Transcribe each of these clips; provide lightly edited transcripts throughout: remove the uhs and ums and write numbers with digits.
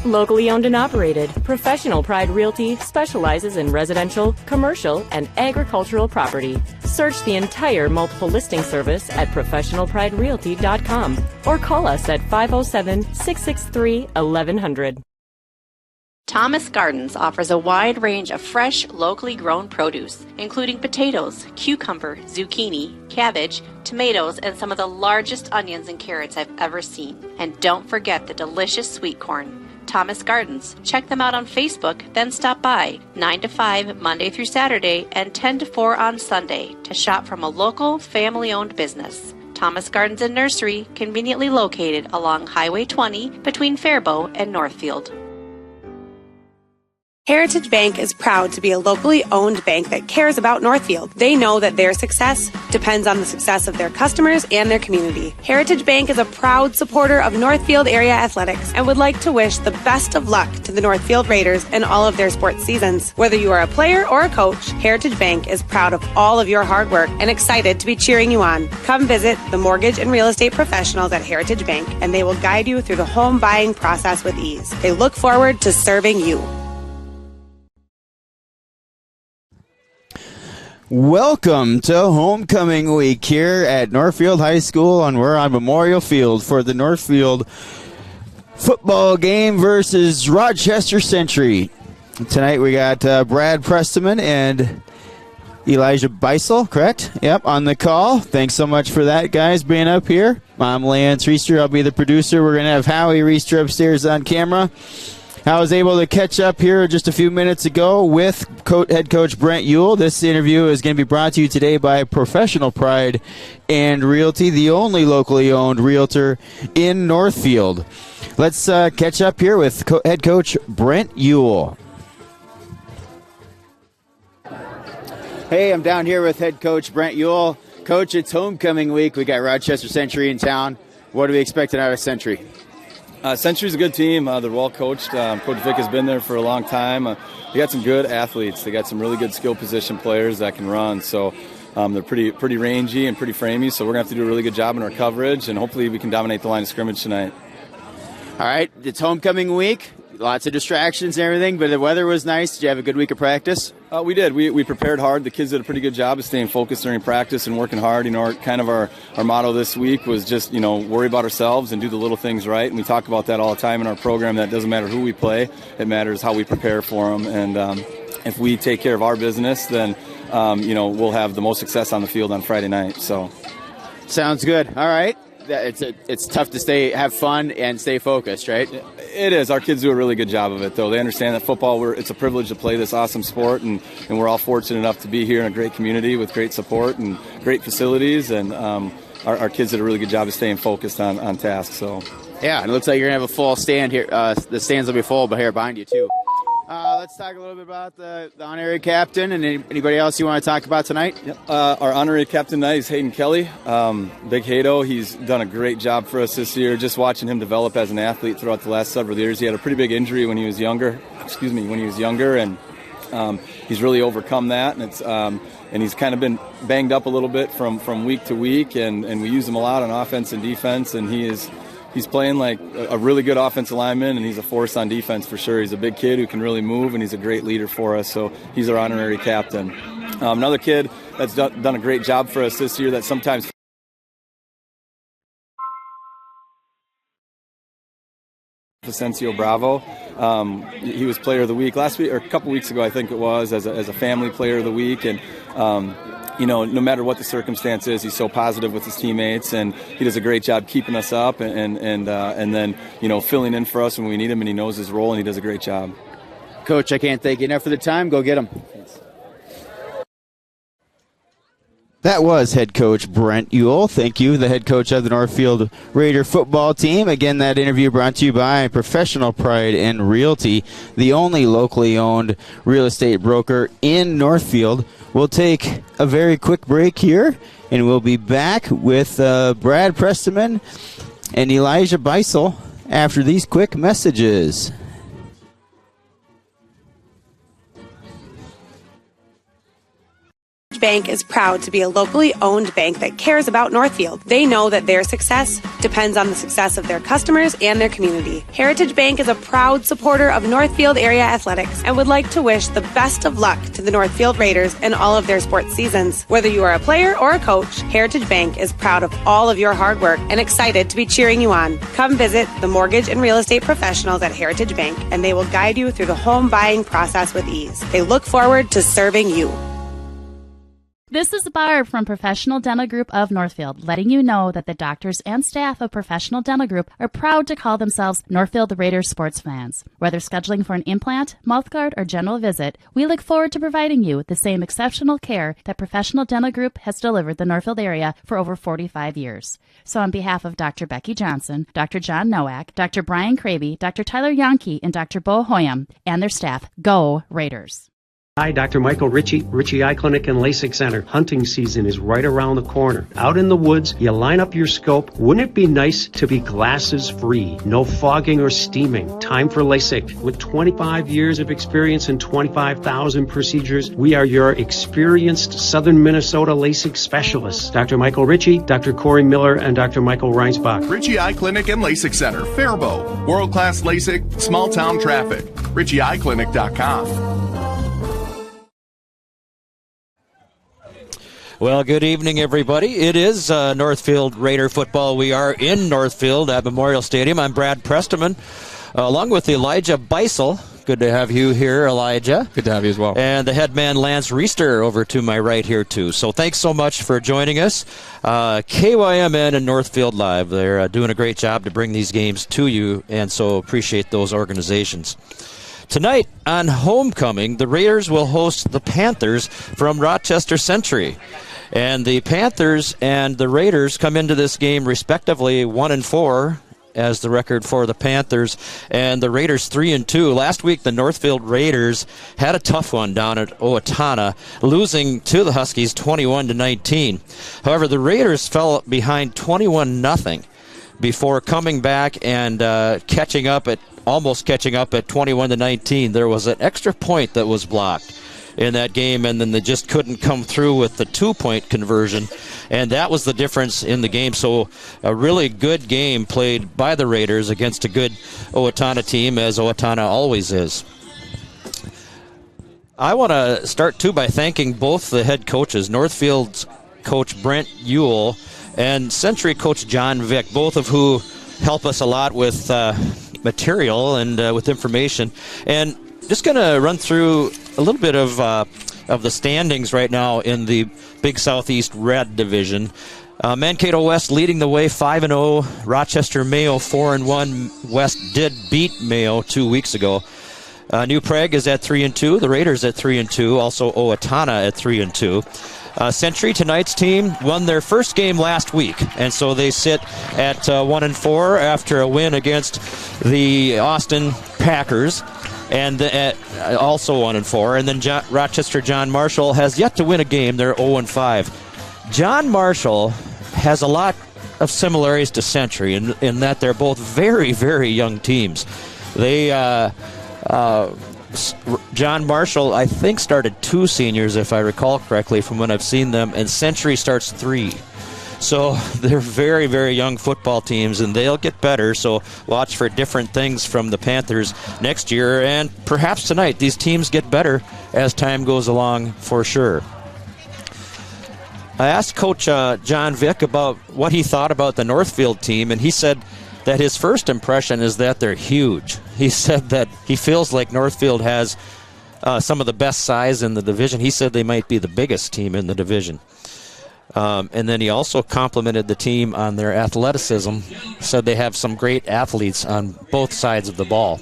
Locally owned and operated, Professional Pride Realty specializes in residential, commercial, and agricultural property. Search the entire multiple listing service at professionalpriderealty.com or call us at 507-663-1100. Thomas Gardens offers a wide range of fresh, locally grown produce, including potatoes, cucumber, zucchini, cabbage, tomatoes, and some of the largest onions and carrots I've ever seen. And don't forget the delicious sweet corn. Thomas Gardens. Check them out on Facebook, then stop by 9 to 5 Monday through Saturday and 10 to 4 on Sunday to shop from a local, family-owned business. Thomas Gardens and Nursery, conveniently located along Highway 20 between Faribault and Northfield. Heritage Bank is proud to be a locally owned bank that cares about Northfield. They know that their success depends on the success of their customers and their community. Heritage Bank is a proud supporter of Northfield area athletics and would like to wish the best of luck to the Northfield Raiders in all of their sports seasons. Whether you are a player or a coach, Heritage Bank is proud of all of your hard work and excited to be cheering you on. Come visit the mortgage and real estate professionals at Heritage Bank, and they will guide you through the home buying process with ease. They look forward to serving you. Welcome to homecoming week here at Northfield High School, and we're on Memorial Field for the Northfield football game versus Rochester Century. Tonight we got Brad Presteman and Elijah Beisel, correct? Yep, on the call. Thanks so much for that, guys, being up here. I'm Lance Reister. I'll be the producer. We're going to have Howie Reister upstairs on camera. I was able to catch up here just a few minutes ago with head coach Brent Ewell. This interview is going to be brought to you today by Professional Pride and Realty, the only locally owned realtor in Northfield. Let's catch up here with head coach Brent Ewell. Hey, I'm down here with head coach Brent Ewell. Coach, it's homecoming week. We got Rochester Century in town. What are we expecting out of Century? Century's a good team. They're well coached. Coach Vic has been there for a long time. They got some good athletes. They got some really good skill position players that can run. So they're pretty rangy and pretty framey. So we're going to have to do a really good job in our coverage, and hopefully we can dominate the line of scrimmage tonight. All right, it's homecoming week. Lots of distractions and everything, but the weather was nice. Did you have a good week of practice? We did. We prepared hard. The kids did a pretty good job of staying focused during practice and working hard. You know, our motto this week was just, worry about ourselves and do the little things right. And we talk about that all the time in our program, that it doesn't matter who we play. It matters how we prepare for them. And if we take care of our business, then, we'll have the most success on the field on Friday night. So, sounds good. All right. It's tough to have fun and stay focused, right? It is. Our kids do a really good job of it, though. They understand that football, it's a privilege to play this awesome sport, and we're all fortunate enough to be here in a great community with great support and great facilities, and our kids did a really good job of staying focused on task. So, yeah, and it looks like you're going to have a full stand here. The stands will be full, but here behind you, too. Let's talk a little bit about the honorary captain and anybody else you want to talk about tonight. Yep. Our honorary captain tonight is Hayden Kelly. Big Haydo, he's done a great job for us this year. Just watching him develop as an athlete throughout the last several years. He had a pretty big injury when he was younger. And he's really overcome that. And he's kind of been banged up a little bit from week to week. And we use him a lot on offense and defense. And He's playing like a really good offensive lineman, and he's a force on defense for sure. He's a big kid who can really move, and he's a great leader for us, so he's our honorary captain. Another kid that's done a great job for us this year that sometimes Vicencio Bravo. He was player of the week last week, or a couple weeks ago, I think it was, as a family player of the week, and no matter what the circumstance is, he's so positive with his teammates, and he does a great job keeping us up and then, filling in for us when we need him, and he knows his role, and he does a great job. Coach, I can't thank you enough for the time. Go get him. That was head coach Brent Ewell. Thank you, the head coach of the Northfield Raider football team. Again, that interview brought to you by Professional Pride and Realty, the only locally owned real estate broker in Northfield. We'll take a very quick break here, and we'll be back with Brad Presteman and Elijah Beisel after these quick messages. Heritage Bank is proud to be a locally owned bank that cares about Northfield. They know that their success depends on the success of their customers and their community. Heritage Bank is a proud supporter of Northfield area athletics and would like to wish the best of luck to the Northfield Raiders in all of their sports seasons. Whether you are a player or a coach, Heritage Bank is proud of all of your hard work and excited to be cheering you on. Come visit the mortgage and real estate professionals at Heritage Bank, and they will guide you through the home buying process with ease. They look forward to serving you. This is Barb from Professional Dental Group of Northfield, letting you know that the doctors and staff of Professional Dental Group are proud to call themselves Northfield Raiders sports fans. Whether scheduling for an implant, mouthguard, or general visit, we look forward to providing you with the same exceptional care that Professional Dental Group has delivered the Northfield area for over 45 years. So on behalf of Dr. Becky Johnson, Dr. John Nowak, Dr. Brian Kraby, Dr. Tyler Yonke, and Dr. Bo Hoyam, and their staff, go Raiders. Hi, Dr. Michael Ritchie, Ritchie Eye Clinic and LASIK Center. Hunting season is right around the corner. Out in the woods, you line up your scope. Wouldn't it be nice to be glasses free? No fogging or steaming. Time for LASIK. With 25 years of experience and 25,000 procedures, we are your experienced Southern Minnesota LASIK specialists. Dr. Michael Ritchie, Dr. Corey Miller, and Dr. Michael Reinsbach. Ritchie Eye Clinic and LASIK Center, Faribault. World-class LASIK, small-town traffic. RitchieEyeClinic.com. Well, good evening, everybody. It is Northfield Raider football. We are in Northfield at Memorial Stadium. I'm Brad Presteman, along with Elijah Beisel. Good to have you here, Elijah. Good to have you as well. And the head man, Lance Reister, over to my right here, too. So thanks so much for joining us. KYMN and Northfield Live, they're doing a great job to bring these games to you, and so appreciate those organizations. Tonight on Homecoming, the Raiders will host the Panthers from Rochester Century. And the Panthers and the Raiders come into this game respectively 1-4 as the record for the Panthers, and the Raiders 3-2. Last week, the Northfield Raiders had a tough one down at Owatonna, losing to the Huskies 21-19. However, the Raiders fell behind 21-0 before coming back and almost catching up at 21-19. There was an extra point that was blocked in that game, and then they just couldn't come through with the 2-point conversion, and that was the difference in the game. So a really good game played by the Raiders against a good Owatonna team, as Owatonna always is. I want to start, too, by thanking both the head coaches, Northfield's coach Brent Ewell and Century coach John Vick, both of who help us a lot with material and with information. And just going to run through a little bit of the standings right now in the Big Southeast Red Division. Mankato West leading the way 5-0. Rochester Mayo 4-1. West did beat Mayo 2 weeks ago. New Prague is at 3-2. The Raiders at 3-2. Also Owatonna at 3-2. Century, tonight's team, won their first game last week, and so they sit at 1-4 after a win against the Austin Packers, and also 1-4. And then Rochester John Marshall has yet to win a game. They're 0-5. John Marshall has a lot of similarities to Century in that they're both very, very young teams. They John Marshall, I think, started 2 seniors, if I recall correctly, from when I've seen them, and Century starts 3. So they're very, very young football teams, and they'll get better. So watch for different things from the Panthers next year, and perhaps tonight these teams get better as time goes along for sure. I asked Coach John Vick about what he thought about the Northfield team, and he said that his first impression is that they're huge. He said that he feels like Northfield has some of the best size in the division. He said they might be the biggest team in the division. And then he also complimented the team on their athleticism, said they have some great athletes on both sides of the ball.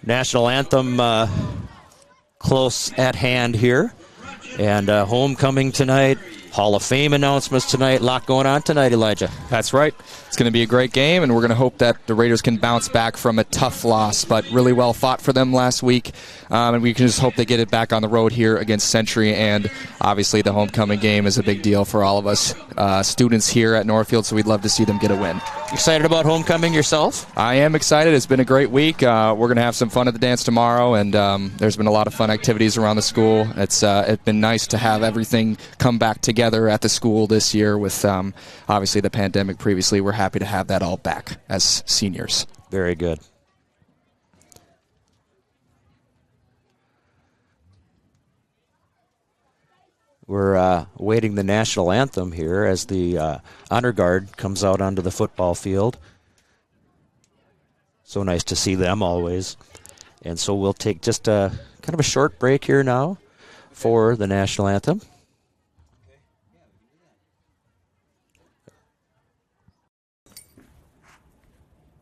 National anthem close at hand here, and homecoming tonight. Hall of Fame announcements tonight. A lot going on tonight, Elijah. That's right. It's going to be a great game, and we're going to hope that the Raiders can bounce back from a tough loss, but really well fought for them last week. And we can just hope they get it back on the road here against Century. And obviously the homecoming game is a big deal for all of us students here at Northfield, so we'd love to see them get a win. Excited about homecoming yourself? I am excited. It's been a great week. We're going to have some fun at the dance tomorrow, and there's been a lot of fun activities around the school. It's been nice to have everything come back together at the school this year with obviously the pandemic previously. We're happy to have that all back as seniors. Very good. We're awaiting the national anthem here as the honor guard comes out onto the football field. So nice to see them always. And so we'll take just a kind of a short break here now for the national anthem.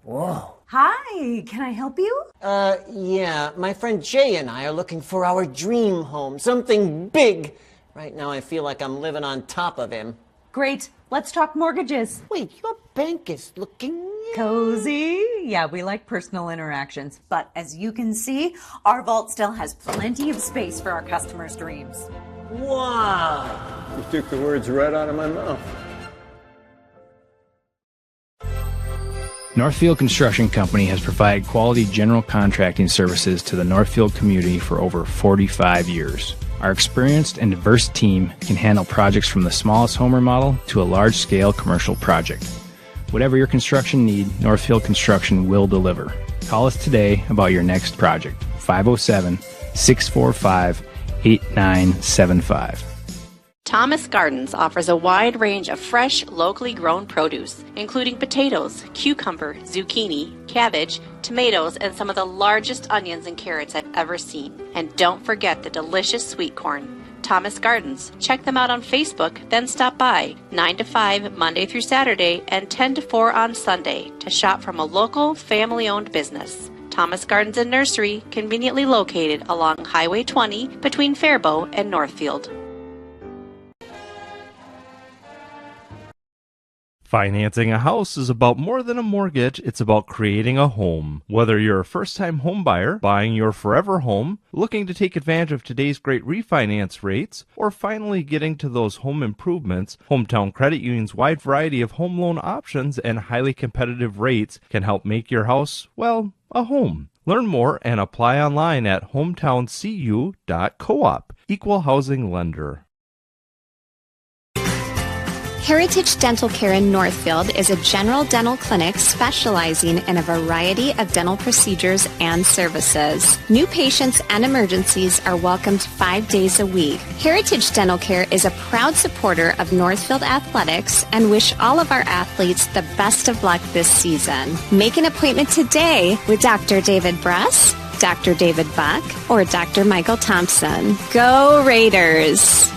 Whoa. Hi, can I help you? Yeah, my friend Jay and I are looking for our dream home, something big. Right now I feel like I'm living on top of him. Great, let's talk mortgages. Wait, your bank is looking cozy. Yeah, we like personal interactions. But as you can see, our vault still has plenty of space for our customers' dreams. Wow. You took the words right out of my mouth. Northfield Construction Company has provided quality general contracting services to the Northfield community for over 45 years. Our experienced and diverse team can handle projects from the smallest home remodel to a large-scale commercial project. Whatever your construction need, Northfield Construction will deliver. Call us today about your next project. 507-645-8975. Thomas Gardens offers a wide range of fresh, locally grown produce, including potatoes, cucumber, zucchini, cabbage, tomatoes, and some of the largest onions and carrots I've ever seen. And don't forget the delicious sweet corn. Thomas Gardens. Check them out on Facebook, then stop by 9 to 5 Monday through Saturday and 10 to 4 on Sunday to shop from a local, family-owned business. Thomas Gardens and Nursery, conveniently located along Highway 20 between Faribault and Northfield. Financing a house is about more than a mortgage, it's about creating a home. Whether you're a first-time home buyer, buying your forever home, looking to take advantage of today's great refinance rates, or finally getting to those home improvements, Hometown Credit Union's wide variety of home loan options and highly competitive rates can help make your house, well, a home. Learn more and apply online at hometowncu.coop. Equal housing lender. Heritage Dental Care in Northfield is a general dental clinic specializing in a variety of dental procedures and services. New patients and emergencies are welcomed 5 days a week. Heritage Dental Care is a proud supporter of Northfield Athletics and wish all of our athletes the best of luck this season. Make an appointment today with Dr. David Bress, Dr. David Buck, or Dr. Michael Thompson. Go Raiders!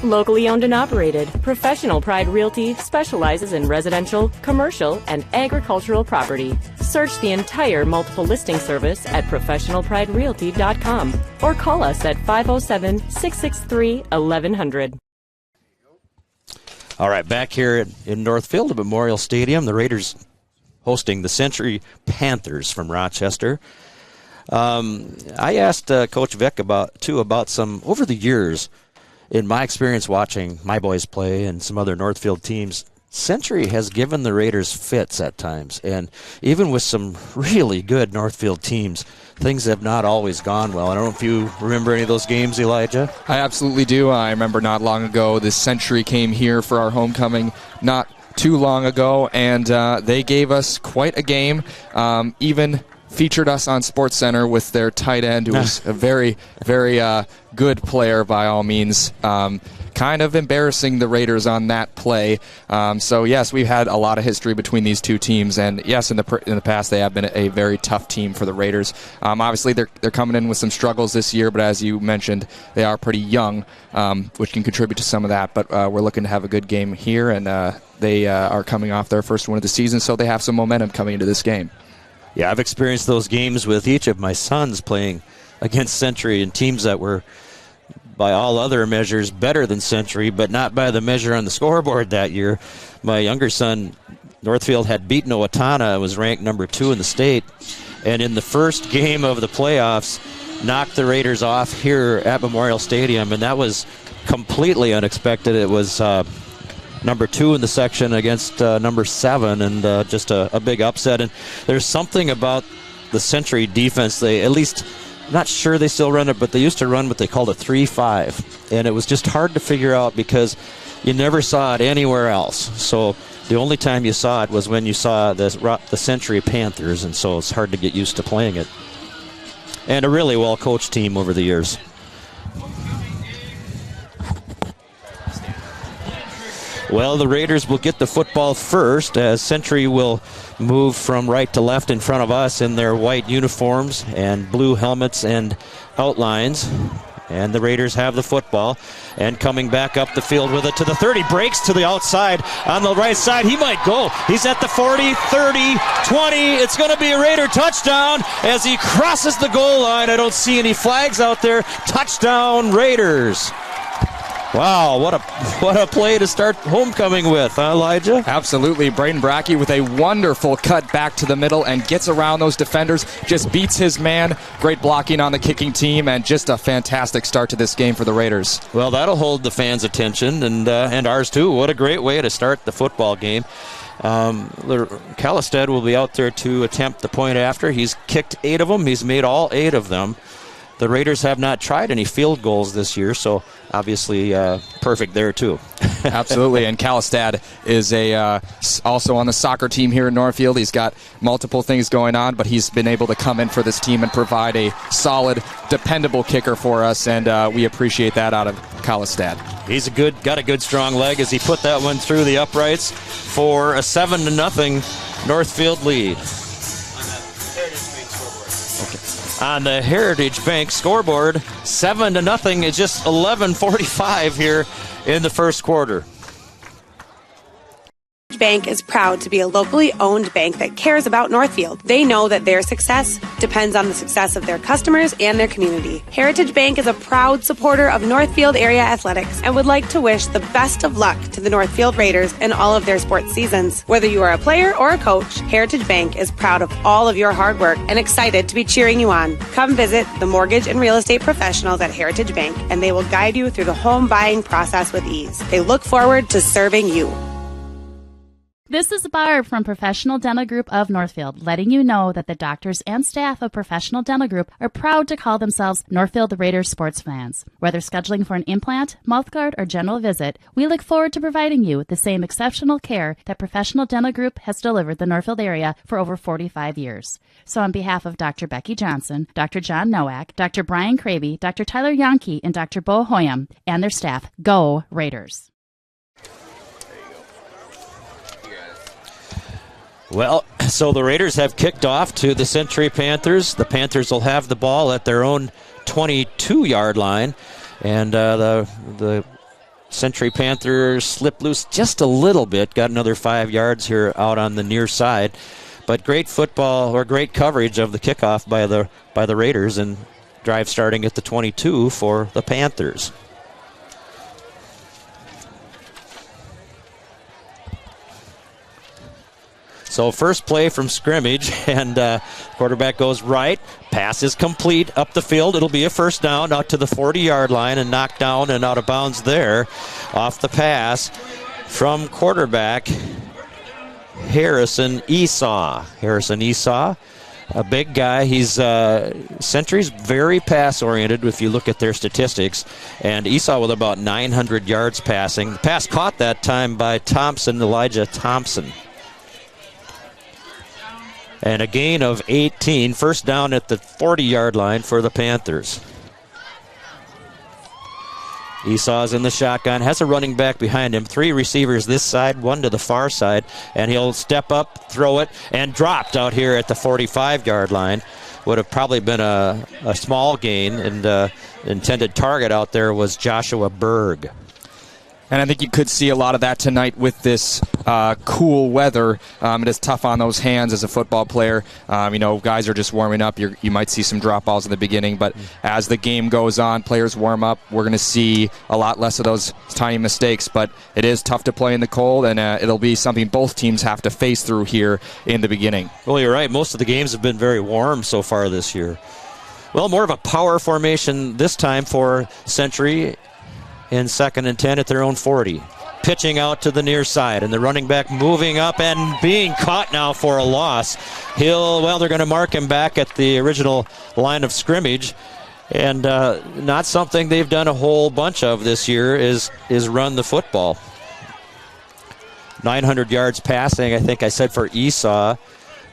Locally owned and operated, Professional Pride Realty specializes in residential, commercial, and agricultural property. Search the entire multiple listing service at professionalpriderealty.com or call us at 507-663-1100. All right, back here in Northfield at Memorial Stadium, the Raiders hosting the Century Panthers from Rochester. I asked Coach Vick about some, over the years, in my experience watching my boys play and some other Northfield teams, Century has given the Raiders fits at times. And even with some really good Northfield teams, things have not always gone well. I don't know if you remember any of those games, Elijah. I absolutely do. I remember not long ago, the Century came here for our homecoming not too long ago, and they gave us quite a game. Even featured us on SportsCenter with their tight end, who was a very, very good player by all means. Kind of embarrassing the Raiders on that play. So, yes, we've had a lot of history between these two teams. And, yes, in the past they have been a very tough team for the Raiders. Obviously, they're coming in with some struggles this year, but as you mentioned, they are pretty young, which can contribute to some of that. But we're looking to have a good game here, and they are coming off their first win of the season, so they have some momentum coming into this game. Yeah, I've experienced those games with each of my sons playing against Century and teams that were by all other measures better than Century, but not by the measure on the scoreboard that year. My younger son, Northfield, had beaten Owatonna, was ranked number 2 in the state, and in the first game of the playoffs, knocked the Raiders off here at Memorial Stadium, and that was completely unexpected. It was number 2 in the section against number 7, and just a big upset. And there's something about the Century defense. They, at least, not sure they still run it, but they used to run what they called a 3-5, and it was just hard to figure out because you never saw it anywhere else. So the only time you saw it was when you saw the Century Panthers, and so it's hard to get used to playing it. And a really well-coached team over the years. Well, the Raiders will get the football first as Century will move from right to left in front of us in their white uniforms and blue helmets and outlines. And the Raiders have the football, and coming back up the field with it to the 30, breaks to the outside on the right side. He might go. He's at the 40, 30, 20. It's going to be a Raider touchdown as he crosses the goal line. I don't see any flags out there. Touchdown, Raiders. Wow, what a play to start homecoming with, huh, Elijah? Absolutely. Braden Brackey with a wonderful cut back to the middle and gets around those defenders, just beats his man. Great blocking on the kicking team, and just a fantastic start to this game for the Raiders. Well, that'll hold the fans' attention, and ours too. What a great way to start the football game. Callistad will be out there to attempt the point after. He's kicked 8 of them. He's made all 8 of them. The Raiders have not tried any field goals this year, so obviously perfect there too. Absolutely, and Callistad is also on the soccer team here in Northfield. He's got multiple things going on, but he's been able to come in for this team and provide a solid, dependable kicker for us, and we appreciate that out of Callistad. He's got a good strong leg as he put that one through the uprights for a 7-0 Northfield lead. On the Heritage Bank scoreboard, 7-0. It's just 11:45 here in the first quarter. Bank is proud to be a locally owned bank that cares about Northfield. They know that their success depends on the success of their customers and their community. Heritage Bank is a proud supporter of Northfield area athletics and would like to wish the best of luck to the Northfield Raiders in all of their sports seasons. Whether you are a player or a coach, Heritage Bank is proud of all of your hard work and excited to be cheering you on. Come visit the mortgage and real estate professionals at Heritage Bank, and they will guide you through the home buying process with ease. They look forward to serving you. This is Barb from Professional Dental Group of Northfield, letting you know that the doctors and staff of Professional Dental Group are proud to call themselves Northfield Raiders sports fans. Whether scheduling for an implant, mouthguard, or general visit, we look forward to providing you with the same exceptional care that Professional Dental Group has delivered the Northfield area for over 45 years. So on behalf of Dr. Becky Johnson, Dr. John Nowak, Dr. Brian Cravey, Dr. Tyler Yonke, and Dr. Bo Hoyam, and their staff, go Raiders. Well, so the Raiders have kicked off to the Century Panthers. The Panthers will have the ball at their own 22-yard line. And the Century Panthers slipped loose just a little bit. Got another 5 yards here out on the near side. But great football, or great coverage of the kickoff by the Raiders, and drive starting at the 22 for the Panthers. So first play from scrimmage, and quarterback goes right. Pass is complete up the field. It'll be a first down out to the 40-yard line and knocked down and out of bounds there off the pass from quarterback Harrison Esau. Harrison Esau, a big guy. He's Century's very pass-oriented if you look at their statistics, and Esau with about 900 yards passing. The pass caught that time by Elijah Thompson. And a gain of 18, first down at the 40-yard line for the Panthers. Esau's in the shotgun, has a running back behind him, 3 receivers this side, 1 to the far side, and he'll step up, throw it, and dropped out here at the 45-yard line. Would have probably been a small gain, and intended target out there was Joshua Berg. And I think you could see a lot of that tonight with this cool weather. It is tough on those hands as a football player. Guys are just warming up. You might see some drop balls in the beginning, but as the game goes on, players warm up. We're going to see a lot less of those tiny mistakes, but it is tough to play in the cold, and it'll be something both teams have to face through here in the beginning. Well, you're right. Most of the games have been very warm so far this year. Well, more of a power formation this time for Century. In 2nd and 10 at their own 40. Pitching out to the near side, and the running back moving up and being caught now for a loss. They're going to mark him back at the original line of scrimmage. And not something they've done a whole bunch of this year is run the football. 900 yards passing, I think I said, for Esau,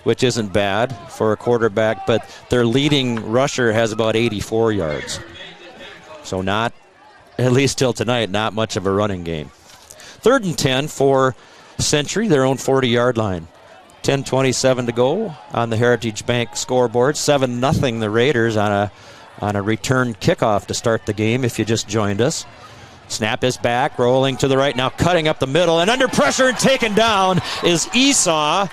which isn't bad for a quarterback, but their leading rusher has about 84 yards. So not, at least till tonight, not much of a running game. 3rd and 10 for Century, their own 40-yard line. 10:27 to go on the Heritage Bank scoreboard. 7-0 the Raiders on a return kickoff to start the game, if you just joined us. Snap is back, rolling to the right, now cutting up the middle, and under pressure and taken down is Esau.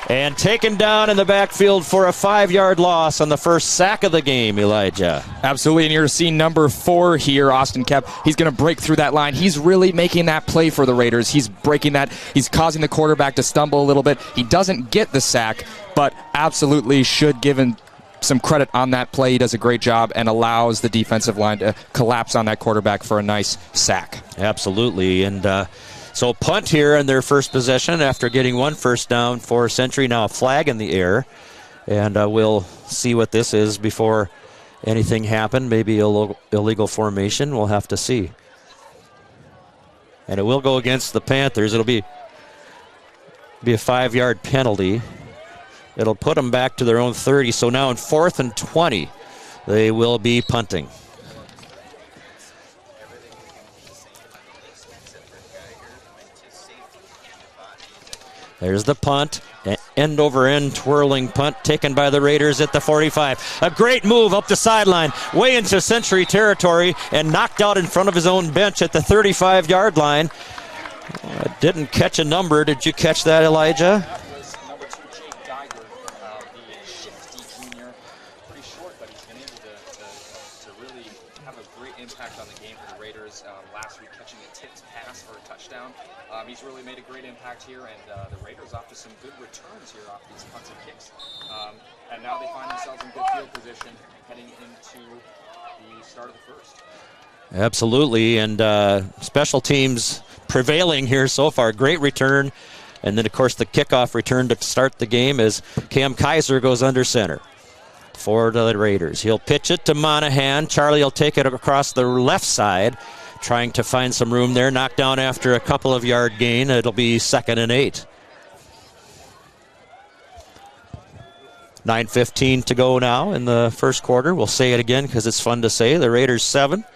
And taken down in the backfield for a 5-yard loss on the first sack of the game, Elijah. Absolutely, and you're seeing number 4 here, Austin Kep. He's going to break through that line. He's really making that play for the Raiders. He's breaking that. He's causing the quarterback to stumble a little bit. He doesn't get the sack, but absolutely should give him some credit on that play. He does a great job and allows the defensive line to collapse on that quarterback for a nice sack. Absolutely, and so punt here in their first possession after getting one first down for Century. Now a flag in the air, and we'll see what this is before anything happened. Maybe illegal formation. We'll have to see. And it will go against the Panthers. It'll be a 5-yard penalty. It'll put them back to their own 30. So now in 4th and 20, they will be punting. There's the punt, end over end twirling punt taken by the Raiders at the 45. A great move up the sideline, way into Century territory, and knocked out in front of his own bench at the 35-yard line. Didn't catch a number. Did you catch that, Elijah? He's really made a great impact here, and the Raiders off to some good returns here off these punts and kicks. And now they find themselves in good field position heading into the start of the first. Absolutely, and special teams prevailing here so far. Great return, and then, of course, the kickoff return to start the game as Cam Kaiser goes under center for the Raiders. He'll pitch it to Monahan. Charlie will take it across the left side, trying to find some room there. Knocked down after a couple of yard gain. It'll be 2nd and 8. 9:15 to go now in the first quarter. We'll say it again because it's fun to say. The Raiders 7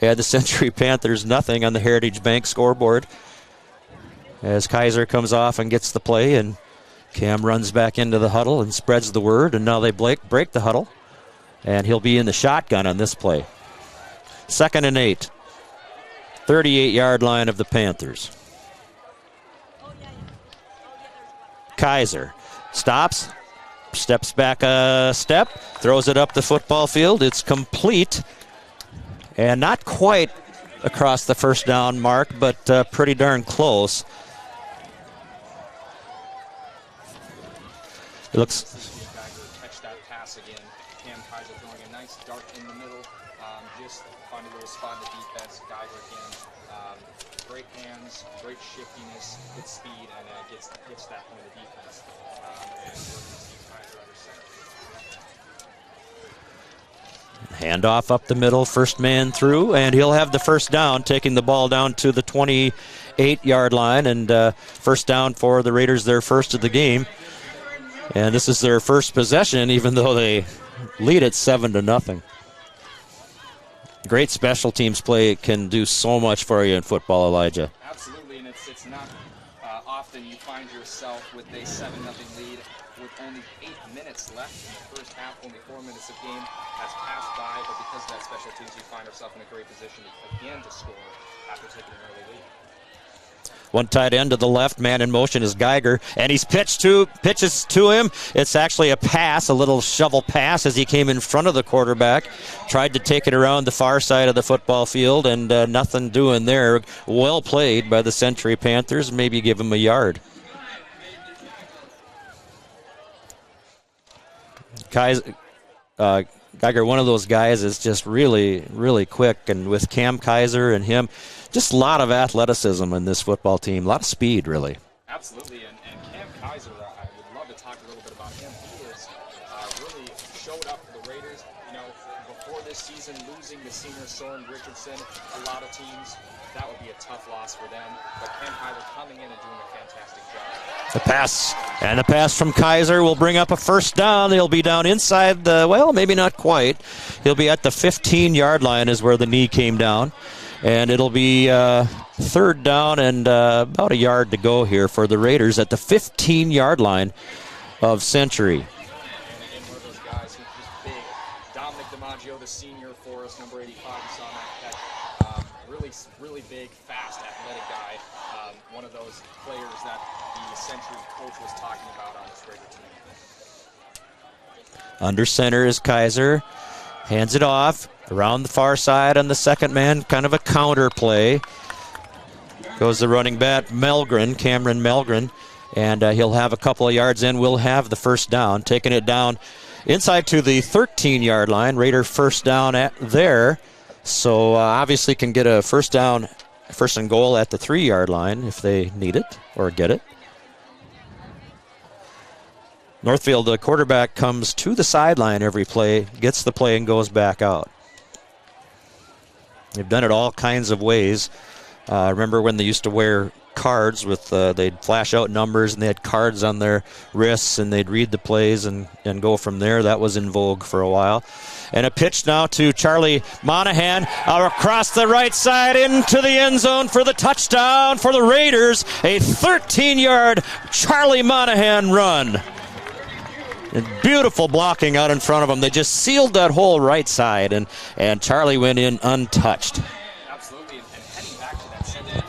and the Century Panthers nothing on the Heritage Bank scoreboard. As Kaiser comes off and gets the play, and Cam runs back into the huddle and spreads the word, and now they break the huddle, and he'll be in the shotgun on this play. 2nd and 8. 38-yard line of the Panthers. Kaiser stops, steps back a step, throws it up the football field. It's complete, and not quite across the first down mark, but pretty darn close. It looks... Catch that pass again. Cam Kaiser throwing a nice dart in the middle. Just finding a little spot in the defense. Geiger again. Great hands, great shiftiness, good speed, and gets that point of defense. Handoff up the middle, first man through, and he'll have the first down, taking the ball down to the 28-yard line, and first down for the Raiders, their first of the game. And this is their first possession, even though they lead it 7-0. Great special teams play can do so much for you in football, Elijah. Absolutely, and it's not often you find yourself with a 7-0 lead with only 8 minutes left in the first half. Only 4 minutes of game has passed by, but because of that special teams, you find yourself in a great position again to score after taking an early lead. One tight end to the left, man in motion is Geiger, and he's pitches to him. It's actually a pass, a little shovel pass as he came in front of the quarterback. Tried to take it around the far side of the football field, and nothing doing there. Well played by the Century Panthers. Maybe give him a yard. Geiger, one of those guys, is just really, really quick, and with Cam Kaiser and him, just a lot of athleticism in this football team, a lot of speed, really. Absolutely, and Cam Kaiser, I would love to talk a little bit about him. He has really showed up for the Raiders. You know, before this season, losing the senior Soren Richardson, a lot of teams, that would be a tough loss for them. But Cam Kaiser coming in and doing a fantastic job. The pass from Kaiser will bring up a first down. He'll be down inside maybe not quite. He'll be at the 15-yard line is where the knee came down. And it'll be third down and about a yard to go here for the Raiders at the 15-yard line of Century. And one of those guys who's just big. Dominic DiMaggio, the senior for us, number 85, you saw that really, really big, fast, athletic guy. One of those players that the Century coach was talking about on this Raider team. Under center is Kaiser. Hands it off. Around the far side on the second man, kind of a counter play. Goes the running back, Cameron Melgren, and he'll have a couple of yards in. We'll have the first down. Taking it down inside to the 13-yard line. Raider first down at there. So obviously can get a first and goal at the 3-yard line if they need it or get it. Northfield, the quarterback, comes to the sideline every play, gets the play, and goes back out. They've done it all kinds of ways. Remember when they used to wear cards with, they'd flash out numbers and they had cards on their wrists and they'd read the plays and go from there. That was in vogue for a while. And a pitch now to Charlie Monahan across the right side into the end zone for the touchdown for the Raiders. A 13-yard Charlie Monahan run. And beautiful blocking out in front of them. They just sealed that whole right side, and Charlie went in untouched. Absolutely, and heading back to that center, the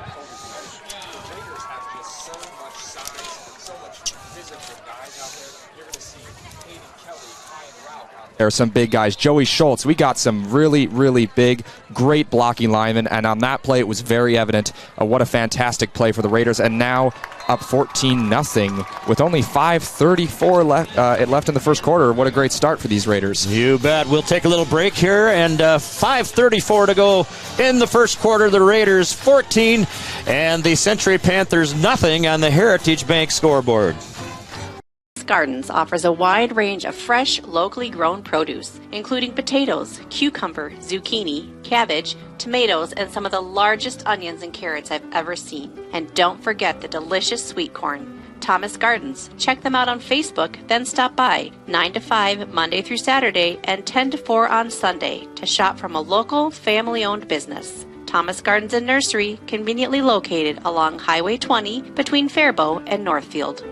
Raiders have just so much size, so much physical guys out there. You're going to see Hayden Kelly, Ryan Rauch out there. There are some big guys. Joey Schultz, we got some really, really big, great blocking linemen, and on that play it was very evident what a fantastic play for the Raiders. And now up 14-0 with only 5:34 left in the first quarter. What a great start for these Raiders. You bet. We'll take a little break here, and 5:34 to go in the first quarter. The Raiders 14 and the Century Panthers nothing on the Heritage Bank scoreboard. Gardens offers a wide range of fresh, locally grown produce, including potatoes, cucumber, zucchini, cabbage, tomatoes, and some of the largest onions and carrots I've ever seen. And don't forget the delicious sweet corn. Thomas Gardens. Check them out on Facebook, then stop by 9 to 5 Monday through Saturday and 10 to 4 on Sunday to shop from a local, family-owned business. Thomas Gardens and Nursery, conveniently located along Highway 20 between Faribault and Northfield.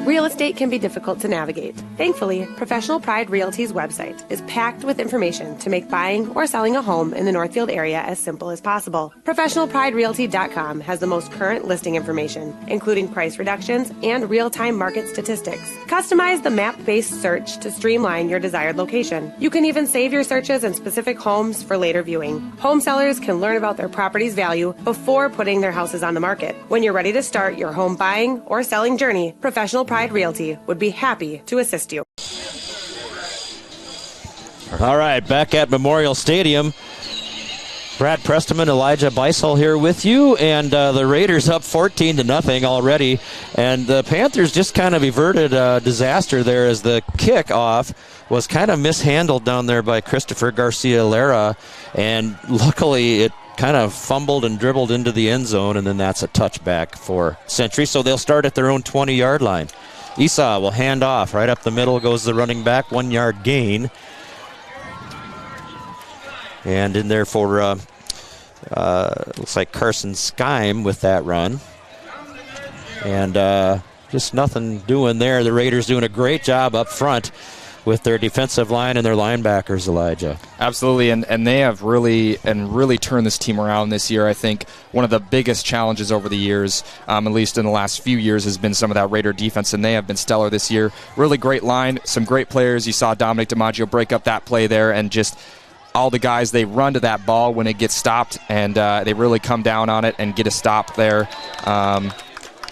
Real estate can be difficult to navigate. Thankfully, Professional Pride Realty's website is packed with information to make buying or selling a home in the Northfield area as simple as possible. ProfessionalPrideRealty.com has the most current listing information, including price reductions and real-time market statistics. Customize the map-based search to streamline your desired location. You can even save your searches in specific homes for later viewing. Home sellers can learn about their property's value before putting their houses on the market. When you're ready to start your home buying or selling journey, Professional Pride Realty would be happy to assist you. All right, back at Memorial Stadium. Brad Presteman, Elijah Beisel here with you, and the Raiders up 14-0 already, and the Panthers just kind of averted a disaster there as the kickoff was kind of mishandled down there by Christopher Garcia-Lara, and luckily it kind of fumbled and dribbled into the end zone, and then that's a touchback for Century, so they'll start at their own 20-yard line. Esau will hand off. Right up the middle goes the running back, 1-yard gain. And in there for, looks like Carson Skyme with that run. And just nothing doing there. The Raiders doing a great job up front. with their defensive line and their linebackers, Elijah. Absolutely, and they have really turned this team around this year. I think one of the biggest challenges over the years, at least in the last few years, has been some of that Raider defense, and they have been stellar this year. Really great line, some great players. You saw Dominic DiMaggio break up that play there, and just all the guys, they run to that ball when it gets stopped, and they really come down on it and get a stop there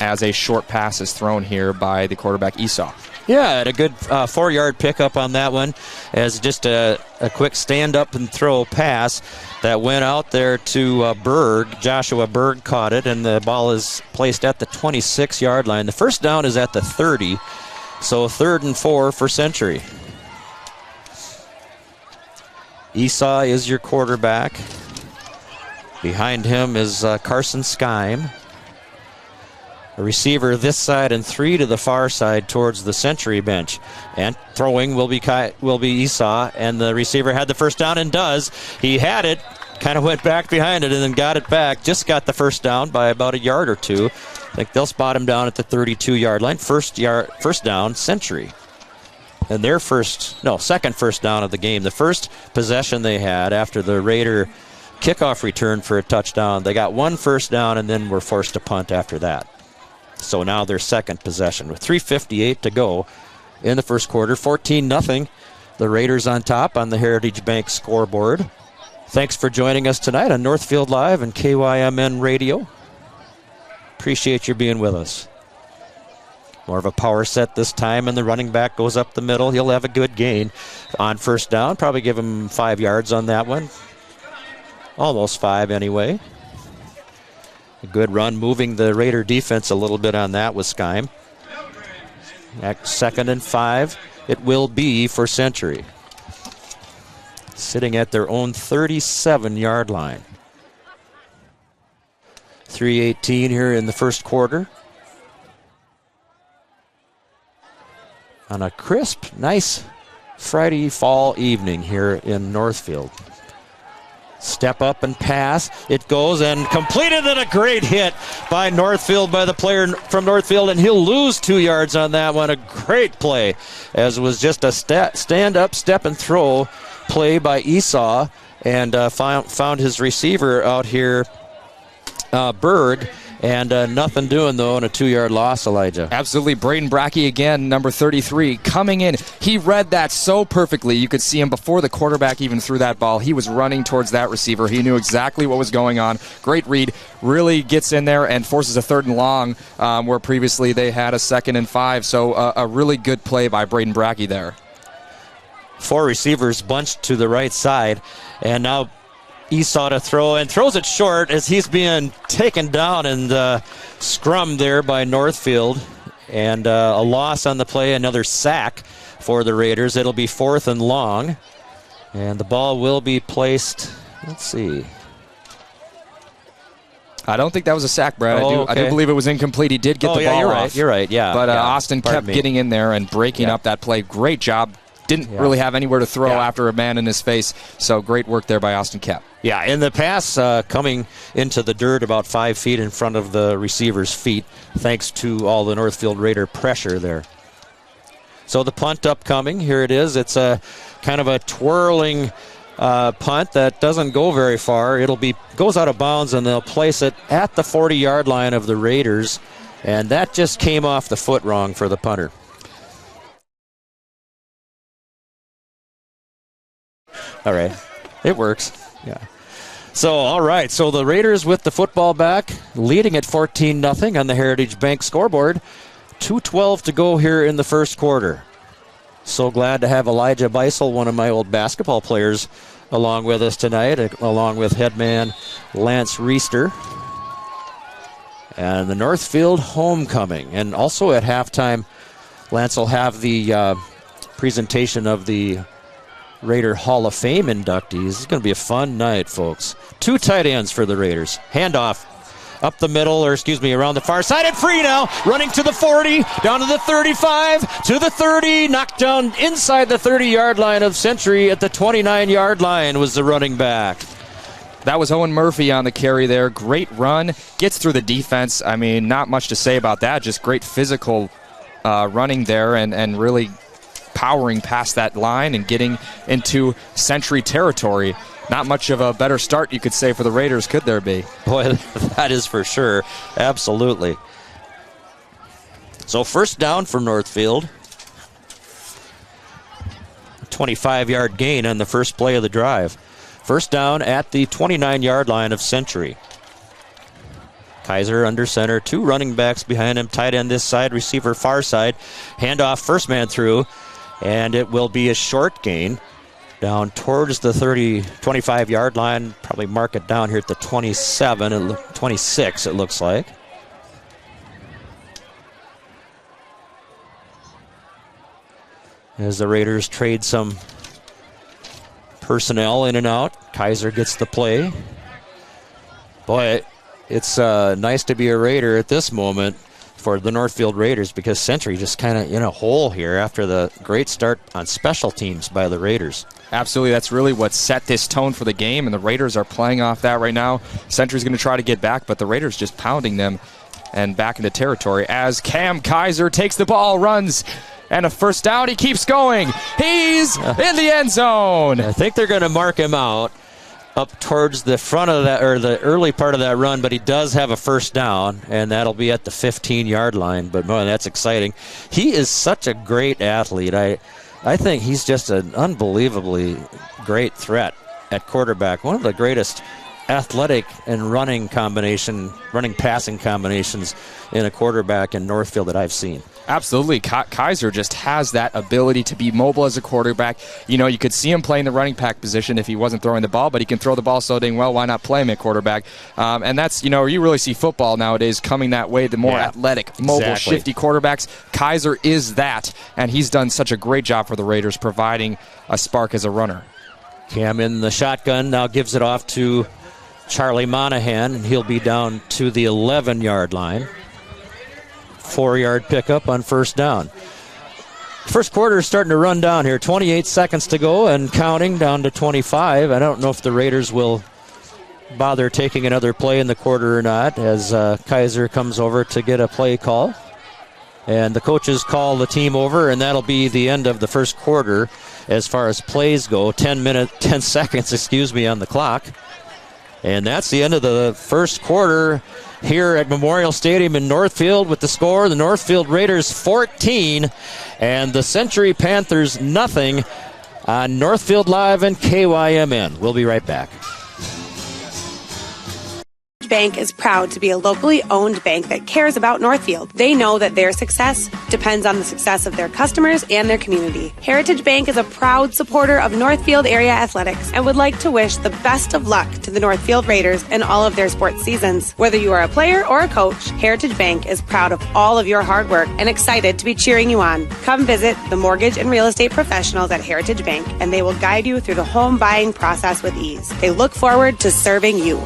as a short pass is thrown here by the quarterback Esau. Yeah, had a good 4-yard pickup on that one as just a quick stand-up and throw pass that went out there to Berg. Joshua Berg caught it, and the ball is placed at the 26-yard line. The first down is at the 30, so 3rd and 4 for Century. Esau is your quarterback. Behind him is Carson Skyme. A receiver this side and 3 to the far side towards the Century bench. And throwing will be Esau, and the receiver had the first down and does. He had it, kind of went back behind it and then got it back. Just got the first down by about a yard or two. I think they'll spot him down at the 32-yard line. First down, Century. And their second first down of the game. The first possession they had after the Raider kickoff return for a touchdown, they got one first down and then were forced to punt after that. So now their second possession with 3:58 to go in the first quarter. 14-0. The Raiders on top on the Heritage Bank scoreboard. Thanks for joining us tonight on Northfield Live and KYMN Radio. Appreciate you being with us. More of a power set this time, and the running back goes up the middle. He'll have a good gain on first down. Probably give him 5 yards on that one. Almost 5 anyway. A good run, moving the Raider defense a little bit on that with Skyme. At 2nd and 5, it will be for Century. Sitting at their own 37-yard line. 3:18 here in the first quarter. On a crisp, nice Friday fall evening here in Northfield. Step up and pass. It goes and completed, and a great hit by Northfield, by the player from Northfield, and he'll lose 2 yards on that one. A great play, as it was just a stand-up, step and throw play by Esau, and found his receiver out here, Berg. And nothing doing, though, and a 2-yard loss, Elijah. Absolutely. Braden Brackey again, number 33, coming in. He read that so perfectly. You could see him before the quarterback even threw that ball. He was running towards that receiver. He knew exactly what was going on. Great read. Really gets in there and forces a 3rd and long, where previously they had a 2nd and 5. So a really good play by Braden Brackey there. 4 receivers bunched to the right side, and now Esau to throw, and throws it short as he's being taken down and scrummed there by Northfield. And a loss on the play, another sack for the Raiders. It'll be 4th and long. And the ball will be placed, let's see. I don't think that was a sack, Brad. I do believe it was incomplete. He did get the ball off. You're right, yeah. But Austin kept getting in there and breaking up that play. Great job. Didn't really have anywhere to throw after a man in his face. So great work there by Austin Kep. Yeah, in the pass coming into the dirt about 5 feet in front of the receiver's feet, thanks to all the Northfield Raider pressure there. So the punt upcoming, here it is. It's a kind of a twirling punt that doesn't go very far. Goes out of bounds, and they'll place it at the 40-yard line of the Raiders. And that just came off the foot wrong for the punter. All right. It works. Yeah. So, all right. So the Raiders with the football back, leading at 14-0 on the Heritage Bank scoreboard. 2:12 to go here in the first quarter. So glad to have Elijah Beisel, one of my old basketball players, along with us tonight, along with headman Lance Reister. And the Northfield homecoming. And also at halftime, Lance will have the presentation of the Raider Hall of Fame inductees. It's going to be a fun night, folks. 2 tight ends for the Raiders. Handoff up the middle, around the far side, and free now. Running to the 40, down to the 35, to the 30, knocked down inside the 30-yard line of Century at the 29-yard line was the running back. That was Owen Murphy on the carry there. Great run. Gets through the defense. I mean, not much to say about that. Just great physical running there and really powering past that line and getting into Century territory. Not much of a better start, you could say, for the Raiders, could there be? Boy, that is for sure. Absolutely. So first down for Northfield. 25-yard gain on the first play of the drive. First down at the 29-yard line of Century. Kaiser under center, 2 running backs behind him, tight end this side, receiver far side. Handoff, first man through, and it will be a short gain down towards the 25-yard line. Probably mark it down here at the 27, 26 it looks like. As the Raiders trade some personnel in and out, Kaiser gets the play. Boy, it's nice to be a Raider at this moment for the Northfield Raiders, because Century just kind of in a hole here after the great start on special teams by the Raiders. Absolutely, that's really what set this tone for the game, and the Raiders are playing off that right now. Century's going to try to get back, but the Raiders just pounding them and back into territory as Cam Kaiser takes the ball, runs, and a first down. He keeps going. He's in the end zone. I think they're going to mark him out up towards the front of that, or the early part of that run, but he does have a first down, and that'll be at the 15-yard line. But boy, that's exciting. He is such a great athlete. I think he's just an unbelievably great threat at quarterback. One of the greatest athletic and running passing combinations in a quarterback in Northfield that I've seen. Absolutely. Kaiser just has that ability to be mobile as a quarterback. You know, you could see him playing the running back position if he wasn't throwing the ball, but he can throw the ball so dang well. Why not play him at quarterback? And that's, you know, you really see football nowadays coming that way, the more athletic, mobile, shifty quarterbacks. Kaiser is that, and he's done such a great job for the Raiders providing a spark as a runner. Cam in the shotgun, now gives it off to Charlie Monahan, and he'll be down to the 11-yard line. 4-yard pickup on first down. First quarter is starting to run down here. 28 seconds to go and counting, down to 25. I don't know if the Raiders will bother taking another play in the quarter or not, as Kaiser comes over to get a play call. And the coaches call the team over, and that'll be the end of the first quarter as far as plays go. 10 seconds on the clock. And that's the end of the first quarter here at Memorial Stadium in Northfield, with the score, the Northfield Raiders 14 and the Century Panthers nothing on Northfield Live and KYMN. We'll be right back. Bank is proud to be a locally owned bank that cares about Northfield. They know that their success depends on the success of their customers and their community. Heritage Bank is a proud supporter of Northfield area athletics and would like to wish the best of luck to the Northfield Raiders in all of their sports seasons. Whether you are a player or a coach, Heritage Bank is proud of all of your hard work and excited to be cheering you on. Come visit the mortgage and real estate professionals at Heritage Bank, and they will guide you through the home buying process with ease. They look forward to serving you.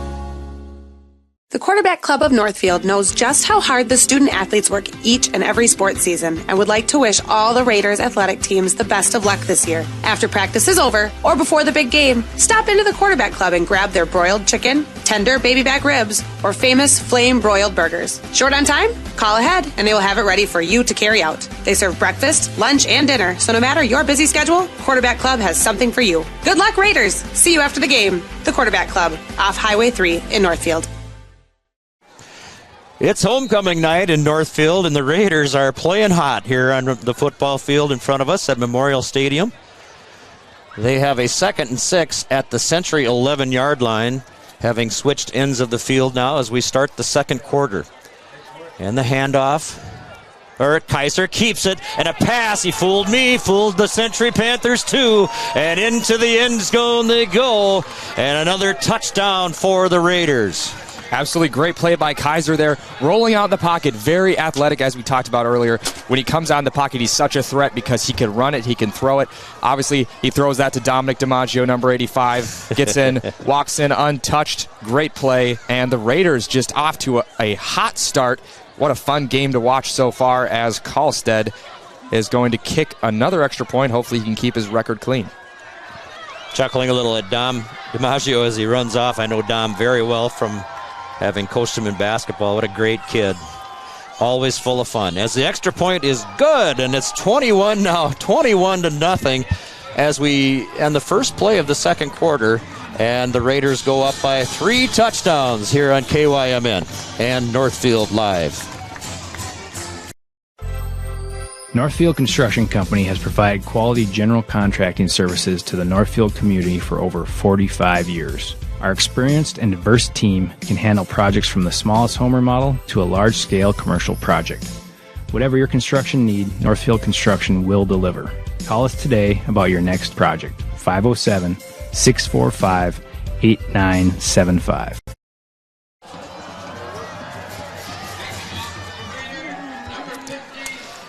The Quarterback Club of Northfield knows just how hard the student athletes work each and every sports season and would like to wish all the Raiders athletic teams the best of luck this year. After practice is over, or before the big game, stop into the Quarterback Club and grab their broiled chicken, tender baby back ribs, or famous flame broiled burgers. Short on time? Call ahead and they will have it ready for you to carry out. They serve breakfast, lunch, and dinner, so no matter your busy schedule, Quarterback Club has something for you. Good luck, Raiders! See you after the game. The Quarterback Club, off Highway 3 in Northfield. It's homecoming night in Northfield, and the Raiders are playing hot here on the football field in front of us at Memorial Stadium. They have a 2nd and 6 at the Century 11-yard line, having switched ends of the field now as we start the second quarter. And the handoff. Kaiser keeps it, and a pass. He fooled me, fooled the Century Panthers too, and into the end zone they go, and another touchdown for the Raiders. Absolutely great play by Kaiser there, rolling out in the pocket, very athletic, as we talked about earlier. When he comes out in the pocket, he's such a threat because he can run it, he can throw it. Obviously, he throws that to Dominic DiMaggio, number 85, gets in, walks in untouched. Great play, and the Raiders just off to a hot start. What a fun game to watch so far, as Kallstead is going to kick another extra point. Hopefully he can keep his record clean. Chuckling a little at Dom DiMaggio as he runs off. I know Dom very well from having coached him in basketball. What a great kid. always full of fun. As the extra point is good, and it's 21 now, 21-0 as we end the first play of the second quarter, and the Raiders go up by 3 touchdowns here on KYMN and Northfield Live. Northfield Construction Company has provided quality general contracting services to the Northfield community for over 45 years. Our experienced and diverse team can handle projects from the smallest home remodel to a large-scale commercial project. Whatever your construction need, Northfield Construction will deliver. Call us today about your next project. 507-645-8975.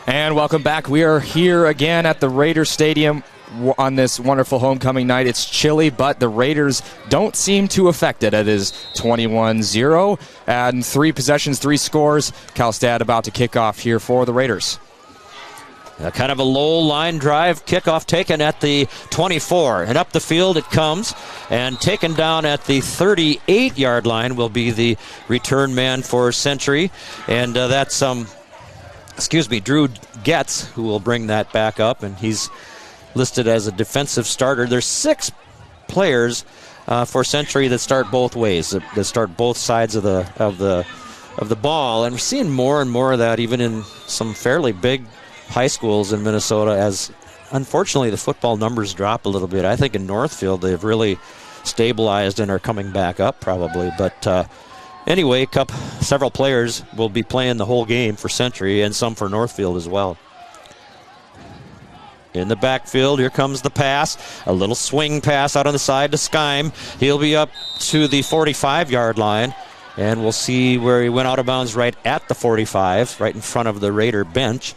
And welcome back. We are here again at the Raiders Stadium on this wonderful homecoming night. It's chilly, but the Raiders don't seem too affected. It is 21-0 and 3 possessions, 3 scores. Kalstad about to kick off here for the Raiders. Kind of a low line drive, kickoff taken at the 24, and up the field it comes, and taken down at the 38-yard line will be the return man for Century, and that's Drew Getz, who will bring that back up, and he's listed as a defensive starter. There's 6 players for Century that start both ways, that start both sides of the ball, and we're seeing more and more of that even in some fairly big high schools in Minnesota, as unfortunately the football numbers drop a little bit. I think in Northfield they've really stabilized and are coming back up probably, but anyway, several players will be playing the whole game for Century and some for Northfield as well. In the backfield, here comes the pass. A little swing pass out on the side to Skyme. He'll be up to the 45-yard line, and we'll see where he went out of bounds right at the 45, right in front of the Raider bench.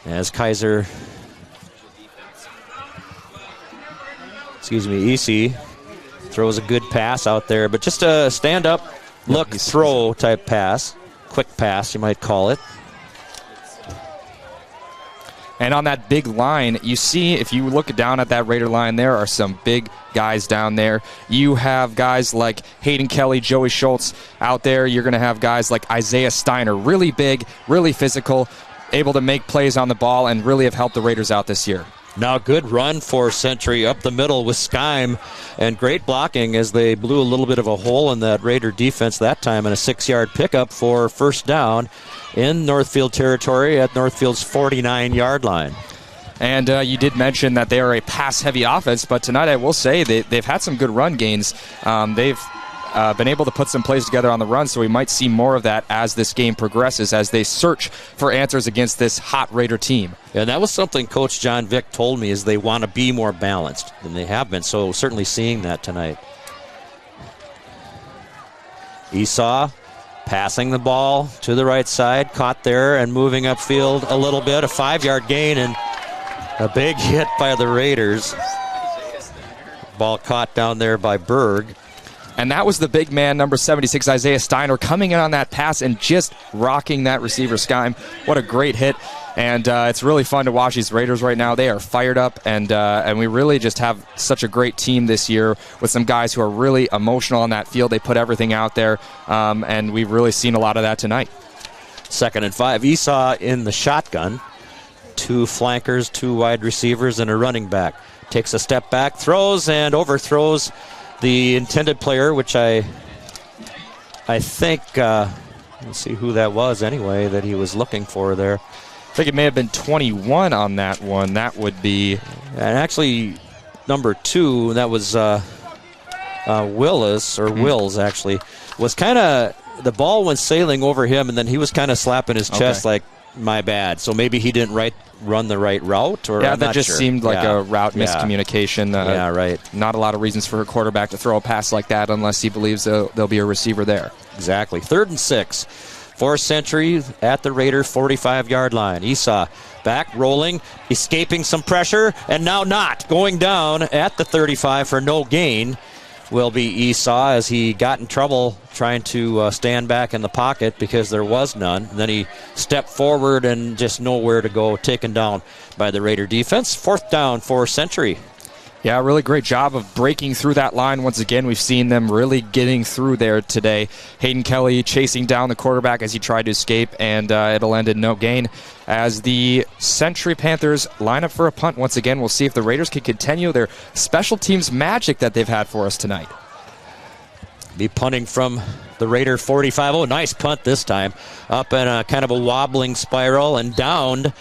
As Kaiser, EC throws a good pass out there, but just a stand-up, look, throw type pass. Quick pass, you might call it. And on that big line, you see, if you look down at that Raider line, there are some big guys down there. You have guys like Hayden Kelly, Joey Schultz out there. You're going to have guys like Isaiah Steiner, really big, really physical, able to make plays on the ball and really have helped the Raiders out this year. Now good run for Century up the middle with Skyme, and great blocking as they blew a little bit of a hole in that Raider defense that time, and a 6-yard pickup for first down in Northfield territory at Northfield's 49-yard line. And you did mention that they are a pass-heavy offense, but tonight I will say they've had some good run gains. They've been able to put some plays together on the run, so we might see more of that as this game progresses, as they search for answers against this hot Raider team. And that was something Coach John Vick told me, is they want to be more balanced than they have been, so certainly seeing that tonight. Esau passing the ball to the right side, caught there and moving upfield a little bit, a 5-yard gain and a big hit by the Raiders. Ball caught down there by Berg. And that was the big man, number 76, Isaiah Steiner, coming in on that pass and just rocking that receiver, Skyme. What a great hit. And it's really fun to watch these Raiders right now. They are fired up, and we really just have such a great team this year with some guys who are really emotional on that field. They put everything out there, and we've really seen a lot of that tonight. 2nd and 5. Esau in the shotgun. 2 flankers, 2 wide receivers, and a running back. Takes a step back, throws, and overthrows the intended player, which I think, let's see who that was anyway that he was looking for there. I think it may have been 21 on that one. That would be... And actually, number 2, that was Willis, or Wills actually, was kind of... The ball went sailing over him, and then he was kind of slapping his chest like, my bad. So maybe he didn't run the right route, or yeah, that just seemed like a route miscommunication. Yeah, right. Not a lot of reasons for a quarterback to throw a pass like that unless he believes there'll be a receiver there. Exactly. 3rd and 6 for Century at the Raider 45-yard line. Esau back, rolling, escaping some pressure, and now not. Going down at the 35 for no gain will be Esau, as he got in trouble trying to stand back in the pocket because there was none. And then he stepped forward and just nowhere to go, taken down by the Raider defense. 4th down for Century. Yeah, really great job of breaking through that line. Once again, we've seen them really getting through there today. Hayden Kelly chasing down the quarterback as he tried to escape, and it'll end in no gain as the Century Panthers line up for a punt. Once again, we'll see if the Raiders can continue their special teams magic that they've had for us tonight. Be punting from the Raider 45. Oh, nice punt this time. Up in a kind of a wobbling spiral and downed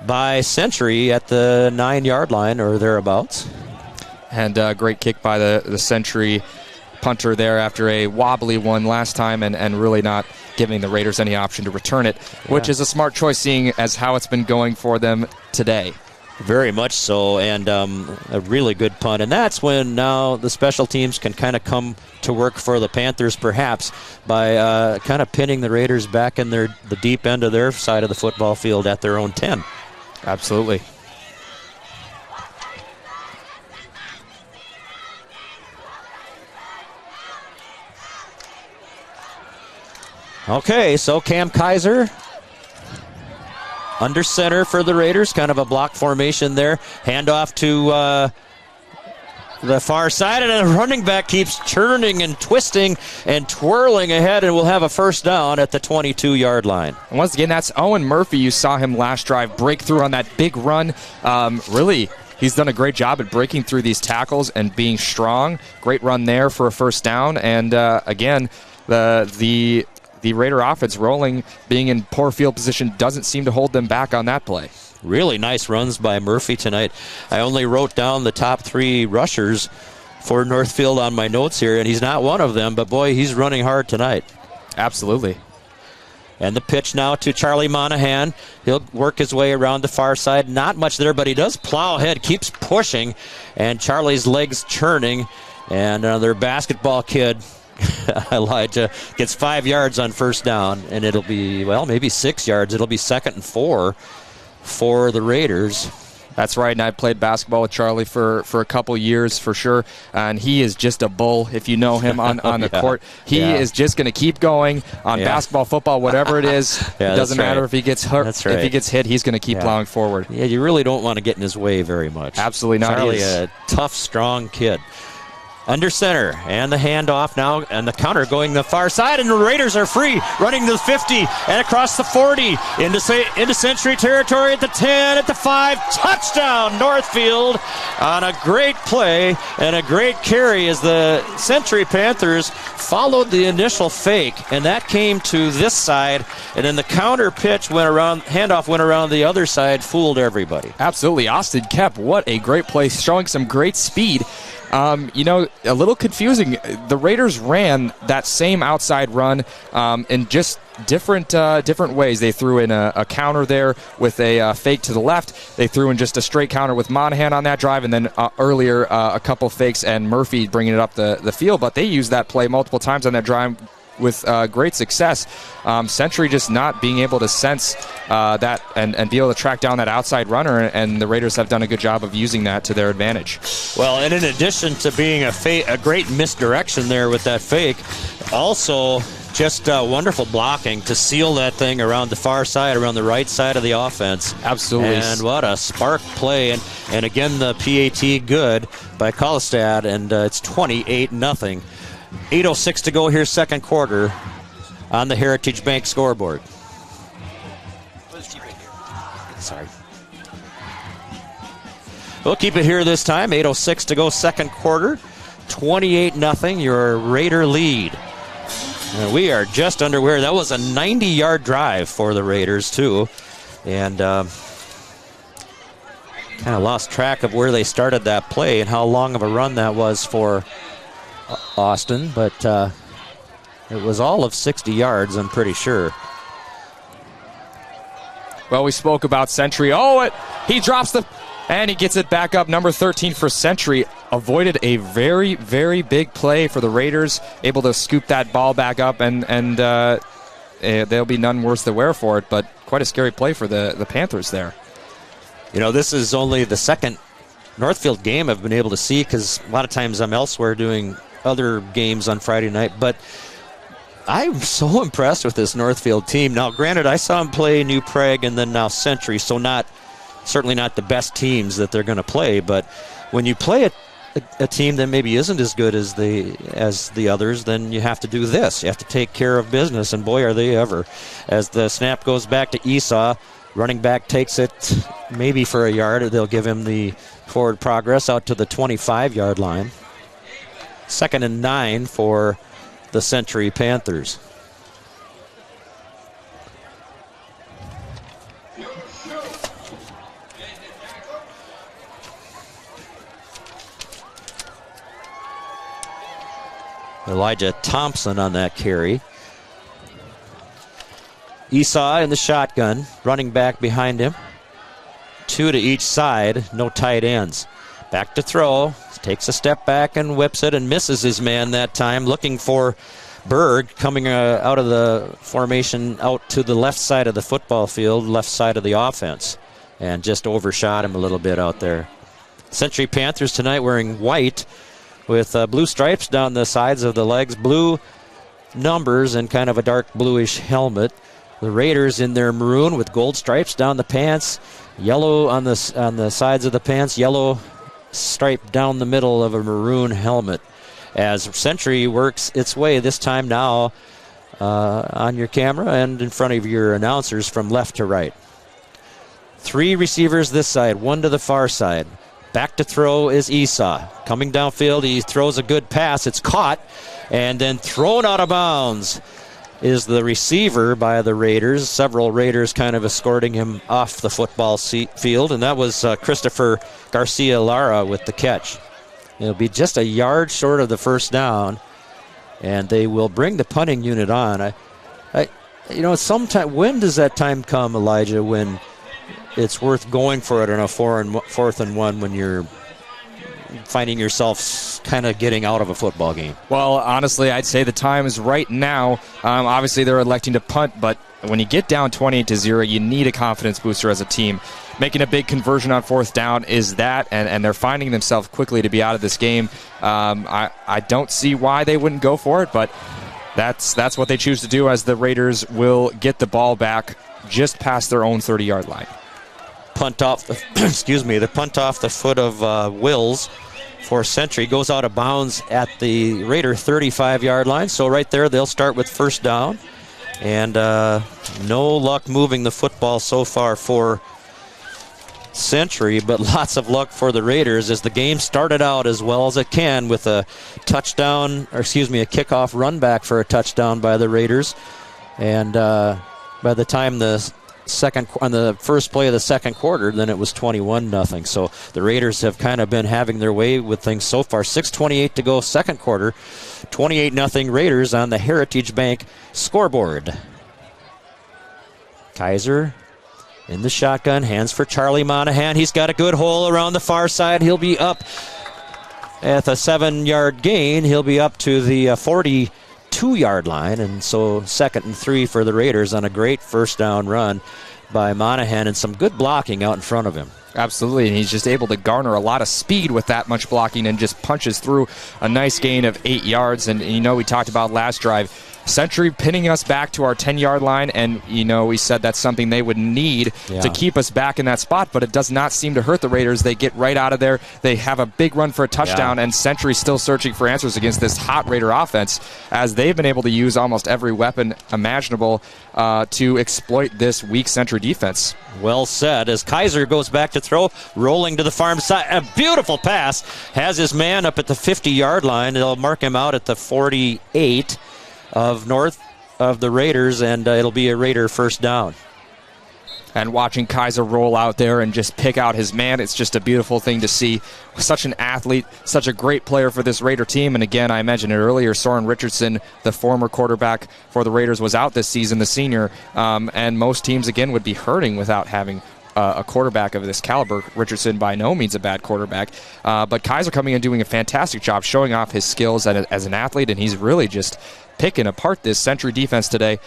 by Century at the 9-yard line or thereabouts. And a great kick by the Century punter there after a wobbly one last time and really not giving the Raiders any option to return it, which is a smart choice seeing as how it's been going for them today. Very much so, and a really good punt. And that's when now the special teams can kind of come to work for the Panthers, perhaps, by kind of pinning the Raiders back in the deep end of their side of the football field at their own 10. Absolutely. Okay, so Cam Kaiser under center for the Raiders, kind of a block formation there. Handoff to the far side, and the running back keeps turning and twisting and twirling ahead, and we'll have a first down at the 22-yard line. And once again, that's Owen Murphy. You saw him last drive break through on that big run. Really, he's done a great job at breaking through these tackles and being strong. Great run there for a first down, and again, the Raider offense rolling, being in poor field position, doesn't seem to hold them back on that play. Really nice runs by Murphy tonight. I only wrote down the top 3 rushers for Northfield on my notes here, and he's not one of them, but boy, he's running hard tonight. Absolutely. And the pitch now to Charlie Monahan. He'll work his way around the far side. Not much there, but he does plow ahead, keeps pushing, and Charlie's legs churning, and their basketball kid, Elijah, gets 5 yards on first down, and it'll be, well, maybe 6 yards. It'll be 2nd and 4 for the Raiders. That's right, and I played basketball with Charlie for a couple years for sure, and he is just a bull if you know him on the court. He is just going to keep going on basketball, football, whatever it is. It doesn't matter if he gets hurt, if he gets hit, he's going to keep plowing forward. Yeah, you really don't want to get in his way very much. Absolutely not. Charlie, a tough, strong kid. Under center, and the handoff now, and the counter going the far side, and the Raiders are free, running the 50, and across the 40, into Century territory at the 10, at the 5, touchdown Northfield on a great play and a great carry as the Century Panthers followed the initial fake, and that came to this side, and then the counter pitch went around, handoff went around the other side, fooled everybody. Absolutely. Austin Kep, what a great play, showing some great speed. A little confusing. The Raiders ran that same outside run in just different ways. They threw in a counter there with a fake to the left. They threw in just a straight counter with Monahan on that drive, and then earlier a couple fakes and Murphy bringing it up the field. But they used that play multiple times on that drive with great success. Century just not being able to sense that and be able to track down that outside runner, and the Raiders have done a good job of using that to their advantage. Well, and in addition to being a great misdirection there with that fake, also just wonderful blocking to seal that thing around the far side, around the right side of the offense. Absolutely. And what a spark play. And again, the PAT good by Kolstad, and it's 28-0. 8:06 to go here, second quarter, on the Heritage Bank scoreboard. Sorry. We'll keep it here this time. 8:06 to go, second quarter. 28-0, your Raider lead. And we are just underway. That was a 90-yard drive for the Raiders, too. And kind of lost track of where they started that play and how long of a run that was for Austin, but it was all of 60 yards, I'm pretty sure. Well, we spoke about Century. He drops and he gets it back up. Number 13 for Century avoided a very, very big play for the Raiders, able to scoop that ball back up, and there'll be none worse the wear for it, but quite a scary play for the Panthers there. You know, this is only the second Northfield game I've been able to see, because a lot of times I'm elsewhere doing other games on Friday night, but I'm so impressed with this Northfield team. Now, granted, I saw them play New Prague and then now Century, so not certainly not the best teams that they're going to play, but when you play a team that maybe isn't as good as the others, then you have to do this. You have to take care of business, and boy, are they ever. As the snap goes back to Esau, running back takes it maybe for a yard. They'll give him the forward progress out to the 25-yard line. 2nd and 9 for the Century Panthers. Elijah Thompson on that carry. Esau in the shotgun, running back behind him. 2 to each side, no tight ends. Back to throw, takes a step back and whips it and misses his man that time, looking for Berg coming out of the formation out to the left side of the football field, left side of the offense, and just overshot him a little bit out there. Century Panthers tonight wearing white with blue stripes down the sides of the legs, blue numbers, and kind of a dark bluish helmet. The Raiders in their maroon with gold stripes down the pants, yellow on the sides of the pants, yellow stripe down the middle of a maroon helmet. As Century works its way this time now on your camera and in front of your announcers from left to right. 3 receivers this side, 1 to the far side. Back to throw is Esau. Coming downfield, he throws a good pass. It's caught and then thrown out of bounds is the receiver by the Raiders. Several Raiders kind of escorting him off the football field, and that was Christopher Garcia-Lara with the catch. It'll be just a yard short of the first down, and they will bring the punting unit on. Sometime, when does that time come, Elijah, when it's worth going for it on a 4th and 1 when you're finding yourself kind of getting out of a football game? Well, honestly, I'd say the time is right now. Obviously, they're electing to punt, but when you get down 28-0, you need a confidence booster as a team. Making a big conversion on 4th down is that, and they're finding themselves quickly to be out of this game. I don't see why they wouldn't go for it, but that's what they choose to do, as the Raiders will get the ball back just past their own 30-yard line. Punt off the the punt off the foot of Wills for Century, goes out of bounds at the Raider 35-yard line. So right there, they'll start with first down, and no luck moving the football so far for Century, but lots of luck for the Raiders as the game started out as well as it can with a kickoff run back for a touchdown by the Raiders, and by the time on the first play of the second quarter, then it was 21-0. So the Raiders have kind of been having their way with things so far. 6:28 to go, second quarter. 28-0 Raiders on the Heritage Bank scoreboard. Kaiser in the shotgun, hands for Charlie Monahan. He's got a good hole around the far side. He'll be up at a 7-yard gain. He'll be up to the 42-yard line, and so 2nd and 3 for the Raiders on a great first down run by Monahan and some good blocking out in front of him. Absolutely, and he's just able to garner a lot of speed with that much blocking and just punches through a nice gain of 8 yards. And we talked about last drive, Century pinning us back to our 10-yard line, and we said that's something they would need to keep us back in that spot, but it does not seem to hurt the Raiders. They get right out of there. They have a big run for a touchdown, and Century still searching for answers against this hot Raider offense, as they've been able to use almost every weapon imaginable to exploit this weak Century defense. Well said, as Kaiser goes back to throw, rolling to the far side. A beautiful pass. Has his man up at the 50-yard line. They'll mark him out at the 48 of the Raiders, and it'll be a Raider first down. And watching Kaiser roll out there and just pick out his man, it's just a beautiful thing to see. Such an athlete, such a great player for this Raider team. And again, I mentioned it earlier, Soren Richardson, the former quarterback for the Raiders, was out this season, the senior. And most teams, again, would be hurting without having a quarterback of this caliber. Richardson by no means a bad quarterback. But Kaiser coming in doing a fantastic job, showing off his skills as an athlete, and he's really just picking apart this Century defense today.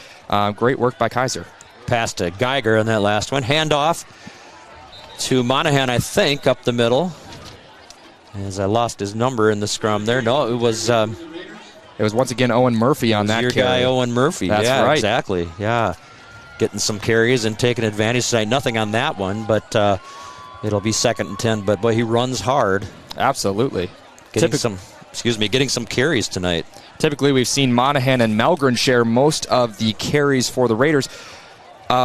Great work by Kaiser. Pass to Geiger on that last one. Handoff to Monahan, I think, up the middle. As I lost his number in the scrum there. No, it was once again Owen Murphy on that your carry. Guy Owen Murphy. That's yeah, right. Exactly. Yeah, getting some carries and taking advantage tonight. Nothing on that one, but It'll be 2nd and 10, but boy, he runs hard. Absolutely. Getting some carries tonight. Typically, we've seen Monahan and Malgren share most of the carries for the Raiders.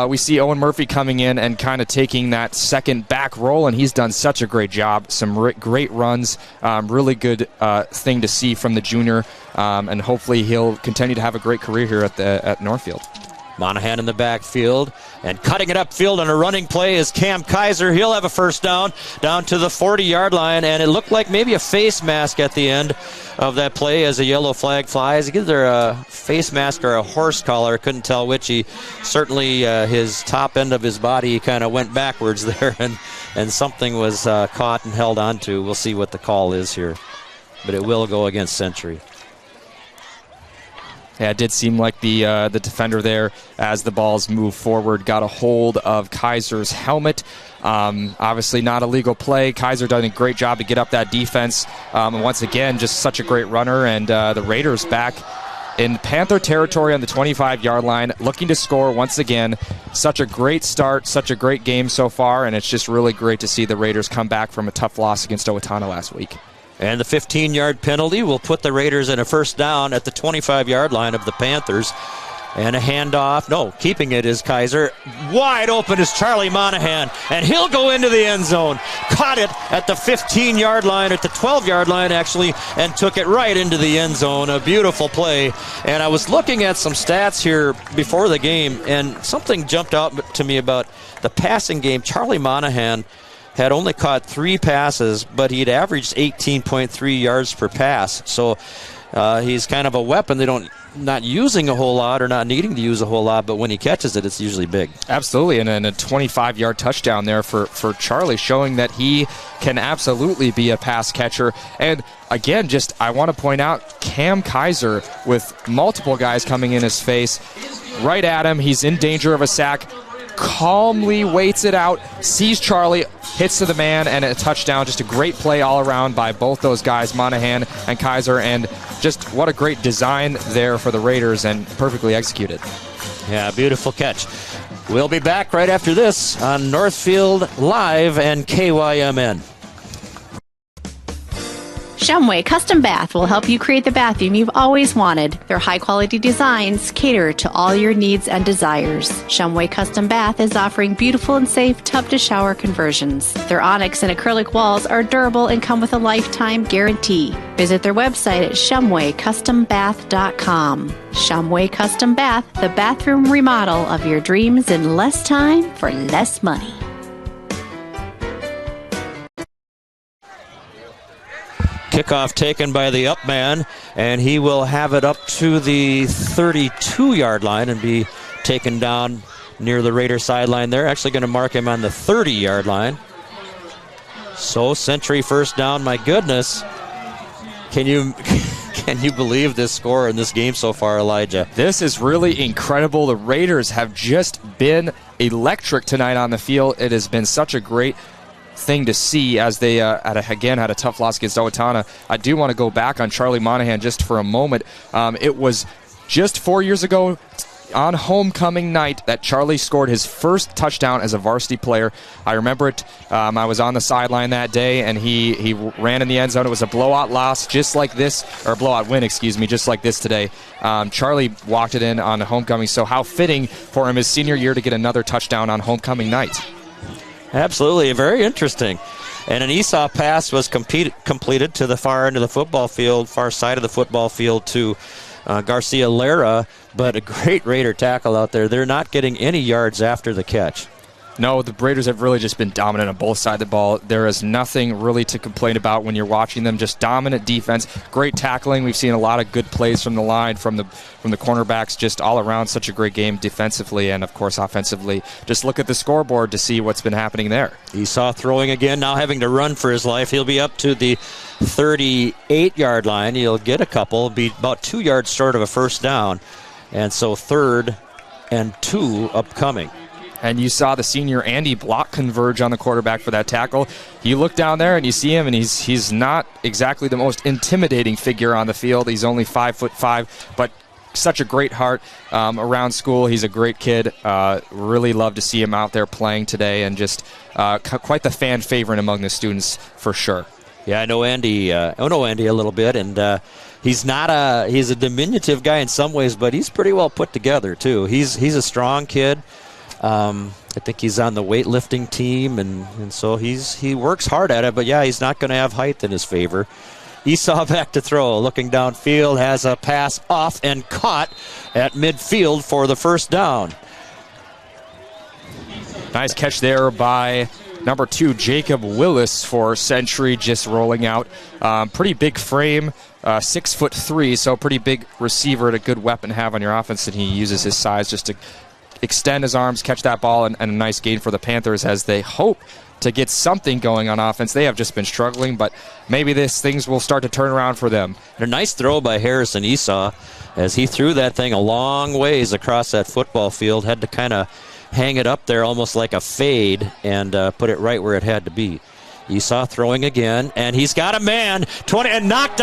We see Owen Murphy coming in and kind of taking that second back role, and he's done such a great job. Some great runs, really good thing to see from the junior, and hopefully he'll continue to have a great career here at Northfield. Monahan in the backfield, and cutting it upfield on a running play is Cam Kaiser. He'll have a first down to the 40-yard line, and it looked like maybe a face mask at the end of that play as a yellow flag flies. Either a face mask or a horse collar. Couldn't tell which. He certainly, his top end of his body kind of went backwards there, and something was caught and held onto. We'll see what the call is here, but it will go against Century. Yeah, it did seem like the defender there, as the balls move forward, got a hold of Kaiser's helmet. Obviously not a legal play. Kaiser done a great job to get up that defense. And once again, just such a great runner. And the Raiders back in Panther territory on the 25-yard line, looking to score once again. Such a great start, such a great game so far, and it's just really great to see the Raiders come back from a tough loss against Owatonna last week. And the 15-yard penalty will put the Raiders in a first down at the 25-yard line of the Panthers. And a handoff. No, keeping it is Kaiser. Wide open is Charlie Monahan, and he'll go into the end zone. Caught it at the 15-yard line, at the 12-yard line, actually, and took it right into the end zone. A beautiful play. And I was looking at some stats here before the game, and something jumped out to me about the passing game. Charlie Monahan had only caught 3 passes, but he'd averaged 18.3 yards per pass. So he's kind of a weapon. They don't not using a whole lot or not needing to use a whole lot, but when he catches it, it's usually big. Absolutely, and then a 25-yard touchdown there for Charlie, showing that he can absolutely be a pass catcher. And again, just I want to point out Cam Kaiser with multiple guys coming in his face, right at him. He's in danger of a sack. Calmly waits it out, sees Charlie, hits to the man, and a touchdown. Just a great play all around by both those guys, Monahan and Kaiser, and just what a great design there for the Raiders, and perfectly executed. Yeah, beautiful catch. We'll be back right after this on Northfield Live and KYMN. Shumway Custom Bath will help you create the bathroom you've always wanted. Their high-quality designs cater to all your needs and desires. Shumway Custom Bath is offering beautiful and safe tub-to-shower conversions. Their onyx and acrylic walls are durable and come with a lifetime guarantee. Visit their website at shumwaycustombath.com. Shumway Custom Bath, the bathroom remodel of your dreams in less time for less money. Kickoff taken by the up man, and he will have it up to the 32-yard line and be taken down near the Raider sideline. They're actually going to mark him on the 30-yard line. So Century first down. My goodness. Can you believe this score in this game so far, Elijah? This is really incredible. The Raiders have just been electric tonight on the field. It has been such a great thing to see as they had a tough loss against Owatonna. I do want to go back on Charlie Monahan just for a moment. It was just 4 years ago on homecoming night that Charlie scored his first touchdown as a varsity player. I remember it. I was on the sideline that day, and he ran in the end zone. It was a blowout loss just like this, or blowout win, just like this today. Charlie walked it in on homecoming, so how fitting for him his senior year to get another touchdown on homecoming night. Absolutely, very interesting. And an Esau pass was completed to the far end of the football field, far side of the football field to Garcia Lara, but a great Raider tackle out there. They're not getting any yards after the catch. No, the Raiders have really just been dominant on both sides of the ball. There is nothing really to complain about when you're watching them. Just dominant defense, great tackling. We've seen a lot of good plays from the line, from the cornerbacks, just all around. Such a great game defensively and, of course, offensively. Just look at the scoreboard to see what's been happening there. Esau throwing again, now having to run for his life. He'll be up to the 38-yard line. He'll get a couple, be about 2 yards short of a first down. And so 3rd and 2 upcoming. And you saw the senior Andy Block converge on the quarterback for that tackle. You look down there and you see him, and he's not exactly the most intimidating figure on the field. He's only 5'5", but such a great heart around school. He's a great kid. Really love to see him out there playing today, and just quite the fan favorite among the students for sure. Yeah, I know Andy. I know Andy a little bit, and he's a diminutive guy in some ways, but he's pretty well put together too. He's a strong kid. I think he's on the weightlifting team, and so he works hard at it. But yeah, he's not going to have height in his favor. Esau back to throw, looking downfield, has a pass off and caught at midfield for the first down. Nice catch there by number 2, Jacob Willis for Century, just rolling out. Pretty big frame, 6'3", so pretty big receiver and a good weapon to have on your offense, and he uses his size just to extend his arms, catch that ball, and a nice gain for the Panthers as they hope to get something going on offense. They have just been struggling, but maybe things will start to turn around for them. And a nice throw by Harrison Esau as he threw that thing a long ways across that football field, had to kind of hang it up there almost like a fade and put it right where it had to be. Esau throwing again, and he's got a man, 20, and knocked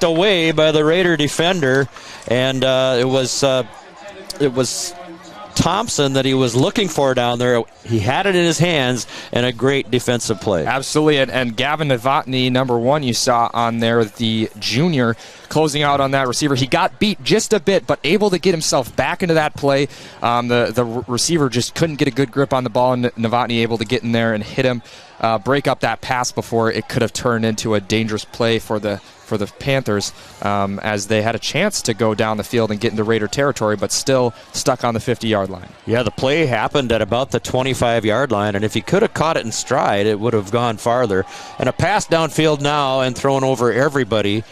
away by the Raider defender, and it was Thompson that he was looking for down there. He had it in his hands, and a great defensive play. Absolutely, and Gavin Novotny, number 1, you saw on there, the junior, closing out on that receiver. He got beat just a bit, but able to get himself back into that play. The receiver just couldn't get a good grip on the ball, and Novotny able to get in there and hit him, break up that pass before it could have turned into a dangerous play for the Panthers, as they had a chance to go down the field and get into Raider territory, but still stuck on the 50-yard line. Yeah, the play happened at about the 25-yard line, and if he could have caught it in stride, it would have gone farther. And a pass downfield now and thrown over everybody.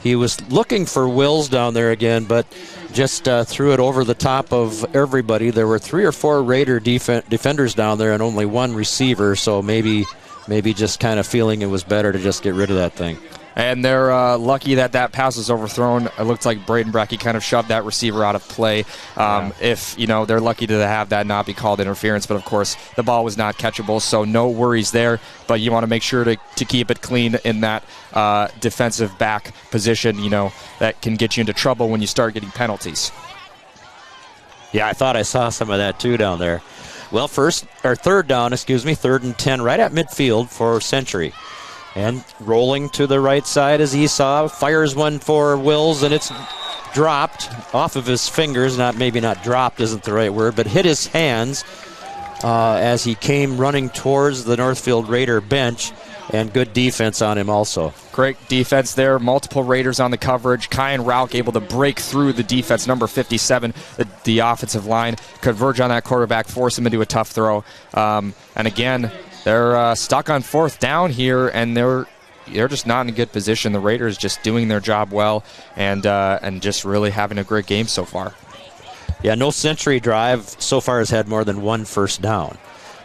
He was looking for Wills down there again, but just threw it over the top of everybody. There were 3 or 4 Raider defenders down there and only 1 receiver, so maybe just kind of feeling it was better to just get rid of that thing. And they're lucky that pass was overthrown. It looked like Braden Brecky kind of shoved that receiver out of play. If, they're lucky to have that not be called interference. But, of course, the ball was not catchable, so no worries there. But you want to make sure to keep it clean in that defensive back position, that can get you into trouble when you start getting penalties. Yeah, I thought I saw some of that, too, down there. Well, third down, 3rd and 10, right at midfield for Century. And rolling to the right side is Esau, fires one for Wills, and it's dropped off of his fingers. Maybe not dropped isn't the right word, but hit his hands as he came running towards the Northfield Raider bench, and good defense on him also. Great defense there. Multiple Raiders on the coverage. Kyan Rauch able to break through the defense. Number 57, the offensive line, converge on that quarterback, force him into a tough throw. And again, they're stuck on 4th down here, and they're just not in a good position. The Raiders just doing their job well, and just really having a great game so far. Yeah, no Century drive so far has had more than 1 first down.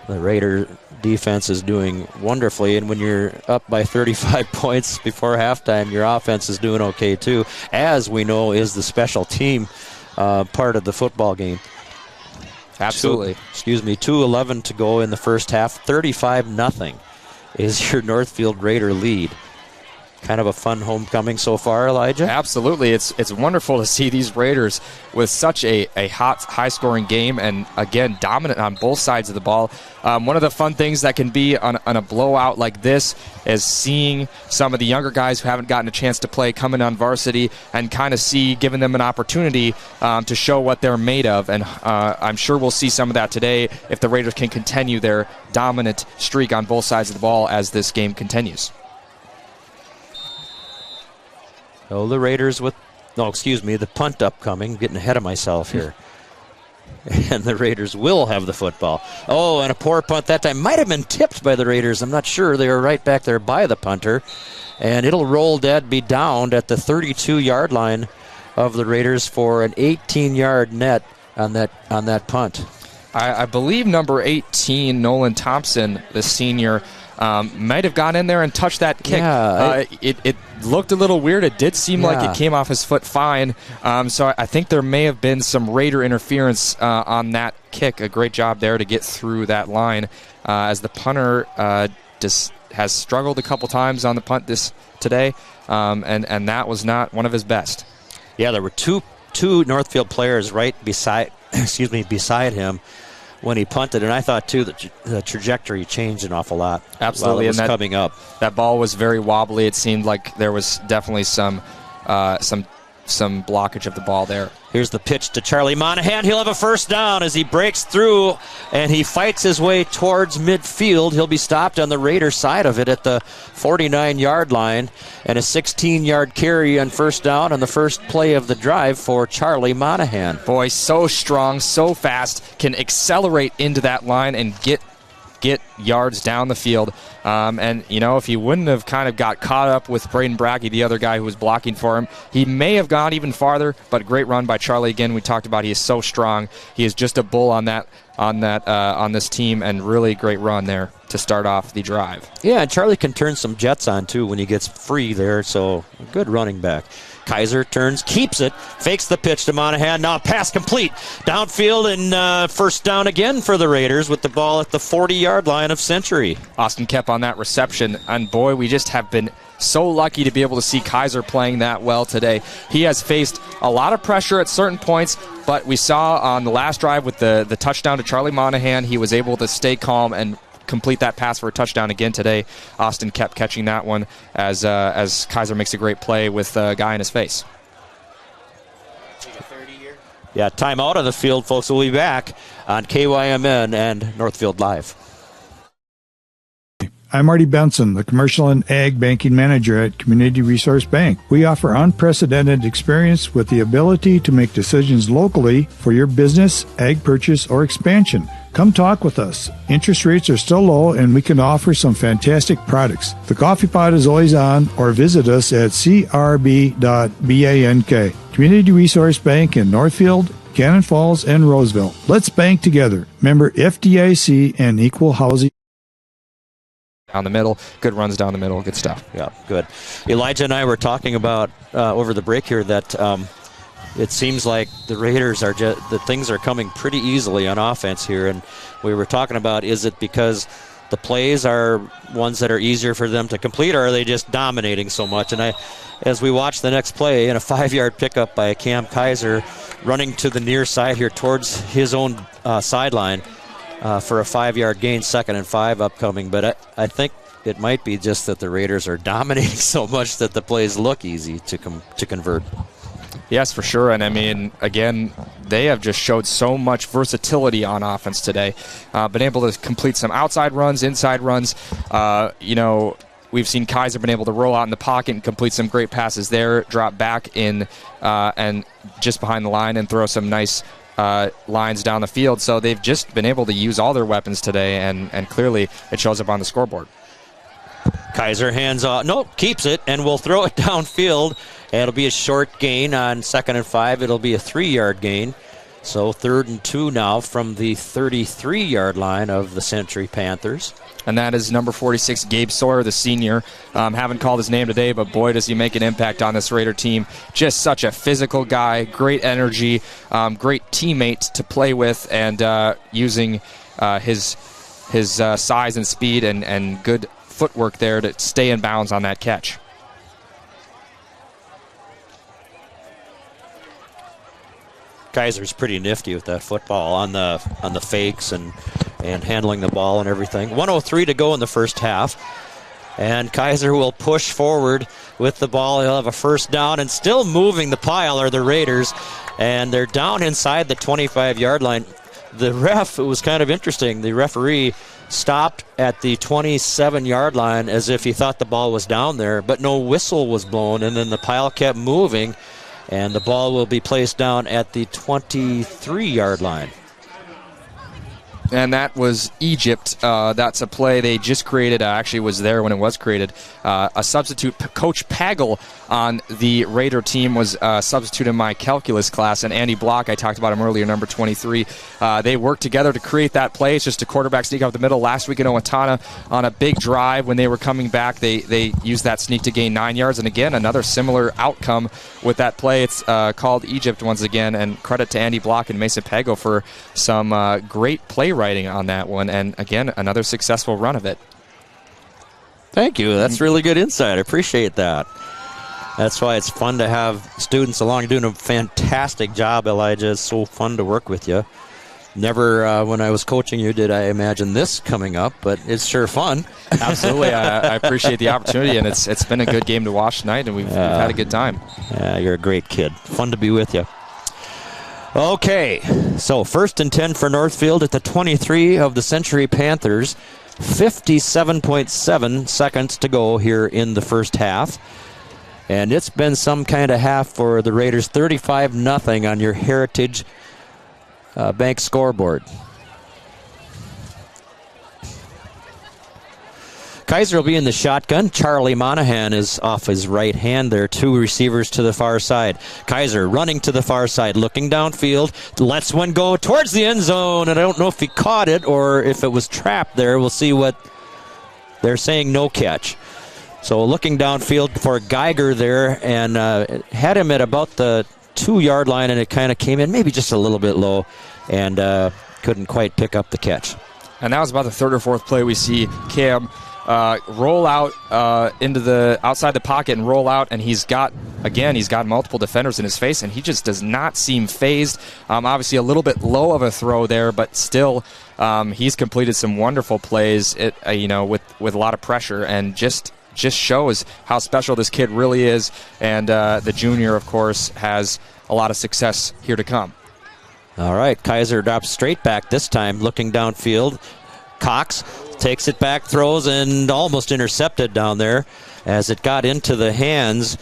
The Raider defense is doing wonderfully, and when you're up by 35 points before halftime, your offense is doing okay too, as we know is the special team part of the football game. Absolutely. 2:11 to go in the first half. 35-0 is your Northfield Raider lead. Kind of a fun homecoming so far, Elijah? Absolutely. It's wonderful to see these Raiders with such a hot, high-scoring game, and, again, dominant on both sides of the ball. One of the fun things that can be on a blowout like this is seeing some of the younger guys who haven't gotten a chance to play come in on varsity and kind of giving them an opportunity to show what they're made of. And I'm sure we'll see some of that today if the Raiders can continue their dominant streak on both sides of the ball as this game continues. Oh, the Raiders the punt upcoming. Getting ahead of myself here. And the Raiders will have the football. Oh, and a poor punt that time. Might have been tipped by the Raiders. I'm not sure. They were right back there by the punter. And it'll roll dead, be downed at the 32-yard line of the Raiders for an 18-yard net on that punt. I believe number 18, Nolan Thompson, the senior, might have gone in there and touched that kick. Yeah, it looked a little weird. It did seem like it came off his foot fine. So I think there may have been some Raider interference on that kick. A great job there to get through that line, as the punter has struggled a couple times on the punt today, and that was not one of his best. Yeah, there were two Northfield players right beside him when he punted, and I thought too that the trajectory changed an awful lot. Absolutely, while it was and coming up. That ball was very wobbly. It seemed like there was definitely some blockage of the ball there. Here's the pitch to Charlie Monahan. He'll have a first down as he breaks through and he fights his way towards midfield. He'll be stopped on the Raider side of it at the 49-yard line, and a 16-yard carry on first down on the first play of the drive for Charlie Monahan. Boy, so strong, so fast, can accelerate into that line and get yards down the field. And, if he wouldn't have kind of got caught up with Braden Bracke, the other guy who was blocking for him, he may have gone even farther, but a great run by Charlie. Again, we talked about he is so strong. He is just a bull on this team, and really great run there to start off the drive. Yeah, and Charlie can turn some jets on, too, when he gets free there, so good running back. Kaiser turns, keeps it, fakes the pitch to Monahan. Now pass complete. Downfield and first down again for the Raiders with the ball at the 40-yard line of Century. Austin Koepp on that reception, and boy, we just have been so lucky to be able to see Kaiser playing that well today. He has faced a lot of pressure at certain points, but we saw on the last drive with the touchdown to Charlie Monahan, he was able to stay calm and complete that pass for a touchdown again today. Austin kept catching that one as Kaiser makes a great play with a guy in his face. Yeah, timeout on the field, folks. We'll be back on KYMN and Northfield Live. I'm Marty Benson, the Commercial and Ag Banking Manager at Community Resource Bank. We offer unprecedented experience with the ability to make decisions locally for your business, ag purchase, or expansion. Come talk with us. Interest rates are still low, and we can offer some fantastic products. The coffee pot is always on, or visit us at crb.bank. Community Resource Bank in Northfield, Cannon Falls, and Roseville. Let's bank together. Member FDIC and Equal Housing. Down the middle, good runs down the middle, good stuff. Yeah, good. Elijah and I were talking about over the break here that it seems like the Raiders the things are coming pretty easily on offense here, and we were talking about, is it because the plays are ones that are easier for them to complete, or are they just dominating so much? And as we watch the next play, in a 5-yard pickup by Cam Kaiser, running to the near side here towards his own sideline, for a 5-yard gain, 2nd and 5 upcoming. But I think it might be just that the Raiders are dominating so much that the plays look easy to convert. Yes, for sure. And I mean, again, they have just showed so much versatility on offense today. Been able to complete some outside runs, inside runs. We've seen Kaiser been able to roll out in the pocket and complete some great passes there, drop back in and just behind the line and throw some nice lines down the field. So they've just been able to use all their weapons today, and clearly it shows up on the scoreboard. Kaiser hands off. Nope, keeps it, and will throw it downfield. It'll be a short gain on 2nd and 5. It'll be a 3-yard gain. So 3rd and 2 now from the 33-yard line of the Century Panthers. And that is number 46, Gabe Sawyer, the senior. Haven't called his name today, but boy, does he make an impact on this Raider team. Just such a physical guy, great energy, great teammate to play with, and using his size and speed and good footwork there to stay in bounds on that catch. Kaiser's pretty nifty with that football on the fakes and handling the ball and everything. 1:03 to go in the first half. And Kaiser will push forward with the ball. He'll have a first down, and still moving the pile are the Raiders. And they're down inside the 25-yard line. The ref, it was kind of interesting. The referee stopped at the 27-yard line as if he thought the ball was down there, but no whistle was blown, and then the pile kept moving. And the ball will be placed down at the 23-yard line. And that was Egypt. That's a play they just created. Actually was there when it was created. A substitute, Coach Pagel on the Raider team was a substitute in my calculus class. And Andy Block, I talked about him earlier, number 23. They worked together to create that play. It's just a quarterback sneak up the middle. Last week in Owatonna on a big drive when they were coming back, they used that sneak to gain 9 yards. And again, another similar outcome with that play. It's called Egypt once again. And credit to Andy Block and Mason Pagel for some great play writing on that one, and again, another successful run of it. Thank you. That's really good insight. I appreciate that. That's why it's fun to have students along. You're doing a fantastic job, Elijah. It's so fun to work with you. Never, when I was coaching you, did I imagine this coming up, but it's sure fun. Absolutely. I appreciate the opportunity, and it's been a good game to watch tonight, and we've had a good time. Yeah, you're a great kid. Fun to be with you. Okay, so 1st and 10 for Northfield at the 23 of the Century Panthers. 57.7 seconds to go here in the first half. And it's been some kind of half for the Raiders. 35-0 on your Heritage Bank scoreboard. Kaiser will be in the shotgun. Charlie Monahan is off his right hand there. 2 receivers to the far side. Kaiser running to the far side, looking downfield. Lets one go towards the end zone. And I don't know if he caught it or if it was trapped there. We'll see what they're saying. No catch. So looking downfield for Geiger there, and had him at about the 2-yard line, and it kind of came in maybe just a little bit low, and couldn't quite pick up the catch. And that was about the 3rd or 4th play we see Cam roll out into the outside the pocket and roll out, and he's got multiple defenders in his face, and he just does not seem phased. Obviously a little bit low of a throw there, but still he's completed some wonderful plays with a lot of pressure, and just shows how special this kid really is. And the junior, of course, has a lot of success here to come. All right, Kaiser drops straight back this time, looking downfield. Cox takes it back, throws, and almost intercepted down there as it got into the hands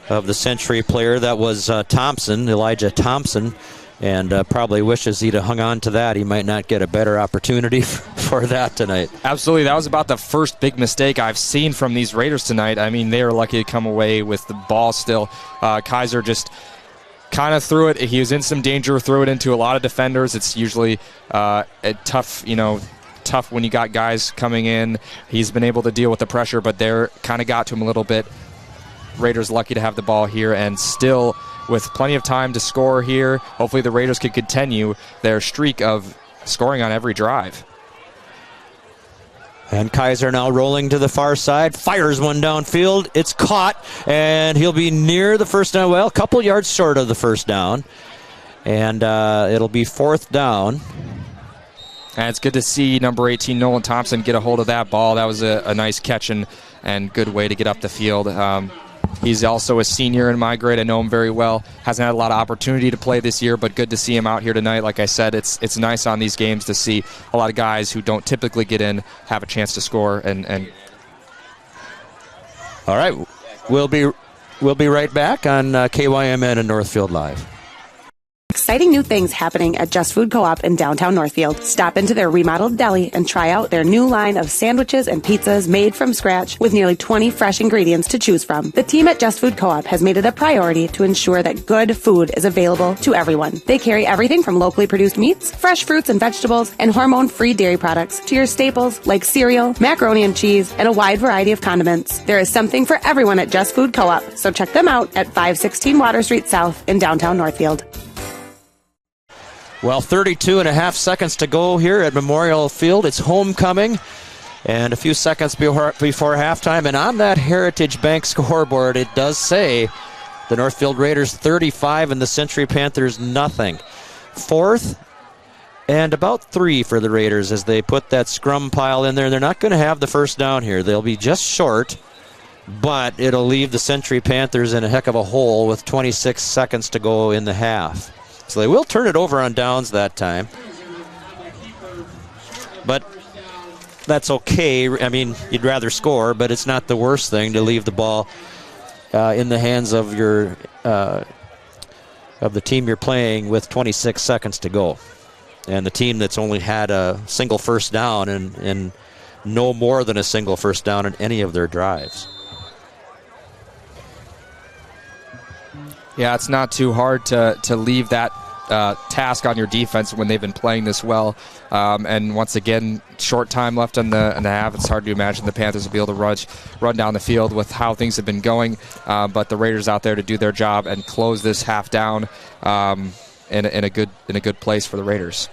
of the Century player. That was Thompson, Elijah Thompson, and probably wishes he'd have hung on to that. He might not get a better opportunity for that tonight. Absolutely. That was about the first big mistake I've seen from these Raiders tonight. I mean, they are lucky to come away with the ball still. Kaiser just kind of threw it. He was in some danger, threw it into a lot of defenders. It's usually a tough when you got guys coming in. He's been able to deal with the pressure, but they're kind of got to him a little bit. Raiders lucky to have the ball here, and still with plenty of time to score here. Hopefully the Raiders could continue their streak of scoring on every drive. And Kaiser now rolling to the far side, fires one downfield. It's caught, and he'll be near the first down. Well, a couple yards short of the first down. And it'll be 4th down. And it's good to see number 18, Nolan Thompson, get a hold of that ball. That was a nice catch and good way to get up the field. He's also a senior in my grade. I know him very well. Hasn't had a lot of opportunity to play this year, but good to see him out here tonight. Like I said, it's nice on these games to see a lot of guys who don't typically get in have a chance to score. And all right, we'll be right back on KYMN and Northfield Live. Exciting new things happening at Just Food Co-op in downtown Northfield. Stop into their remodeled deli and try out their new line of sandwiches and pizzas made from scratch with nearly 20 fresh ingredients to choose from. The team at Just Food Co-op has made it a priority to ensure that good food is available to everyone. They carry everything from locally produced meats, fresh fruits and vegetables, and hormone-free dairy products to your staples like cereal, macaroni and cheese, and a wide variety of condiments. There is something for everyone at Just Food Co-op, so check them out at 516 Water Street South in downtown Northfield. Well, 32.5 seconds to go here at Memorial Field. It's homecoming, and a few seconds before halftime. And on that Heritage Bank scoreboard, it does say the Northfield Raiders 35 and the Century Panthers nothing. 4th and about 3 for the Raiders as they put that scrum pile in there. They're not going to have the first down here. They'll be just short, but it'll leave the Century Panthers in a heck of a hole with 26 seconds to go in the half. So they will turn it over on downs that time. But that's okay. I mean, you'd rather score, but it's not the worst thing to leave the ball in the hands of your of the team you're playing with 26 seconds to go. And the team that's only had a single first down and no more than a single first down in any of their drives. Yeah, it's not too hard to leave that task on your defense when they've been playing this well. And once again, short time left in the half. It's hard to imagine the Panthers will be able to run down the field with how things have been going. But the Raiders out there to do their job and close this half down in a good place for the Raiders.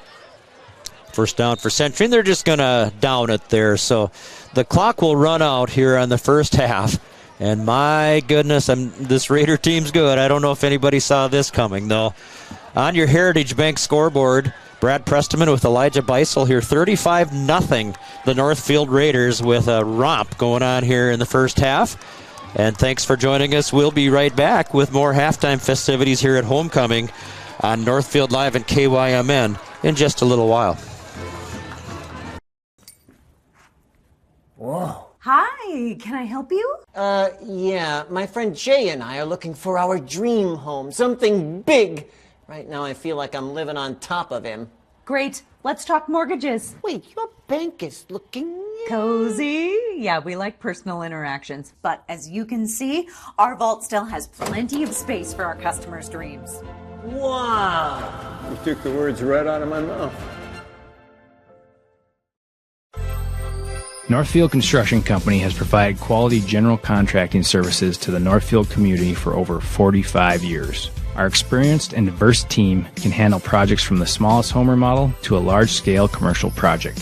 First down for Century, and they're just going to down it there. So the clock will run out here on the first half. And my goodness, this Raider team's good. I don't know if anybody saw this coming, though. On your Heritage Bank scoreboard, Brad Prestman with Elijah Beisel here, 35-0. The Northfield Raiders with a romp going on here in the first half. And thanks for joining us. We'll be right back with more halftime festivities here at Homecoming on Northfield Live and KYMN in just a little while. Whoa. Hi, can I help you? Yeah, my friend Jay and I are looking for our dream home, something big. Right now I feel like I'm living on top of him. Great, let's talk mortgages. Wait, your bank is looking cozy. Yeah, we like personal interactions. But as you can see, our vault still has plenty of space for our customers' dreams. Wow. You took the words right out of my mouth. Northfield Construction Company has provided quality general contracting services to the Northfield community for over 45 years. Our experienced and diverse team can handle projects from the smallest home remodel to a large-scale commercial project.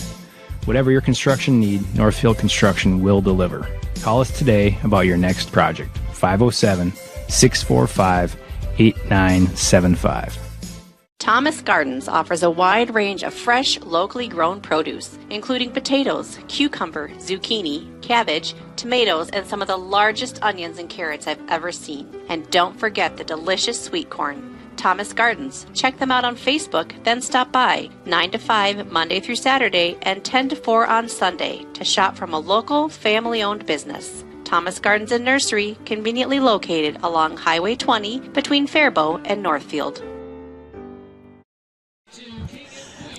Whatever your construction need, Northfield Construction will deliver. Call us today about your next project. 507-645-8975. Thomas Gardens offers a wide range of fresh, locally grown produce, including potatoes, cucumber, zucchini, cabbage, tomatoes, and some of the largest onions and carrots I've ever seen. And don't forget the delicious sweet corn. Thomas Gardens. Check them out on Facebook, then stop by 9 to 5 Monday through Saturday and 10 to 4 on Sunday to shop from a local, family-owned business. Thomas Gardens and Nursery, conveniently located along Highway 20 between Faribault and Northfield.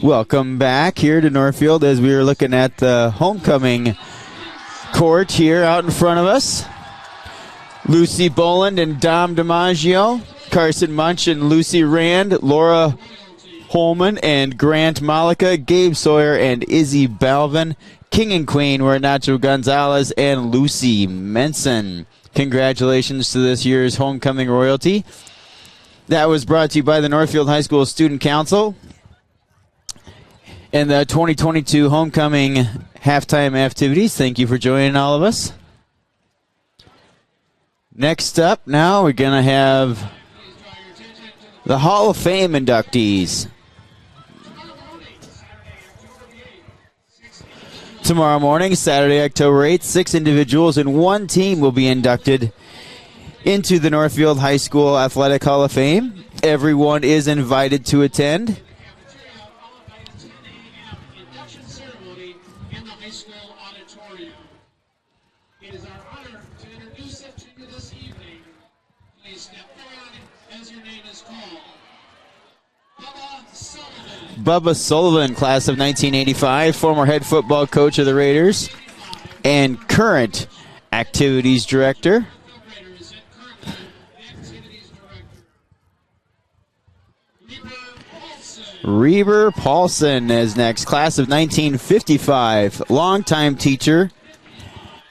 Welcome back here to Northfield as we are looking at the homecoming court here out in front of us. Lucy Boland and Dom DiMaggio, Carson Munch and Lucy Rand, Laura Holman and Grant Malika, Gabe Sawyer and Izzy Balvin. King and Queen were Nacho Gonzalez and Lucy Menson. Congratulations to this year's homecoming royalty. That was brought to you by the Northfield High School Student Council. And the 2022 homecoming halftime activities. Thank you for joining all of us. Next up now, we're going to have the Hall of Fame inductees. Tomorrow morning, Saturday, October 8th, 6 individuals and 1 team will be inducted into the Northfield High School Athletic Hall of Fame. Everyone is invited to attend. Bubba Sullivan, class of 1985, former head football coach of the Raiders and current activities director. Reber Paulson is next, class of 1955, longtime teacher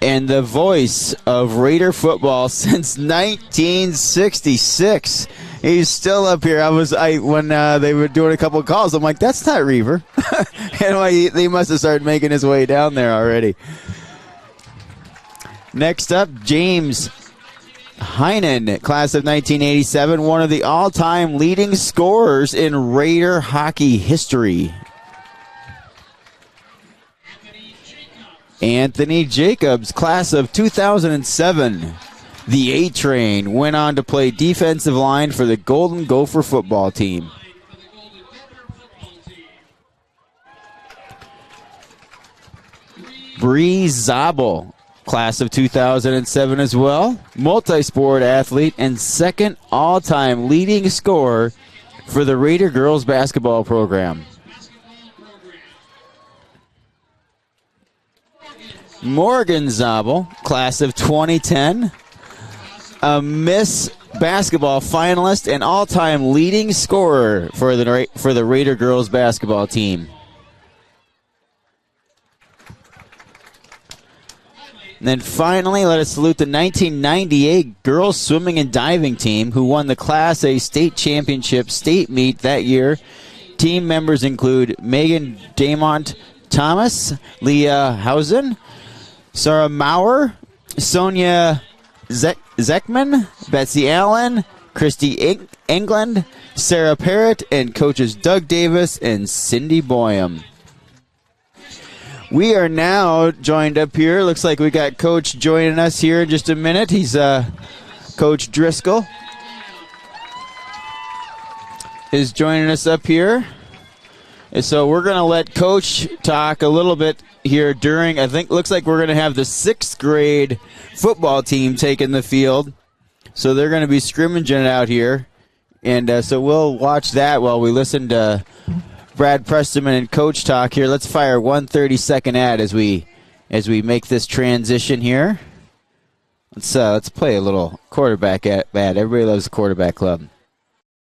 and the voice of Raider football since 1966. He's still up here. When they were doing a couple of calls, I'm like, that's not Reber. And they must have started making his way down there already. Next up, James Heinen, class of 1987, one of the all-time leading scorers in Raider hockey history. Anthony Jacobs, class of 2007. The A-Train went on to play defensive line for the Golden Gopher football team. Bree Zabel, class of 2007 as well. Multi-sport athlete and second all-time leading scorer for the Raider girls basketball program. Morgan Zabel, class of 2010. A Miss Basketball finalist and all-time leading scorer for the Raider girls basketball team. And then finally, let us salute the 1998 girls swimming and diving team who won the Class A state championship state meet that year. Team members include Megan Damont Thomas, Leah Hausen, Sarah Maurer, Sonia Zekman, Betsy Allen, Christy England, Sarah Parrott, and coaches Doug Davis and Cindy Boyum. We are now joined up here. Looks like we got Coach joining us here in just a minute. He's Coach Driscoll is joining us up here. And so we're going to let Coach talk a little bit here during, I think, looks like we're going to have the 6th grade football team taking the field. So they're going to be scrimmaging out here. And so we'll watch that while we listen to Brad Prestonman and Coach talk here. Let's fire 1 30-second ad as we make this transition here. Let's play a little quarterback ad. Everybody loves the quarterback club.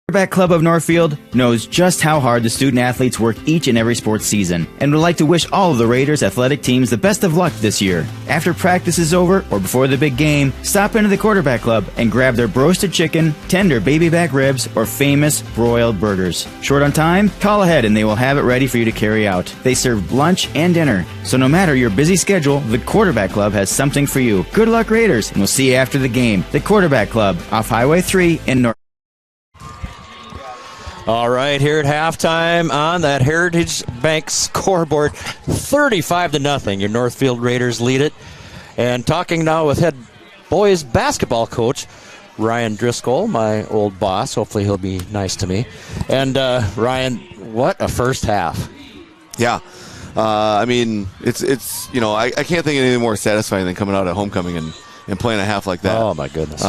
Quarterback Club of Northfield knows just how hard the student athletes work each and every sports season and would like to wish all of the Raiders athletic teams the best of luck this year. After practice is over or before the big game, stop into the Quarterback Club and grab their roasted chicken, tender baby back ribs, or famous broiled burgers. Short on time? Call ahead and they will have it ready for you to carry out. They serve lunch and dinner, so no matter your busy schedule, the Quarterback Club has something for you. Good luck, Raiders, and we'll see you after the game. The Quarterback Club, off Highway 3 in North. All right, here at halftime on that Heritage Bank scoreboard, 35-0. Your Northfield Raiders lead it. And talking now with head boys basketball coach Ryan Driscoll, my old boss. Hopefully he'll be nice to me. And Ryan, what a first half. Yeah. I mean, it's I can't think of anything more satisfying than coming out at homecoming and playing a half like that. Oh, my goodness.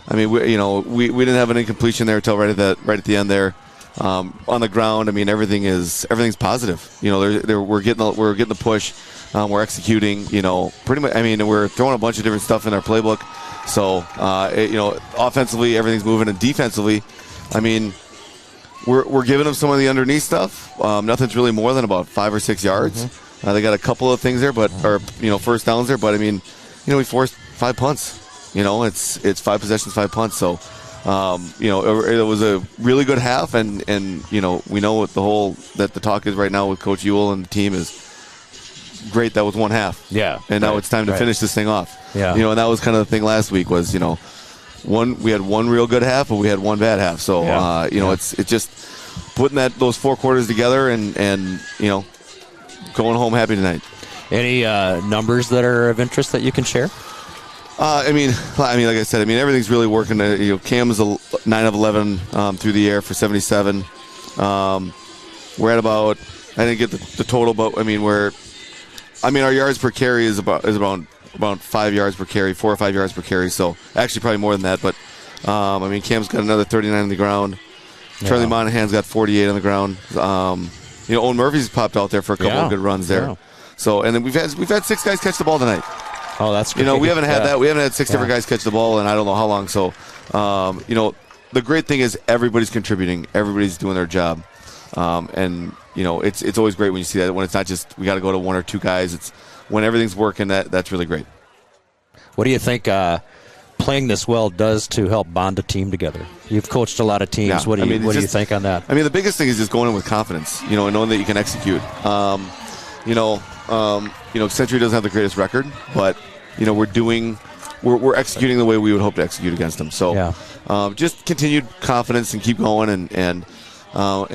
I mean, we didn't have an incompletion there until right at the end there. On the ground, I mean, everything's positive. We're getting the push. We're executing. Pretty much. I mean, we're throwing a bunch of different stuff in our playbook. So, offensively, everything's moving, and defensively, I mean, we're giving them some of the underneath stuff. Nothing's really more than about 5 or 6 yards. Mm-hmm. They got a couple of things there, first downs there. But I mean, we forced 5 punts. It's 5 possessions, 5 punts. So, it was a really good half, and we know what the talk is right now with Coach Ewell and the team is great. That was one half. Yeah. And now it's time to finish this thing off. Yeah. And that was kind of the thing last week was, we had one real good half, but we had one bad half. So, it's just putting those 4 quarters together and going home happy tonight. Any numbers that are of interest that you can share? I mean, like I said, everything's really working. Cam's 9 of 11 through the air for 77. We're at about, I didn't get the total, but our yards per carry is about 5 yards per carry, 4 or 5 yards per carry. So actually probably more than that. But Cam's got another 39 on the ground. Yeah. Charlie Monahan's got 48 on the ground. Owen Murphy's popped out there for a couple of good runs there. Yeah. So, and then we've had 6 guys catch the ball tonight. Oh, that's great. We haven't had that. We haven't had 6 different guys catch the ball, and I don't know how long. So, the great thing is everybody's contributing. Everybody's doing their job. It's always great when you see that. When it's not just we got to go to 1 or 2 guys. It's when everything's working. That's really great. What do you think playing this well does to help bond a team together? You've coached a lot of teams. Yeah. What do you think on that? The biggest thing is just going in with confidence. And knowing that you can execute. Century doesn't have the greatest record, but we're executing the way we would hope to execute against them. So, just continued confidence and keep going and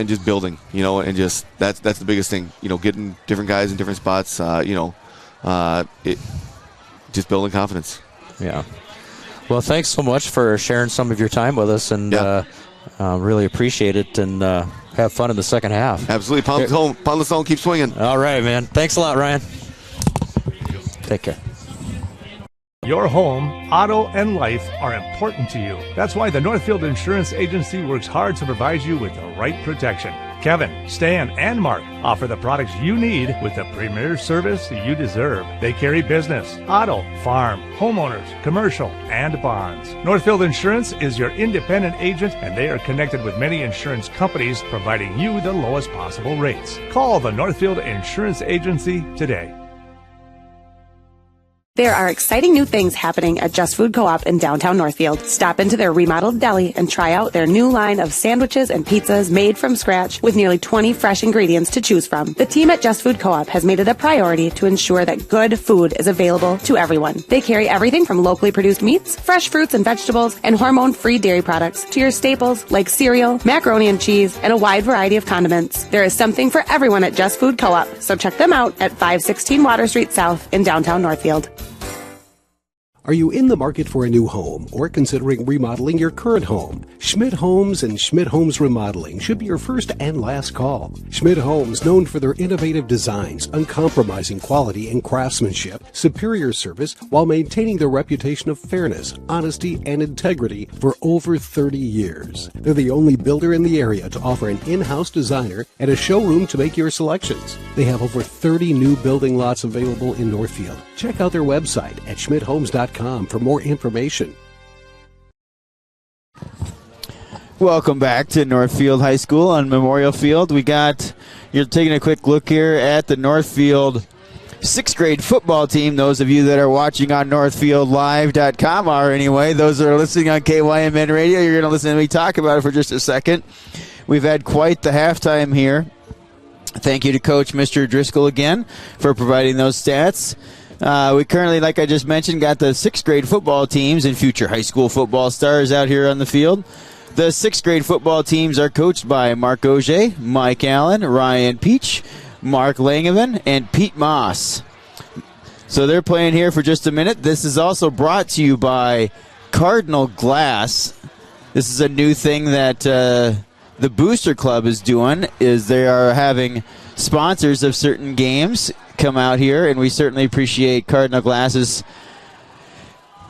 just building. And just that's the biggest thing. Getting different guys in different spots. Just building confidence. Yeah. Well, thanks so much for sharing some of your time with us, and really appreciate it. And have fun in the second half. Absolutely. Pound the stone, keep swinging. All right, man. Thanks a lot, Ryan. Take care. Your home, auto, and life are important to you. That's why the Northfield Insurance Agency works hard to provide you with the right protection. Kevin, Stan, and Mark offer the products you need with the premier service you deserve. They carry business, auto, farm, homeowners, commercial, and bonds. Northfield Insurance is your independent agent, and they are connected with many insurance companies, providing you the lowest possible rates. Call the Northfield Insurance Agency today. There are exciting new things happening at Just Food Co-op in downtown Northfield. Stop into their remodeled deli and try out their new line of sandwiches and pizzas made from scratch with nearly 20 fresh ingredients to choose from. The team at Just Food Co-op has made it a priority to ensure that good food is available to everyone. They carry everything from locally produced meats, fresh fruits and vegetables, and hormone-free dairy products to your staples like cereal, macaroni and cheese, and a wide variety of condiments. There is something for everyone at Just Food Co-op, so check them out at 516 Water Street South in downtown Northfield. Are you in the market for a new home or considering remodeling your current home? Schmidt Homes and Schmidt Homes Remodeling should be your first and last call. Schmidt Homes, known for their innovative designs, uncompromising quality and craftsmanship, superior service, while maintaining their reputation of fairness, honesty, and integrity for over 30 years. They're the only builder in the area to offer an in-house designer and a showroom to make your selections. They have over 30 new building lots available in Northfield. Check out their website at schmidthomes.com for more information. Welcome back to Northfield High School on Memorial Field. You're taking a quick look here at the Northfield 6th grade football team. Those of you that are watching on NorthfieldLive.com are anyway. Those that are listening on KYMN Radio, you're going to listen to me talk about it for just a second. We've had quite the halftime here. Thank you to Coach Mr. Driscoll again for providing those stats. We currently, like I just mentioned, got the 6th grade football teams and future high school football stars out here on the field. The 6th grade football teams are coached by Mark Auger, Mike Allen, Ryan Peach, Mark Langevin, and Pete Moss. So they're playing here for just a minute. This is also brought to you by Cardinal Glass. This is a new thing that the Booster Club is doing, is they are having sponsors of certain games come out here, and we certainly appreciate Cardinal Glass's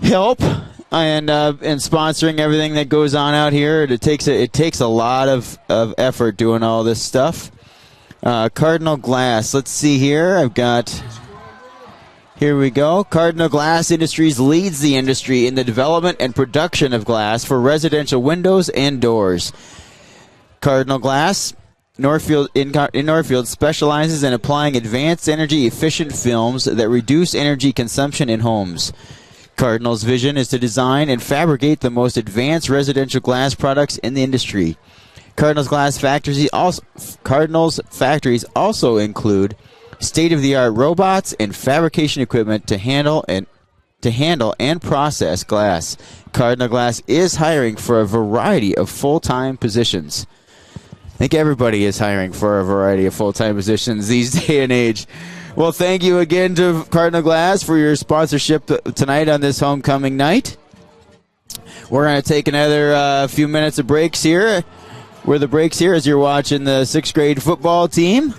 help and sponsoring everything that goes on out here. It takes a lot of effort doing all this stuff. Cardinal Glass, let's see here. Here we go. Cardinal Glass Industries leads the industry in the development and production of glass for residential windows and doors. Cardinal Glass Northfield specializes in applying advanced energy-efficient films that reduce energy consumption in homes. Cardinal's vision is to design and fabricate the most advanced residential glass products in the industry. Cardinal's factories also include state-of-the-art robots and fabrication equipment to handle and process glass. Cardinal Glass is hiring for a variety of full-time positions. I think everybody is hiring for a variety of full-time positions these day and age. Well, thank you again to Cardinal Glass for your sponsorship tonight on this homecoming night. We're going to take another few minutes of breaks here. Where the breaks here as you're watching the 6th grade football team.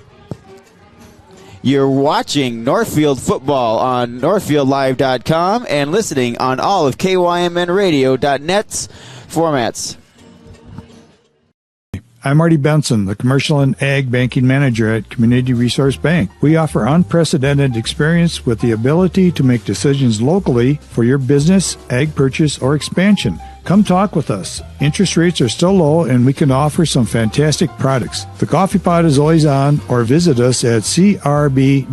You're watching Northfield football on NorthfieldLive.com and listening on all of KYMNRadio.net's formats. I'm Marty Benson, the Commercial and Ag Banking Manager at Community Resource Bank. We offer unprecedented experience with the ability to make decisions locally for your business, ag purchase, or expansion. Come talk with us. Interest rates are still low, and we can offer some fantastic products. The coffee pot is always on, or visit us at crb.bank.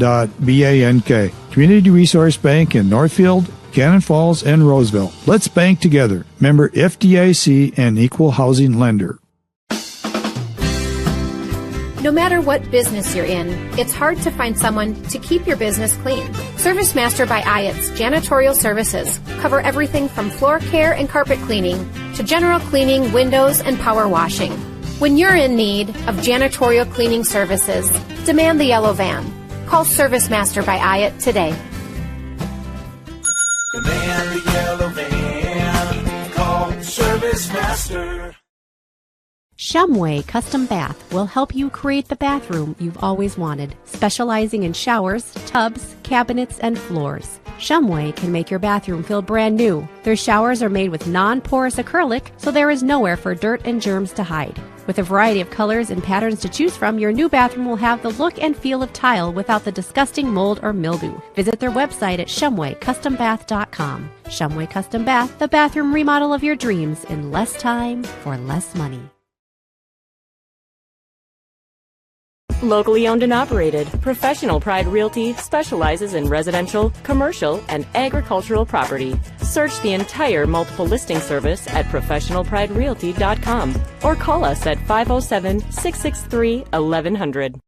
Community Resource Bank in Northfield, Cannon Falls, and Roseville. Let's bank together. Member FDIC and equal housing lender. No matter what business you're in, it's hard to find someone to keep your business clean. ServiceMaster by Ayatt's janitorial services cover everything from floor care and carpet cleaning to general cleaning, windows, and power washing. When you're in need of janitorial cleaning services, demand the yellow van. Call ServiceMaster by Ayatt today. Demand the yellow van. Call ServiceMaster. Shumway Custom Bath will help you create the bathroom you've always wanted, specializing in showers, tubs, cabinets, and floors. Shumway can make your bathroom feel brand new. Their showers are made with non-porous acrylic, so there is nowhere for dirt and germs to hide. With a variety of colors and patterns to choose from, your new bathroom will have the look and feel of tile without the disgusting mold or mildew. Visit their website at shumwaycustombath.com. Shumway Custom Bath, the bathroom remodel of your dreams in less time for less money. Locally owned and operated, Professional Pride Realty specializes in residential, commercial, and agricultural property. Search the entire multiple listing service at professionalpriderealty.com or call us at 507-663-1100.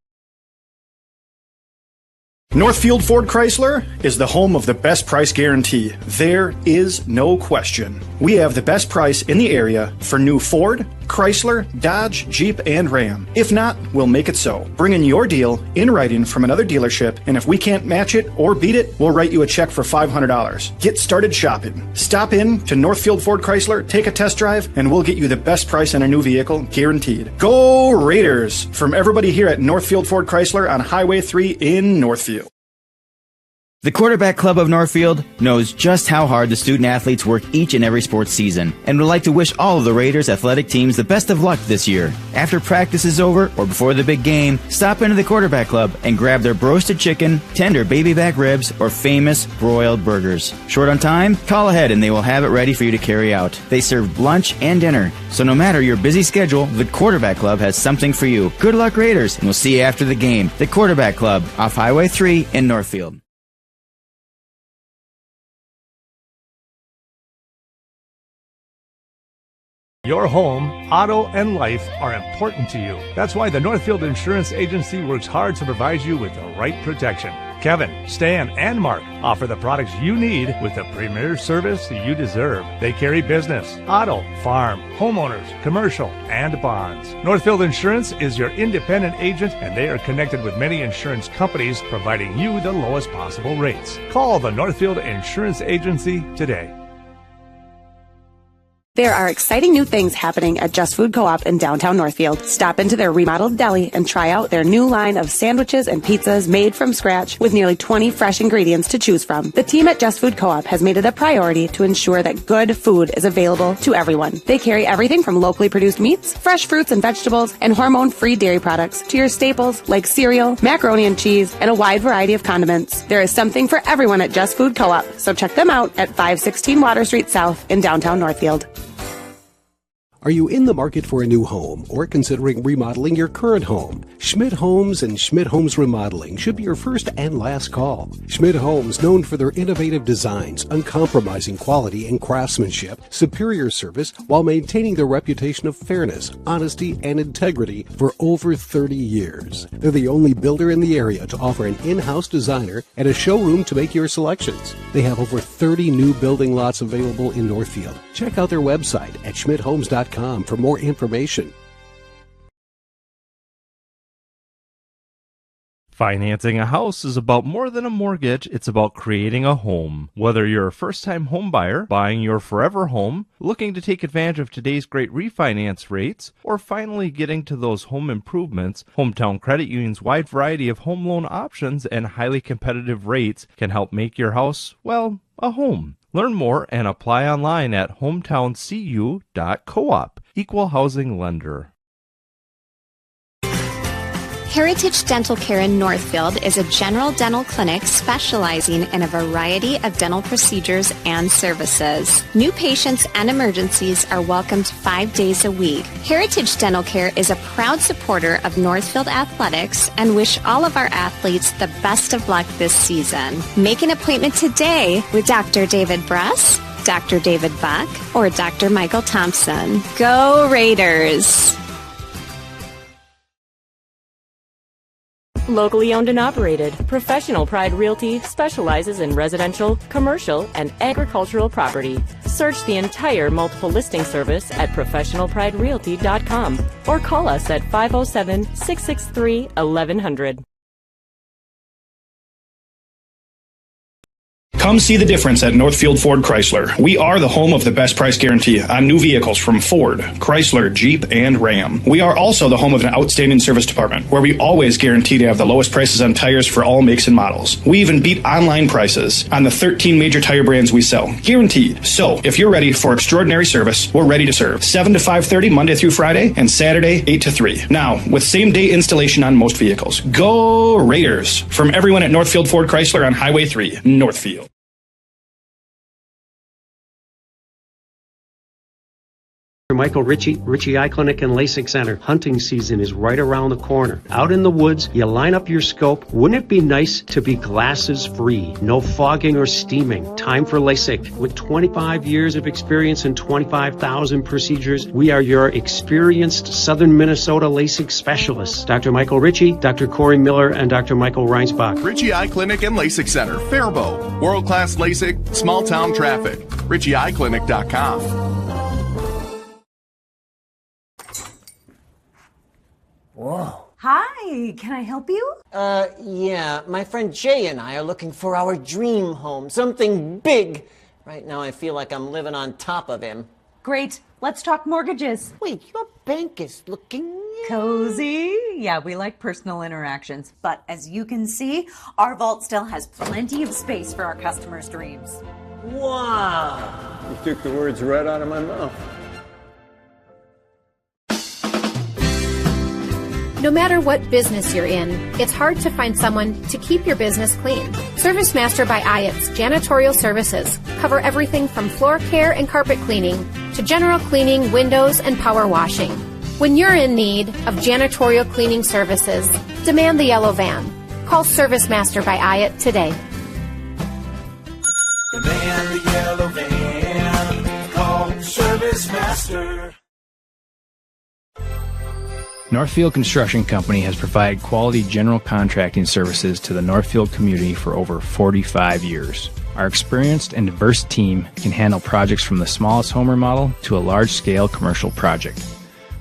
Northfield Ford Chrysler is the home of the best price guarantee. There is no question. We have the best price in the area for new Ford, Chrysler, Dodge, Jeep, and Ram. If not, we'll make it so. Bring in your deal in writing from another dealership, and if we can't match it or beat it, we'll write you a check for $500. Get started shopping. Stop in to Northfield Ford Chrysler, take a test drive, and we'll get you the best price on a new vehicle, guaranteed. Go Raiders! From everybody here at Northfield Ford Chrysler on Highway 3 in Northfield. The Quarterback Club of Northfield knows just how hard the student-athletes work each and every sports season and would like to wish all of the Raiders athletic teams the best of luck this year. After practice is over or before the big game, stop into the Quarterback Club and grab their roasted chicken, tender baby back ribs, or famous broiled burgers. Short on time? Call ahead and they will have it ready for you to carry out. They serve lunch and dinner, so no matter your busy schedule, the Quarterback Club has something for you. Good luck, Raiders, and we'll see you after the game. The Quarterback Club, off Highway 3 in Northfield. Your home, auto, and life are important to you. That's why the Northfield Insurance Agency works hard to provide you with the right protection. Kevin, Stan, and Mark offer the products you need with the premier service you deserve. They carry business, auto, farm, homeowners, commercial, and bonds. Northfield Insurance is your independent agent, and they are connected with many insurance companies, providing you the lowest possible rates. Call the Northfield Insurance Agency today. There are exciting new things happening at Just Food Co-op in downtown Northfield. Stop into their remodeled deli and try out their new line of sandwiches and pizzas made from scratch with nearly 20 fresh ingredients to choose from. The team at Just Food Co-op has made it a priority to ensure that good food is available to everyone. They carry everything from locally produced meats, fresh fruits and vegetables, and hormone-free dairy products to your staples like cereal, macaroni and cheese, and a wide variety of condiments. There is something for everyone at Just Food Co-op, so check them out at 516 Water Street South in downtown Northfield. Are you in the market for a new home or considering remodeling your current home? Schmidt Homes and Schmidt Homes Remodeling should be your first and last call. Schmidt Homes, known for their innovative designs, uncompromising quality and craftsmanship, superior service, while maintaining their reputation of fairness, honesty, and integrity for over 30 years. They're the only builder in the area to offer an in-house designer and a showroom to make your selections. They have over 30 new building lots available in Northfield. Check out their website at schmidthomes.com for more information. Financing a house is about more than a mortgage. It's about creating a home. Whether you're a first-time home buyer, buying your forever home, looking to take advantage of today's great refinance rates, or finally getting to those home improvements, Hometown Credit Union's wide variety of home loan options and highly competitive rates can help make your house, well, a home. Learn more and apply online at hometowncu.coop. Equal housing lender. Heritage Dental Care in Northfield is a general dental clinic specializing in a variety of dental procedures and services. New patients and emergencies are welcomed 5 days a week. Heritage Dental Care is a proud supporter of Northfield Athletics and wish all of our athletes the best of luck this season. Make an appointment today with Dr. David Bress, Dr. David Buck, or Dr. Michael Thompson. Go Raiders! Locally owned and operated, Professional Pride Realty specializes in residential, commercial, and agricultural property. Search the entire multiple listing service at professionalpriderealty.com or call us at 507-663-1100. Come see the difference at Northfield Ford Chrysler. We are the home of the best price guarantee on new vehicles from Ford, Chrysler, Jeep, and Ram. We are also the home of an outstanding service department where we always guarantee to have the lowest prices on tires for all makes and models. We even beat online prices on the 13 major tire brands we sell. Guaranteed. So, if you're ready for extraordinary service, we're ready to serve. 7 to 5:30 Monday through Friday and Saturday 8 to 3. Now, with same-day installation on most vehicles. Go Raiders! From everyone at Northfield Ford Chrysler on Highway 3, Northfield. Michael Ritchie Eye Clinic and LASIK Center. Hunting season is right around the corner. Out in the woods, you line up your scope. Wouldn't it be nice to be glasses free? No fogging or steaming. Time for LASIK. With 25 years of experience and 25,000 procedures, we are your experienced Southern Minnesota LASIK specialists. Dr. Michael Ritchie, Dr. Corey Miller, and Dr. Michael Reinsbach. Ritchie Eye Clinic and LASIK Center, Faribault. World-class LASIK, small-town traffic. RitchieEyeClinic.com. Whoa. Hi, can I help you? Yeah, my friend Jay and I are looking for our dream home, something big. Right now I feel like I'm living on top of him. Great, let's talk mortgages. Wait, your bank is looking cozy. Yeah, we like personal interactions, but as you can see, our vault still has plenty of space for our customers' dreams. Wow. You took the words right out of my mouth. No matter what business you're in, it's hard to find someone to keep your business clean. ServiceMaster by Ayat's janitorial services cover everything from floor care and carpet cleaning to general cleaning, windows, and power washing. When you're in need of janitorial cleaning services, demand the yellow van. Call ServiceMaster by Ayat today. Demand the yellow van. Call ServiceMaster. Northfield Construction Company has provided quality general contracting services to the Northfield community for over 45 years. Our experienced and diverse team can handle projects from the smallest home remodel to a large-scale commercial project.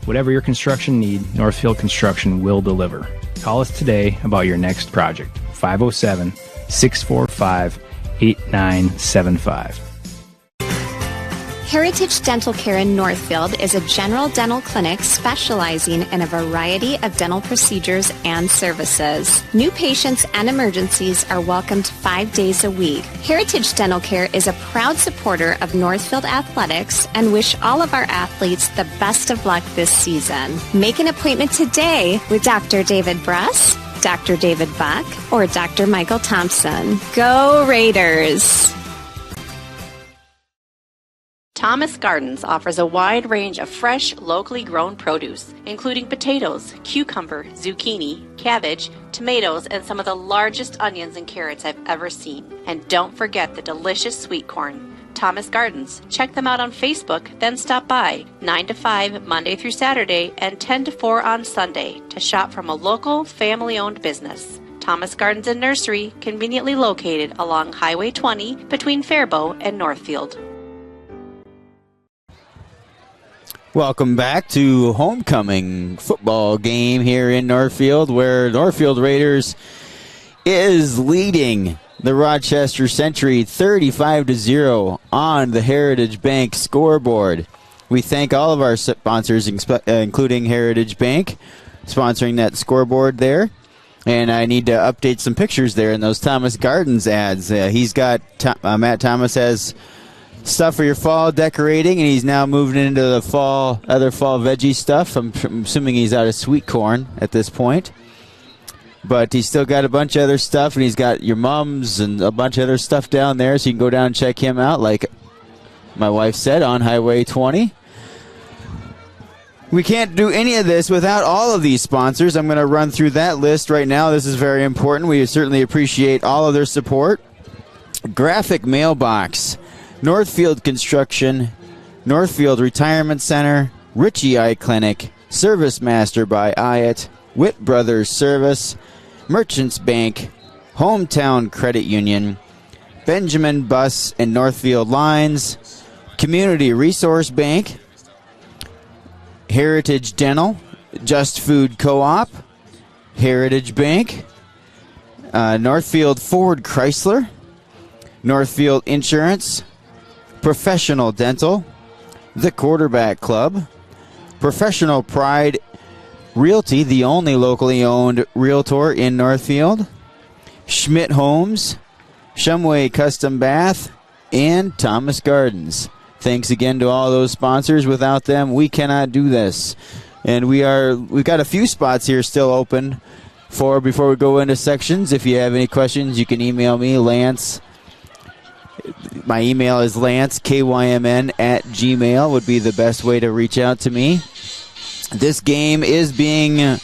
Whatever your construction need, Northfield Construction will deliver. Call us today about your next project. 507-645-8975. Heritage Dental Care in Northfield is a general dental clinic specializing in a variety of dental procedures and services. New patients and emergencies are welcomed 5 days a week. Heritage Dental Care is a proud supporter of Northfield Athletics and wish all of our athletes the best of luck this season. Make an appointment today with Dr. David Bruss, Dr. David Buck, or Dr. Michael Thompson. Go Raiders! Thomas Gardens offers a wide range of fresh, locally grown produce, including potatoes, cucumber, zucchini, cabbage, tomatoes, and some of the largest onions and carrots I've ever seen. And don't forget the delicious sweet corn. Thomas Gardens. Check them out on Facebook, then stop by 9 to 5 Monday through Saturday and 10 to 4 on Sunday to shop from a local, family-owned business. Thomas Gardens and Nursery, conveniently located along Highway 20 between Faribault and Northfield. Welcome back to homecoming football game here in Northfield, where Northfield Raiders is leading the Rochester Century 35-0 on the Heritage Bank scoreboard. We thank all of our sponsors, including Heritage Bank, sponsoring that scoreboard there. And I need to update some pictures there in those Thomas Gardens ads. He's got, Matt Thomas has stuff for your fall decorating, and he's now moving into the other fall veggie stuff. I'm assuming he's out of sweet corn at this point. But he's still got a bunch of other stuff, and he's got your mums and a bunch of other stuff down there, so you can go down and check him out, like my wife said, on Highway 20. We can't do any of this without all of these sponsors. I'm going to run through that list right now. This is very important. We certainly appreciate all of their support. Graphic Mailbox, Northfield Construction, Northfield Retirement Center, Ritchie Eye Clinic, ServiceMaster by Ayat, Witt Brothers Service, Merchants Bank, Hometown Credit Union, Benjamin Bus and Northfield Lines, Community Resource Bank, Heritage Dental, Just Food Co-op, Heritage Bank, Northfield Ford Chrysler, Northfield Insurance, Professional Dental, The Quarterback Club, Professional Pride Realty, the only locally owned realtor in Northfield, Schmidt Homes, Shumway Custom Bath, and Thomas Gardens. Thanks again to all those sponsors. Without them, we cannot do this. And we've got a few spots here still open before we go into sections. If you have any questions, you can email me, Lance My email is lancekymn@gmail would be the best way to reach out to me. This game is being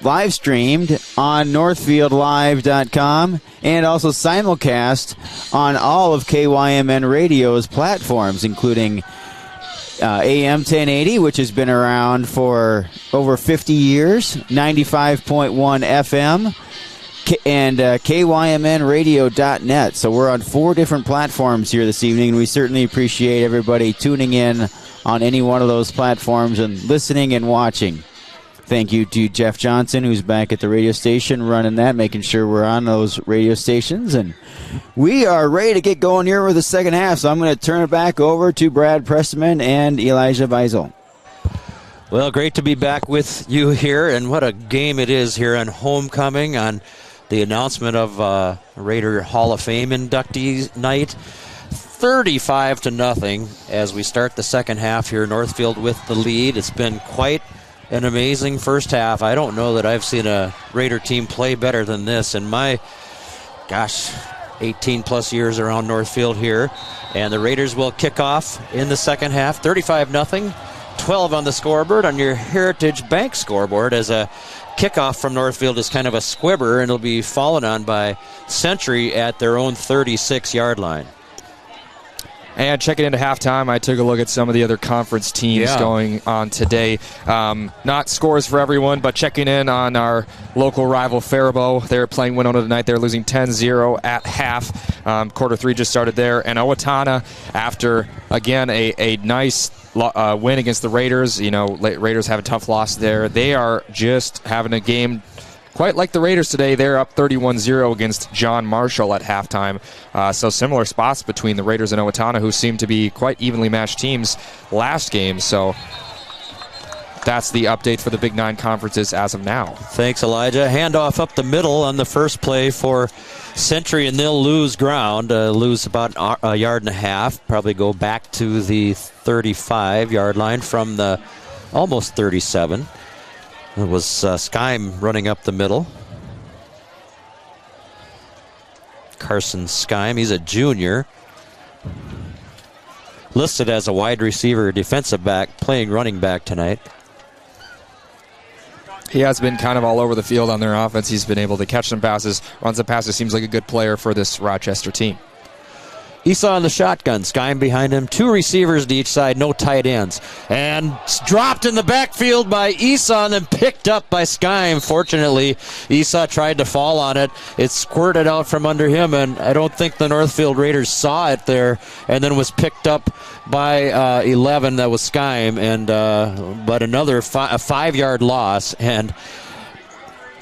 live streamed on northfieldlive.com and also simulcast on all of KYMN Radio's platforms, including AM 1080, which has been around for over 50 years, 95.1 FM, and KYMNradio.net. So we're on 4 different platforms here this evening, and we certainly appreciate everybody tuning in on any one of those platforms and listening and watching. Thank you to Jeff Johnson, who's back at the radio station running that, making sure we're on those radio stations. And we are ready to get going here with the second half, so I'm going to turn it back over to Brad Pressman and Elijah Beisel. Well, great to be back with you here, and what a game it is here on homecoming, on the announcement of Raider Hall of Fame inductees night. 35-0 as we start the second half here. Northfield with the lead. It's been quite an amazing first half. I don't know that I've seen a Raider team play better than this in my, 18-plus years around Northfield here. And the Raiders will kick off in the second half. 35-0, 12 on the scoreboard on your Heritage Bank scoreboard, as a kickoff from Northfield is kind of a squibber, and it'll be fallen on by Century at their own 36-yard line. And checking into halftime, I took a look at some of the other conference teams going on today. Not scores for everyone, but checking in on our local rival Faribault. They're playing Winona tonight. They're losing 10-0 at half. Quarter 3 just started there. And Owatonna, after, again, a nice win against the Raiders. Raiders have a tough loss there. They are just having a game quite like the Raiders today. They're up 31-0 against John Marshall at halftime. So similar spots between the Raiders and Owatonna, who seem to be quite evenly matched teams last game. So that's the update for the Big 9 conferences as of now. Thanks, Elijah. Handoff up the middle on the first play for Century, and they'll lose ground, lose about a yard and a half, probably go back to the 35-yard line from the almost 37. It was Skyme running up the middle. Carson Skyme, he's a junior. Listed as a wide receiver, defensive back, playing running back tonight. He has been kind of all over the field on their offense. He's been able to catch some passes, runs some passes. Seems like a good player for this Rochester team. Esau in the shotgun, Skyme behind him, 2 receivers to each side, no tight ends. And dropped in the backfield by Esau and then picked up by Skyme. Fortunately, Esau tried to fall on it. It squirted out from under him, and I don't think the Northfield Raiders saw it there, and then was picked up by 11, that was Skyme, and but another a 5-yard loss, and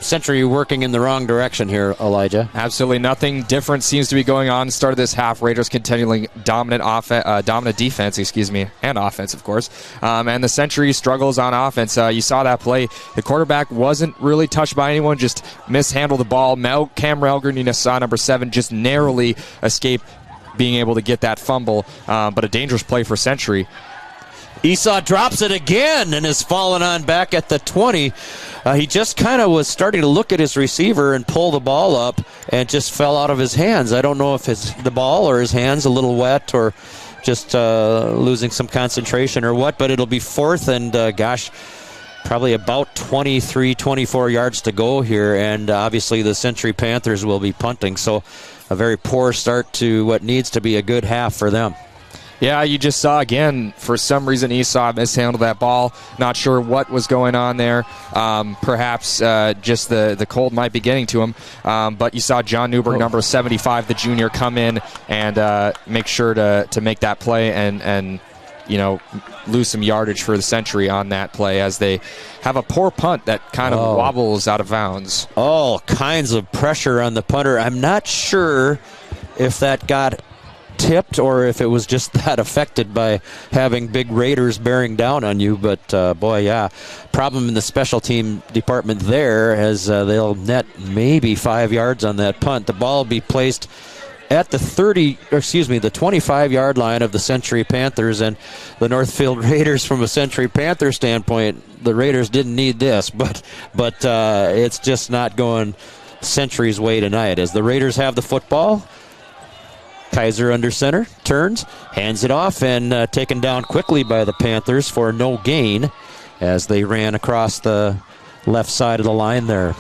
Century working in the wrong direction here, Elijah. Absolutely nothing different seems to be going on. Started this half, Raiders continuing dominant defense, and offense, of course. And the Century struggles on offense. You saw that play. The quarterback wasn't really touched by anyone, just mishandled the ball. Cam Relgren, you saw number 7, just narrowly escape being able to get that fumble. But a dangerous play for Century. Esau drops it again and is fallen on back at the 20. He just kind of was starting to look at his receiver and pull the ball up, and just fell out of his hands. I don't know if it's the ball or his hands a little wet, or just losing some concentration or what, but it'll be 4th and, probably about 23, 24 yards to go here, and obviously the Century Panthers will be punting. So a very poor start to what needs to be a good half for them. Yeah, you just saw again, for some reason Esau mishandled that ball. Not sure what was going on there. Perhaps just the cold might be getting to him. But you saw John Newberg, number 75, the junior, come in and make sure to make that play and lose some yardage for the Century on that play, as they have a poor punt that kind of wobbles out of bounds. All kinds of pressure on the punter. I'm not sure if that got tipped or if it was just that affected by having big Raiders bearing down on you, but problem in the special team department there, as they'll net maybe 5 yards on that punt. The ball will be placed at the 25-yard line of the Century Panthers, and the Northfield Raiders, from a Century Panther standpoint, the Raiders didn't need this, but it's just not going Century's way tonight, as the Raiders have the football. Kaiser under center, turns, hands it off, and taken down quickly by the Panthers for no gain as they ran across the left side of the line there.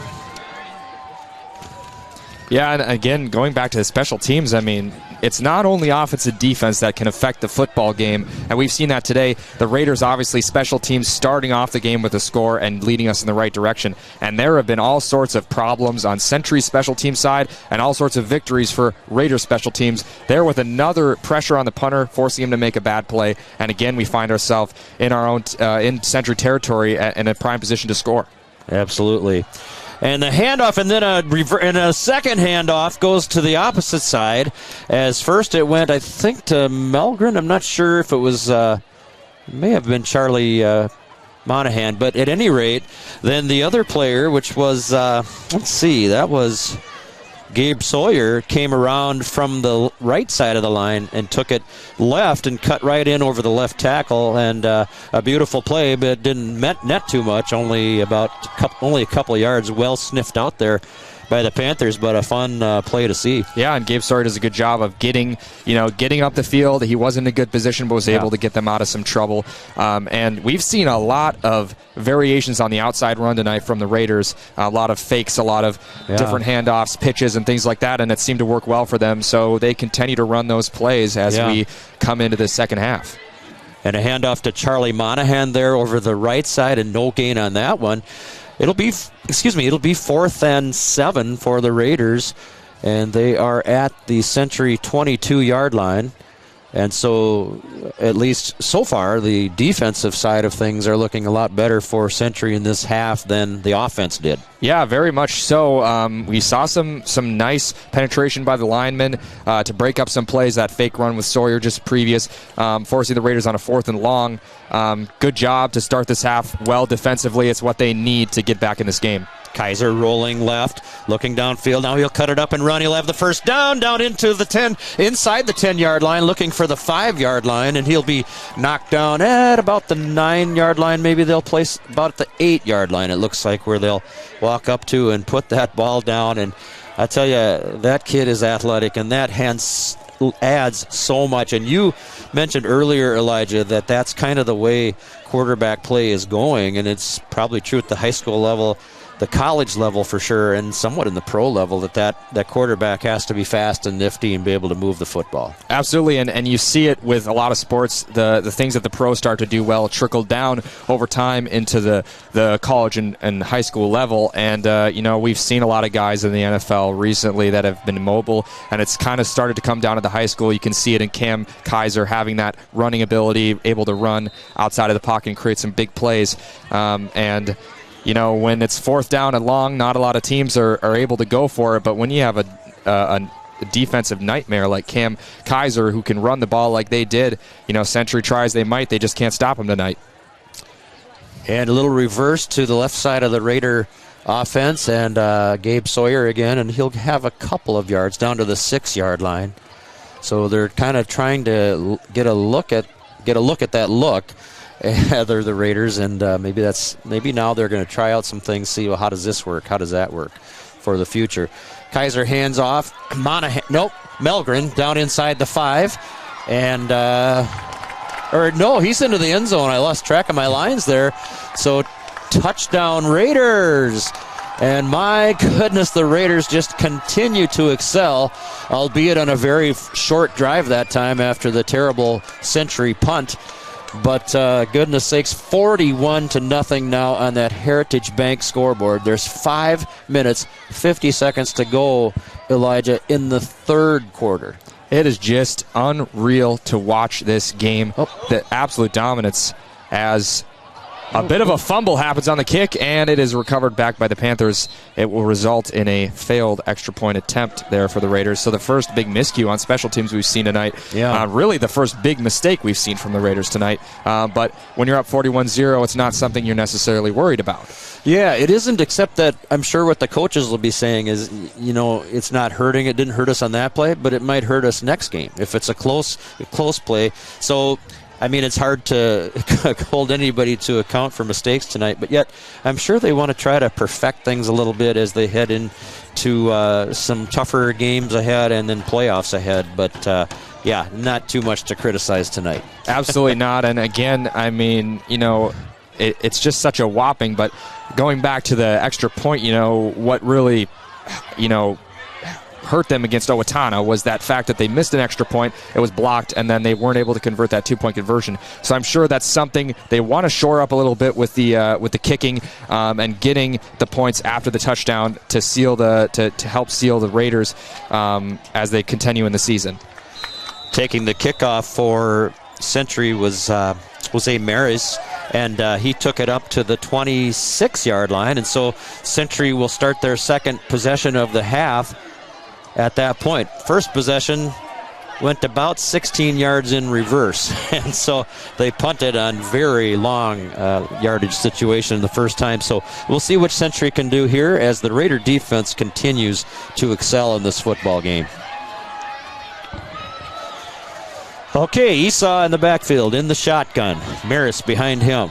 Yeah, and again, going back to the special teams, I mean, it's not only offense and defense that can affect the football game, and we've seen that today. The Raiders, obviously, special teams starting off the game with a score and leading us in the right direction, and there have been all sorts of problems on Century's special team side and all sorts of victories for Raiders special teams. There with another pressure on the punter, forcing him to make a bad play, and again, we find ourselves in our own in Century territory in a prime position to score. Absolutely. And the handoff, and then a second handoff goes to the opposite side. As first it went, I think, to Melgren. I'm not sure if it was, may have been Charlie Monahan. But at any rate, then the other player, which was, let's see, that was Gabe Sawyer, came around from the right side of the line and took it left and cut right in over the left tackle, and a beautiful play, but it didn't net too much, only a couple of yards, well sniffed out there by the Panthers, but a fun play to see. Yeah, and Gabe Sawyer does a good job of getting up the field. He wasn't in a good position, but was able to get them out of some trouble. And we've seen a lot of variations on the outside run tonight from the Raiders. A lot of fakes, a lot of different handoffs, pitches, and things like that, and it seemed to work well for them. So they continue to run those plays as we come into the second half. And a handoff to Charlie Monahan there over the right side, and no gain on that one. It'll be 4th and 7 for the Raiders, and they are at the Century 22-yard line. And so, at least so far, the defensive side of things are looking a lot better for Century in this half than the offense did. Yeah, very much so. We saw some nice penetration by the linemen to break up some plays. That fake run with Sawyer just previous, forcing the Raiders on a 4th and long. Good job to start this half well defensively. It's what they need to get back in this game. Kaiser rolling left, looking downfield. Now he'll cut it up and run. He'll have the first down into the 10, inside the 10-yard line, looking for the 5-yard line, and he'll be knocked down at about the 9-yard line. Maybe they'll place about the 8-yard line, it looks like, where they'll walk up to and put that ball down. And I tell you, that kid is athletic, and that adds so much. And you mentioned earlier, Elijah, that that's kind of the way quarterback play is going, and it's probably true at the high school level, the college level for sure, and somewhat in the pro level, that quarterback has to be fast and nifty and be able to move the football. Absolutely, and you see it with a lot of sports. The things that the pros start to do well trickle down over time into the college and high school level. And we've seen a lot of guys in the NFL recently that have been mobile, and it's kind of started to come down to the high school. You can see it in Cam Kaiser having that running ability, able to run outside of the pocket and create some big plays. When it's 4th down and long, not a lot of teams are able to go for it. But when you have a defensive nightmare like Cam Kaiser, who can run the ball like they did, Century tries, they just can't stop him tonight. And a little reverse to the left side of the Raider offense, and Gabe Sawyer again, and he'll have a couple of yards down to the 6-yard line. So they're kind of trying to get a look at that look. They're the Raiders, and maybe now they're going to try out some things, see, well, how does this work? How does that work for the future? Kaiser hands off. Melgren down inside the 5. And, he's into the end zone. I lost track of my lines there. So, touchdown Raiders. And my goodness, the Raiders just continue to excel, albeit on a very short drive that time after the terrible Century punt. But goodness sakes, 41-0 now on that Heritage Bank scoreboard. There's 5 minutes, 50 seconds to go, Elijah, in the third quarter. It is just unreal to watch this game. The absolute dominance as a bit of a fumble happens on the kick, and it is recovered back by the Panthers. It will result in a failed extra point attempt there for the Raiders. So the first big miscue on special teams we've seen tonight. Really the first big mistake we've seen from the Raiders tonight. But when you're up 41-0, it's not something you're necessarily worried about. Yeah, it isn't, except that I'm sure what the coaches will be saying is, it's not hurting. It didn't hurt us on that play, but it might hurt us next game if it's a close play. So I mean, it's hard to hold anybody to account for mistakes tonight, but yet I'm sure they want to try to perfect things a little bit as they head into some tougher games ahead and then playoffs ahead. But, yeah, not too much to criticize tonight. Absolutely not. And again, I mean, it's just such a whopping. But going back to the extra point, what really, hurt them against Owatonna was that fact that they missed an extra point. It was blocked, and then they weren't able to convert that 2-point conversion. So I'm sure that's something they want to shore up a little bit with the kicking and getting the points after the touchdown to seal to help seal the Raiders as they continue in the season. Taking the kickoff for Century was Jose Maris, and he took it up to the 26-yard line, and so Century will start their second possession of the half at that point. First possession went about 16 yards in reverse, and so they punted on very long yardage situation the first time. So we'll see what Century can do here as the Raider defense continues to excel in this football game. Okay, Esau in the backfield in the shotgun. Maris behind him.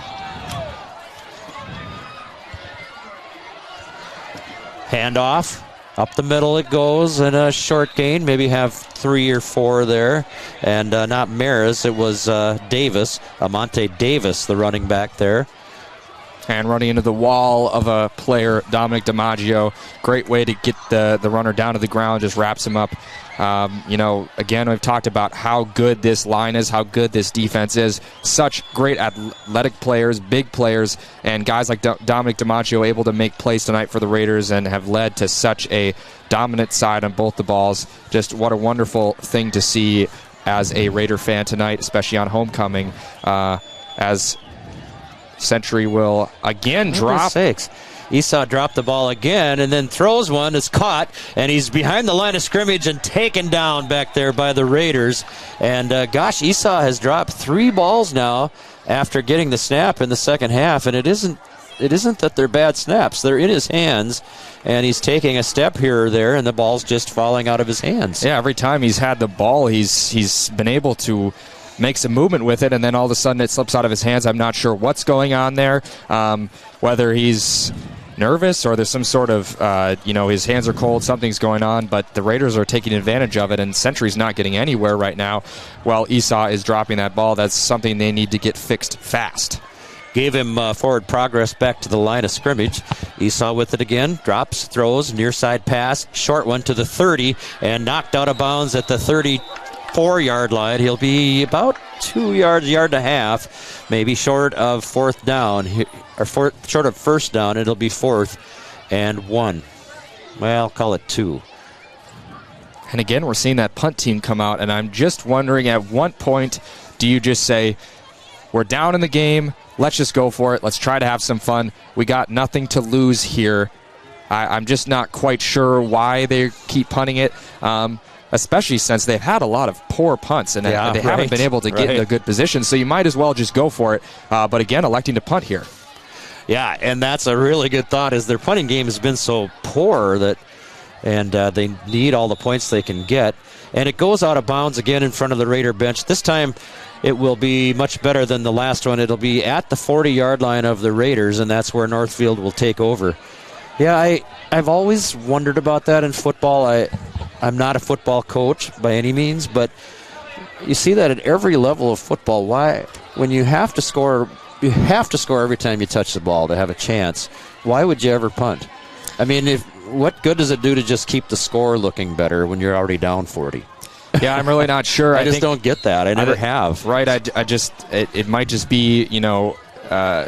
Handoff. Up the middle it goes, and a short gain. Maybe have 3 or 4 there. And not Maris, it was Davis, Amonte Davis, the running back there. And running into the wall of a player, Dominic DiMaggio. Great way to get the runner down to the ground, just wraps him up. Again, we've talked about how good this line is, how good this defense is. Such great athletic players, big players, and guys like Dominic DiMaggio able to make plays tonight for the Raiders and have led to such a dominant side on both the balls. Just what a wonderful thing to see as a Raider fan tonight, especially on homecoming, as Century will again drop. Sakes. Esau dropped the ball again and then throws one, is caught, and he's behind the line of scrimmage and taken down back there by the Raiders. And Esau has dropped 3 balls now after getting the snap in the second half, and it isn't that they're bad snaps. They're in his hands, and he's taking a step here or there, and the ball's just falling out of his hands. Yeah, every time he's had the ball, he's been able to make some movement with it, and then all of a sudden it slips out of his hands. I'm not sure what's going on there, whether he's nervous or there's some sort of, his hands are cold, something's going on, but the Raiders are taking advantage of it, and Century's not getting anywhere right now while Esau is dropping that ball. That's something they need to get fixed fast. Gave him forward progress back to the line of scrimmage. Esau with it again, drops, throws, near side pass, short one to the 30, and knocked out of bounds at the 34-yard line. He'll be about 2 yards, yard and a half, maybe short of fourth down, or short of first down. It'll be 4th and 1. Well, call it 2. And again, we're seeing that punt team come out, and I'm just wondering at what point do you just say, we're down in the game, let's just go for it, let's try to have some fun, we got nothing to lose here. I'm just not quite sure why they keep punting it, especially since they've had a lot of poor punts, and they haven't been able to get in a good position, so you might as well just go for it. But again, electing to punt here. Yeah, and that's a really good thought, as their punting game has been so poor that, and they need all the points they can get. And it goes out of bounds again in front of the Raider bench. This time it will be much better than the last one. It'll be at the 40-yard line of the Raiders, and that's where Northfield will take over. Yeah, I've always wondered about that in football. I'm not a football coach by any means, but you see that at every level of football. Why, when you have to score every time you touch the ball to have a chance, why would you ever punt? I mean, what good does it do to just keep the score looking better when you're already down 40? Yeah, I'm really not sure. I just don't get that. I never have. Right, it might just be,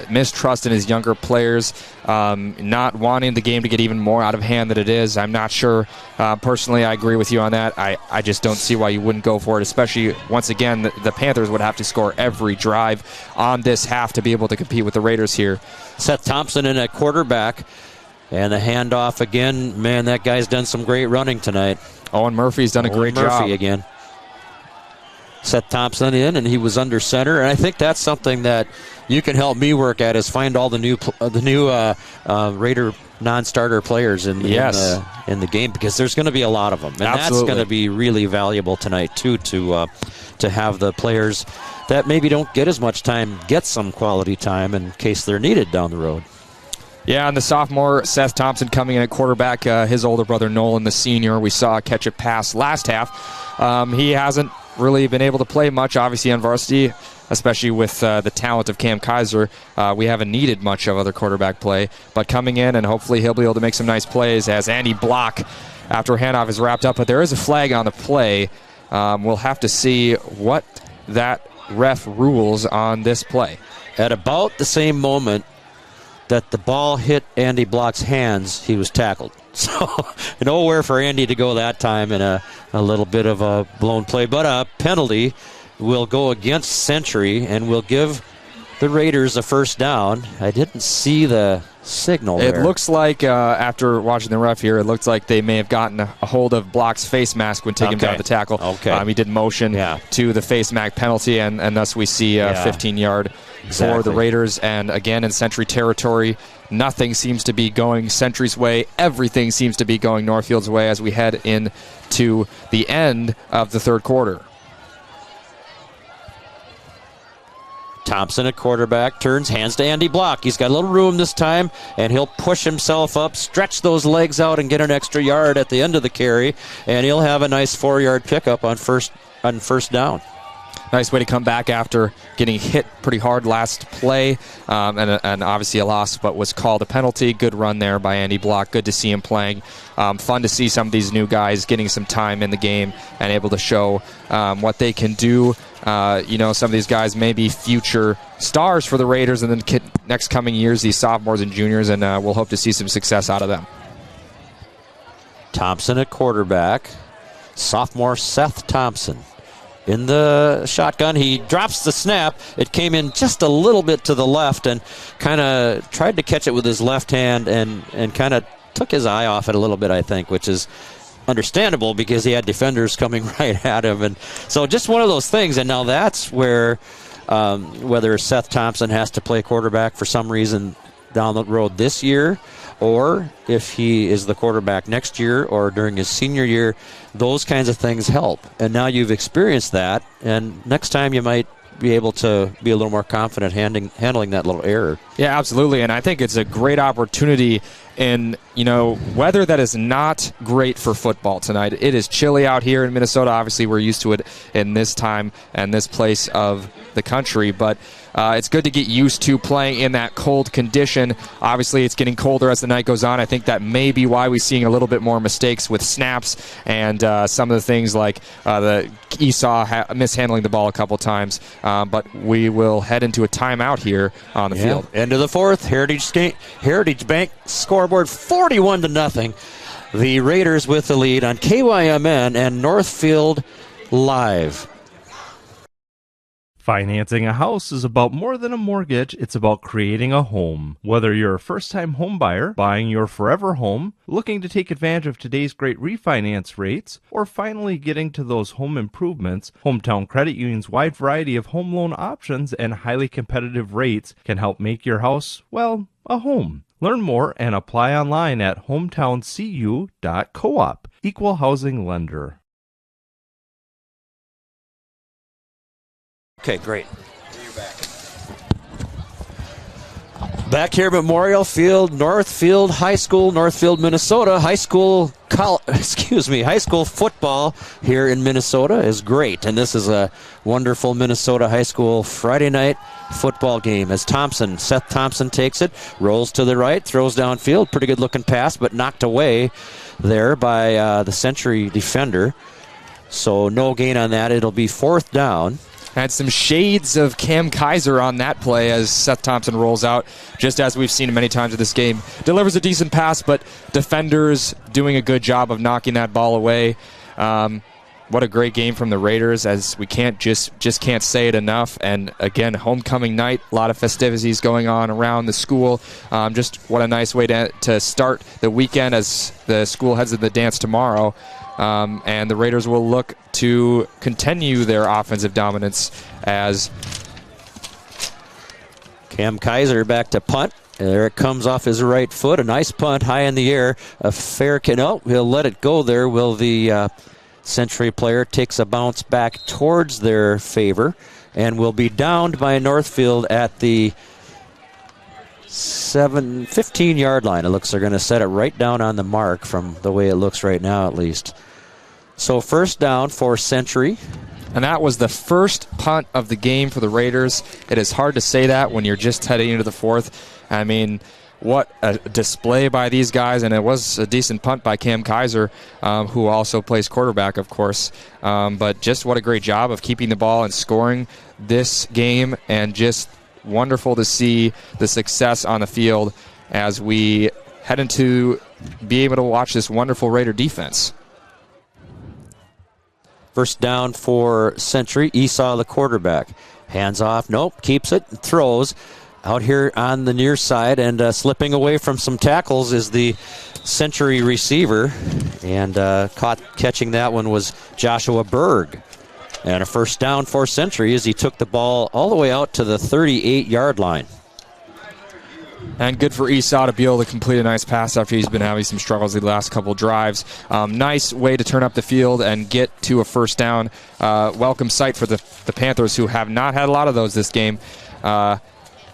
mistrust in his younger players, not wanting the game to get even more out of hand than it is. I'm not sure. Personally, I agree with you on that. I just don't see why you wouldn't go for it, especially, once again, the Panthers would have to score every drive on this half to be able to compete with the Raiders here. Seth Thompson in at quarterback, and the handoff again. Man, that guy's done some great running tonight. Owen Murphy's done a great job. Again. Seth Thompson in, and he was under center. And I think that's something that you can help me work at, is find all the new Raider non-starter players in the game, because there's going to be a lot of them, and that's going to be really valuable tonight too, to have the players that maybe don't get as much time get some quality time in case they're needed down the road. Yeah, and the sophomore Seth Thompson coming in at quarterback, his older brother Nolan, the senior, we saw catch a pass last half. He hasn't really been able to play much, obviously, on varsity, especially with the talent of Cam Kaiser. We haven't needed much of other quarterback play, but coming in, and hopefully he'll be able to make some nice plays as Andy Block, after handoff is wrapped up. But there is a flag on the play. We'll have to see what that ref rules on this play. At about the same moment that the ball hit Andy Block's hands, he was tackled. So nowhere for Andy to go that time, in a little bit of a blown play. But a penalty will go against Century and will give the Raiders a first down. I didn't see the signal there. It looks like, after watching the ref here, it looks like they may have gotten a hold of Block's face mask when taking down the tackle. He did motion to the face mask penalty, and thus we see a 15-yard for the Raiders. And again, in Century territory, nothing seems to be going Century's way. Everything seems to be going Northfield's way as we head into the end of the third quarter. Thompson at quarterback, turns, hands to Andy Block. He's got a little room this time, and he'll push himself up, stretch those legs out, and get an extra yard at the end of the carry, and he'll have a nice 4-yard pickup on first down. Nice way to come back after getting hit pretty hard last play, and obviously a loss, but was called a penalty. Good run there by Andy Block. Good to see him playing. Fun to see some of these new guys getting some time in the game and able to show what they can do. Some of these guys may be future stars for the Raiders in the next coming years, these sophomores and juniors, and we'll hope to see some success out of them. Thompson at quarterback. Sophomore Seth Thompson in the shotgun. He drops the snap. It came in just a little bit to the left and kind of tried to catch it with his left hand and kind of took his eye off it a little bit, I think, which is understandable because he had defenders coming right at him. And so just one of those things. And now that's where whether Seth Thompson has to play quarterback for some reason down the road this year, or if he is the quarterback next year or during his senior year, those kinds of things help. And now you've experienced that, and next time you might be able to be a little more confident handling that little error. Yeah, absolutely. And I think it's a great opportunity in, weather that is not great for football tonight. It is chilly out here in Minnesota. Obviously, we're used to it in this time and this place of the country, but it's good to get used to playing in that cold condition. Obviously, it's getting colder as the night goes on. I think that may be why we're seeing a little bit more mistakes with snaps and some of the things like the Esau mishandling the ball a couple times. But we will head into a timeout here on the field. End of the fourth. Heritage Bank scoreboard 41-0. The Raiders with the lead on KYMN and Northfield Live. Financing a house is about more than a mortgage. It's about creating a home. Whether you're a first-time home buyer, buying your forever home, looking to take advantage of today's great refinance rates, or finally getting to those home improvements, Hometown Credit Union's wide variety of home loan options and highly competitive rates can help make your house, well, a home. Learn more and apply online at hometowncu.coop. Equal housing lender. Okay, great. Back here at Memorial Field, Northfield High School, Northfield, Minnesota. High school football here in Minnesota is great. And this is a wonderful Minnesota high school Friday night football game as Seth Thompson takes it, rolls to the right, throws downfield. Pretty good looking pass, but knocked away there by the Century defender. So no gain on that. It'll be fourth down. Had some shades of Cam Kaiser on that play as Seth Thompson rolls out, just as we've seen many times in this game. Delivers a decent pass, but defenders doing a good job of knocking that ball away. What a great game from the Raiders, as we can't just can't say it enough. And again, homecoming night, a lot of festivities going on around the school. Just what a nice way to start the weekend as the school heads to the dance tomorrow. and the Raiders will look to continue their offensive dominance as Cam Kaiser back to punt. There it comes off his right foot. A nice punt high in the air. A fair he'll let it go there. Will the Century player takes a bounce back towards their favor and will be downed by Northfield at the 15-yard line. It looks they're going to set it right down on the mark from the way it looks right now at least. So first down for Century. And that was the first punt of the game for the Raiders. It is hard to say that when you're just heading into the fourth. I mean, what a display by these guys, and it was a decent punt by Cam Kaiser, who also plays quarterback, of course. But just what a great job of keeping the ball and scoring this game, and just wonderful to see the success on the field as we head into be able to watch this wonderful Raider defense. First down for Century. Esau, the quarterback. Hands off. Nope. Keeps it. Throws. Out here on the near side and slipping away from some tackles is the Century receiver. And catching that one was Joshua Berg. And a first down for Century as he took the ball all the way out to the 38-yard line. And good for Esau to be able to complete a nice pass after he's been having some struggles the last couple drives. Nice way to turn up the field and get to a first down. Welcome sight for the Panthers, who have not had a lot of those this game.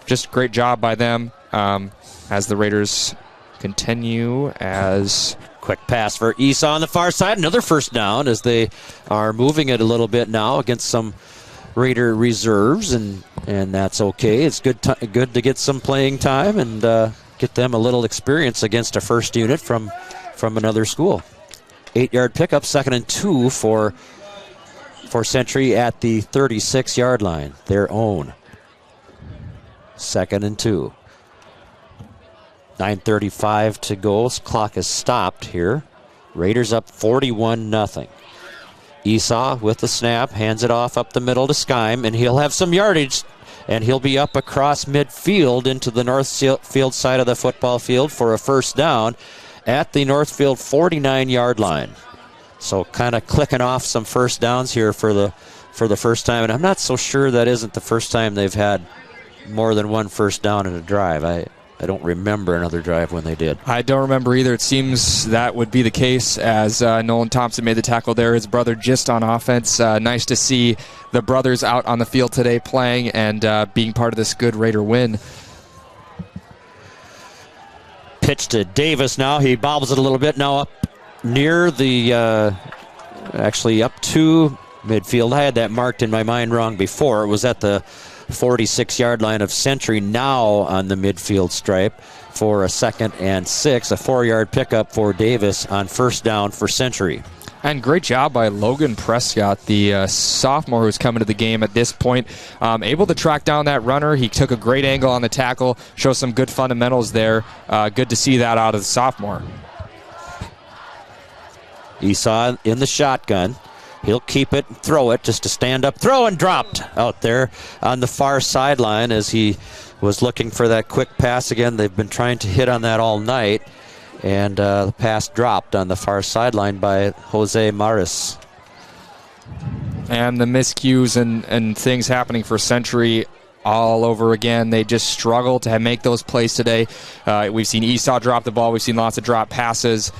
Just great job by them as the Raiders continue as... Quick pass for Esau on the far side. Another first down as they are moving it a little bit now against some Raider reserves, and that's okay. It's good to get some playing time and get them a little experience against a first unit from another school. 8-yard pickup, 2nd and 2 for Century at the 36-yard line, their own. 2nd and 2. 9:35 to go. Clock is stopped here. Raiders up 41-0. Esau with the snap, hands it off up the middle to Skyme, and he'll have some yardage, and he'll be up across midfield into the Northfield side of the football field for a first down at the Northfield 49-yard line. So kind of clicking off some first downs here for the first time, and I'm not so sure that isn't the first time they've had more than one first down in a drive. I don't remember another drive when they did. I don't remember either. It seems that would be the case as Nolan Thompson made the tackle there. His brother just on offense. Nice to see the brothers out on the field today playing and being part of this good Raider win. Pitch to Davis now. He bobbles it a little bit now up near the, actually up to midfield. I had that marked in my mind wrong before. It was at the 46-yard line of Century, now on the midfield stripe for a 2nd and 6. A 4-yard pickup for Davis on first down for Century. And great job by Logan Prescott, the sophomore who's coming to the game at this point. Able to track down that runner. He took a great angle on the tackle, shows some good fundamentals there. Good to see that out of the sophomore. Esau in the shotgun. He'll keep it and throw it, just a stand-up throw, and dropped out there on the far sideline as he was looking for that quick pass again. They've been trying to hit on that all night, and the pass dropped on the far sideline by Jose Maris. And the miscues and things happening for Century all over again. They just struggle to make those plays today. We've seen Esau drop the ball. We've seen lots of drop passes.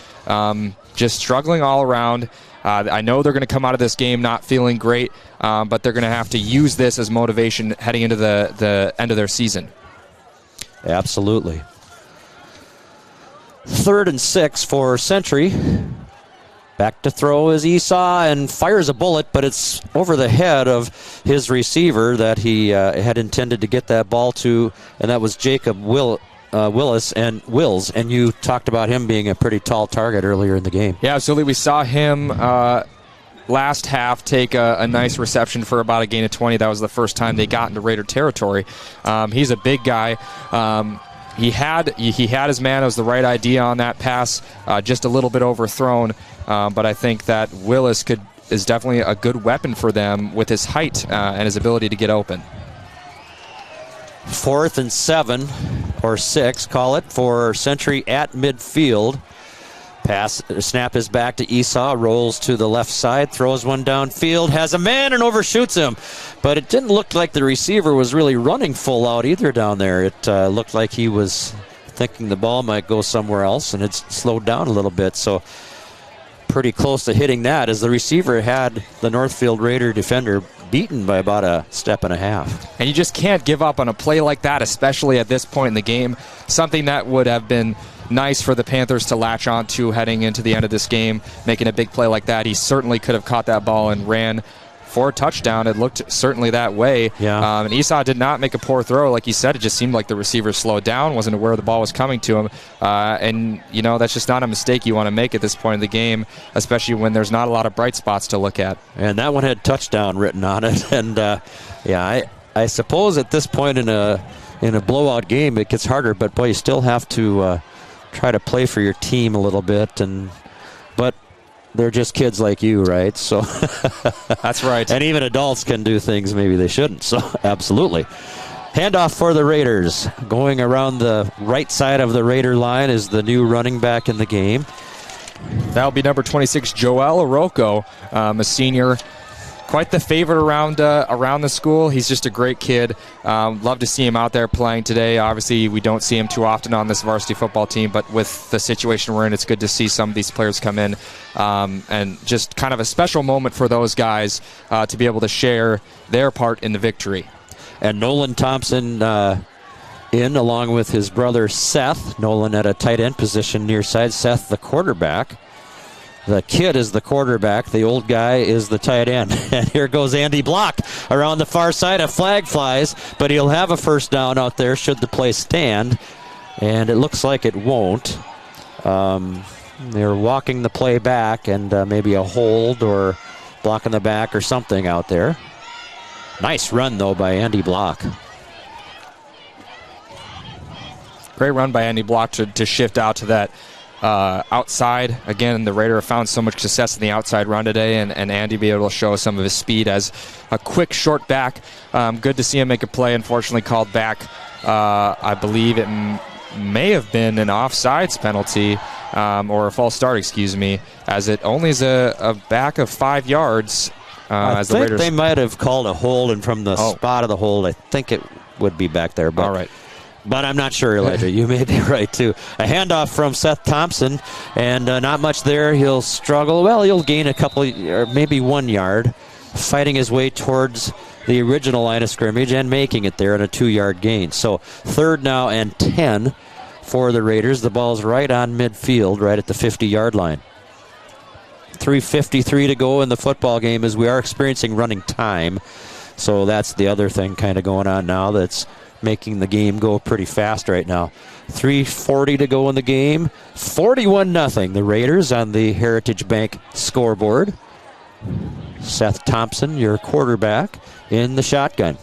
Just struggling all around. I know they're going to come out of this game not feeling great, but they're going to have to use this as motivation heading into the end of their season. Absolutely. 3rd and 6 for Century. Back to throw is Esau and fires a bullet, but it's over the head of his receiver that he had intended to get that ball to, and that was Jacob Wills, and you talked about him being a pretty tall target earlier in the game. Yeah, absolutely. We saw him last half take a nice reception for about a gain of 20. That was the first time they got into Raider territory. He's a big guy. He had his man. It was the right idea on that pass, just a little bit overthrown. But I think that Willis is definitely a good weapon for them with his height and his ability to get open. 4th and 7 or 6, call it, for Century at midfield. Snap is back to Esau, rolls to the left side, throws one downfield, has a man and overshoots him. But it didn't look like the receiver was really running full out either down there. It looked like he was thinking the ball might go somewhere else, and it's slowed down a little bit. So pretty close to hitting that, as the receiver had the Northfield Raider defender beaten by about a step and a half. And you just can't give up on a play like that, especially at this point in the game. Something that would have been nice for the Panthers to latch on to heading into the end of this game, making a big play like that. He certainly could have caught that ball and ran for a touchdown. It looked certainly that way. Yeah. And Esau did not make a poor throw. Like you said, it just seemed like the receiver slowed down, wasn't aware the ball was coming to him. And, that's just not a mistake you want to make at this point in the game, especially when there's not a lot of bright spots to look at. And that one had touchdown written on it. And, I suppose at this point in a blowout game, it gets harder. But, boy, you still have to try to play for your team a little bit. But they're just kids like you, right? So that's right. And even adults can do things maybe they shouldn't. So absolutely. Handoff for the Raiders. Going around the right side of the Raider line is the new running back in the game. That'll be number 26, Joel Orozco, a senior. Quite the favorite around the school. He's just a great kid. Love to see him out there playing today. Obviously, we don't see him too often on this varsity football team, but with the situation we're in, it's good to see some of these players come in. And just kind of a special moment for those guys to be able to share their part in the victory. And Nolan Thompson in along with his brother Seth. Nolan at a tight end position near side. Seth the quarterback. The kid is the quarterback. The old guy is the tight end. And here goes Andy Block around the far side. A flag flies, but he'll have a first down out there should the play stand. And it looks like it won't. They're walking the play back, and maybe a hold or blocking the back or something out there. Nice run, though, by Andy Block. Great run by Andy Block to shift out to that outside. Again, the Raider found so much success in the outside run today, and Andy be able to show some of his speed as a quick short back. Good to see him make a play. Unfortunately called back. I believe it may have been an offsides penalty or a false start, excuse me, as it only is a back of 5 yards. I think they might have called a hold, and from the spot of the hold, I think it would be back there. But all right. But I'm not sure, Elijah. You may be right, too. A handoff from Seth Thompson, and not much there. He'll struggle. Well, he'll gain a couple, or maybe 1 yard, fighting his way towards the original line of scrimmage and making it there in a 2-yard gain. So 3rd now and 10 for the Raiders. The ball's right on midfield, right at the 50-yard line. 3:53 to go in the football game as we are experiencing running time. So that's the other thing kind of going on now that's making the game go pretty fast right now. 3:40 to go in the game. 41-0. The Raiders on the Heritage Bank scoreboard. Seth Thompson, your quarterback, in the shotgun.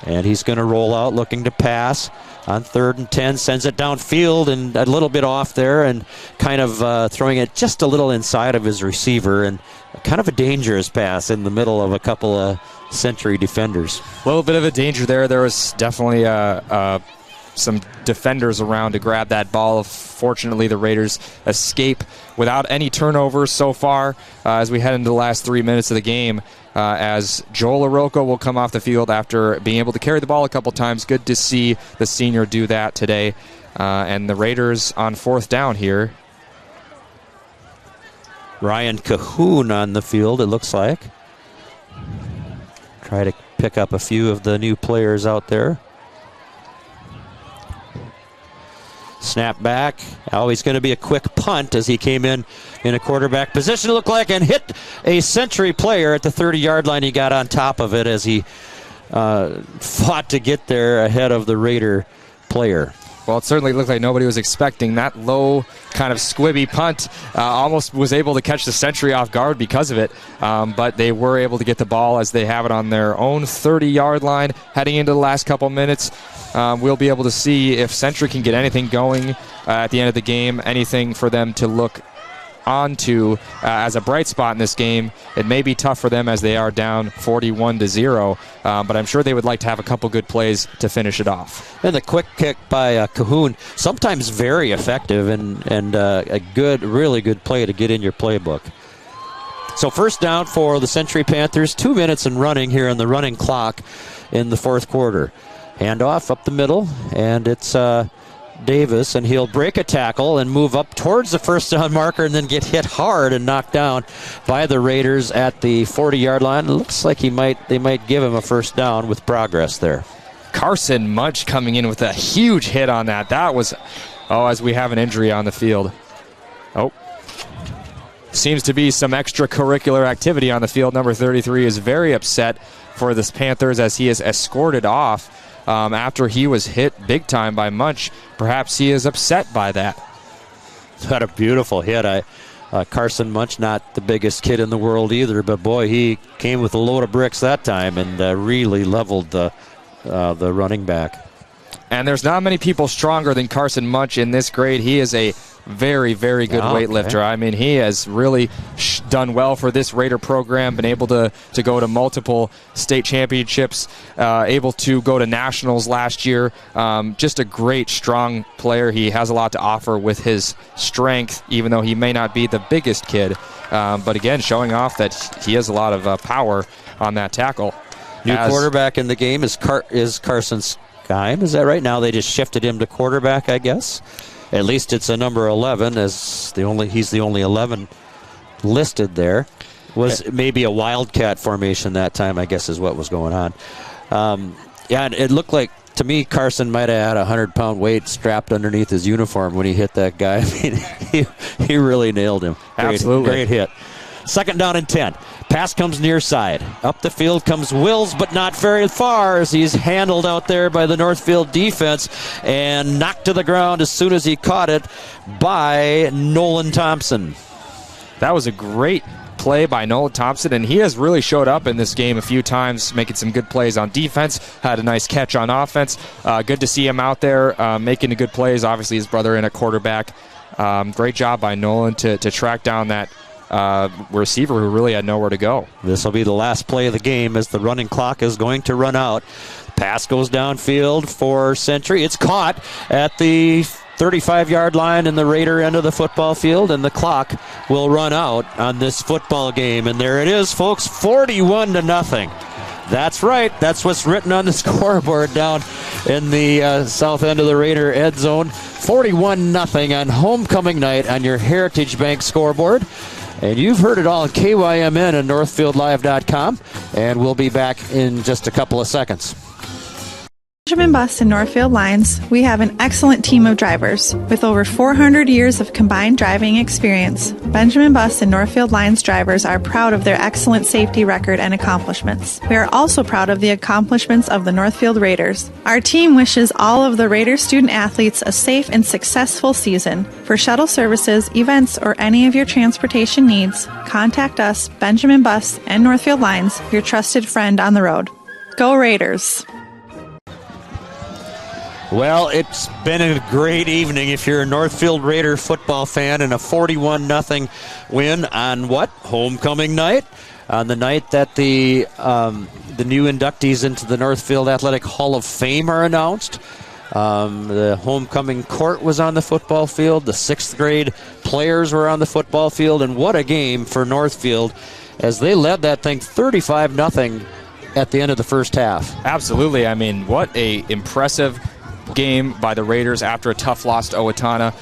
And he's going to roll out looking to pass on 3rd and 10. Sends it downfield and a little bit off there and kind of throwing it just a little inside of his receiver, and kind of a dangerous pass in the middle of a couple of Century defenders. A little bit of a danger there. There was definitely some defenders around to grab that ball. Fortunately, the Raiders escape without any turnovers so far as we head into the last 3 minutes of the game, as Joel Orozco will come off the field after being able to carry the ball a couple times. Good to see the senior do that today. And the Raiders on 4th down here. Ryan Cahoon on the field, it looks like. Try to pick up a few of the new players out there. Snap back. Always going to be a quick punt as he came in a quarterback position, it looked like, and hit a Century player at the 30-yard line. He got on top of it as he fought to get there ahead of the Raider player. Well, it certainly looked like nobody was expecting that low kind of squibby punt. Almost was able to catch the Century off guard because of it. But they were able to get the ball as they have it on their own 30-yard line heading into the last couple minutes. We'll be able to see if Century can get anything going at the end of the game, anything for them to look on to as a bright spot in this game. It may be tough for them as they are down 41-0, but I'm sure they would like to have a couple good plays to finish it off. And the quick kick by Cahoon, sometimes very effective and a good, really good play to get in your playbook. So first down for the Century Panthers, 2 minutes and running here on the running clock in the fourth quarter. Handoff up the middle, and it's Davis, and he'll break a tackle and move up towards the first down marker and then get hit hard and knocked down by the Raiders at the 40-yard line. It looks like they might give him a first down with progress there. Carson Munch coming in with a huge hit on that. That was, as we have an injury on the field. Seems to be some extracurricular activity on the field. Number 33 is very upset for the Panthers as he is escorted off after he was hit big time by Munch. Perhaps he is upset by that. Had a beautiful hit. Carson Munch, not the biggest kid in the world either, but boy, he came with a load of bricks that time and really leveled the running back. And there's not many people stronger than Carson Munch in this grade. He is a very, very good weightlifter. I mean, he has really done well for this Raider program, been able to go to multiple state championships, able to go to nationals last year. Just a great, strong player. He has a lot to offer with his strength, even though he may not be the biggest kid. But again, showing off that he has a lot of power on that tackle. New quarterback in the game is Carson Skyme. Is that right? Now they just shifted him to quarterback, I guess. At least it's a number 11, as he's the only 11 listed there. Was maybe a wildcat formation that time, I guess, is what was going on. And it looked like, to me, Carson might have had a 100-pound weight strapped underneath his uniform when he hit that guy. I mean, he really nailed him. Absolutely. Great hit. Second down and 10. Pass comes near side. Up the field comes Wills, but not very far as he's handled out there by the Northfield defense and knocked to the ground as soon as he caught it by Nolan Thompson. That was a great play by Nolan Thompson, and he has really showed up in this game a few times, making some good plays on defense, had a nice catch on offense. Good to see him out there making the good plays. Obviously, his brother in a quarterback. Great job by Nolan to track down that receiver who really had nowhere to go. This will be the last play of the game as the running clock is going to run out. Pass goes downfield for Century. It's caught at the 35-yard line in the Raider end of the football field, and the clock will run out on this football game. And there it is, folks, 41-0. That's right. That's what's written on the scoreboard down in the south end of the Raider end zone. 41-0 on homecoming night on your Heritage Bank scoreboard. And you've heard it all at KYMN and NorthfieldLive.com. And we'll be back in just a couple of seconds. Benjamin Bus and Northfield Lines, we have an excellent team of drivers. With over 400 years of combined driving experience, Benjamin Bus and Northfield Lines drivers are proud of their excellent safety record and accomplishments. We are also proud of the accomplishments of the Northfield Raiders. Our team wishes all of the Raider student athletes a safe and successful season. For shuttle services, events, or any of your transportation needs, contact us, Benjamin Bus and Northfield Lines, your trusted friend on the road. Go Raiders! Well, it's been a great evening if you're a Northfield Raider football fan, and a 41-0 win on what? Homecoming night? On the night that the new inductees into the Northfield Athletic Hall of Fame are announced. The homecoming court was on the football field. The 6th grade players were on the football field. And what a game for Northfield as they led that thing 35-0 at the end of the first half. Absolutely. I mean, what a impressive game by the Raiders after a tough loss to Owatonna.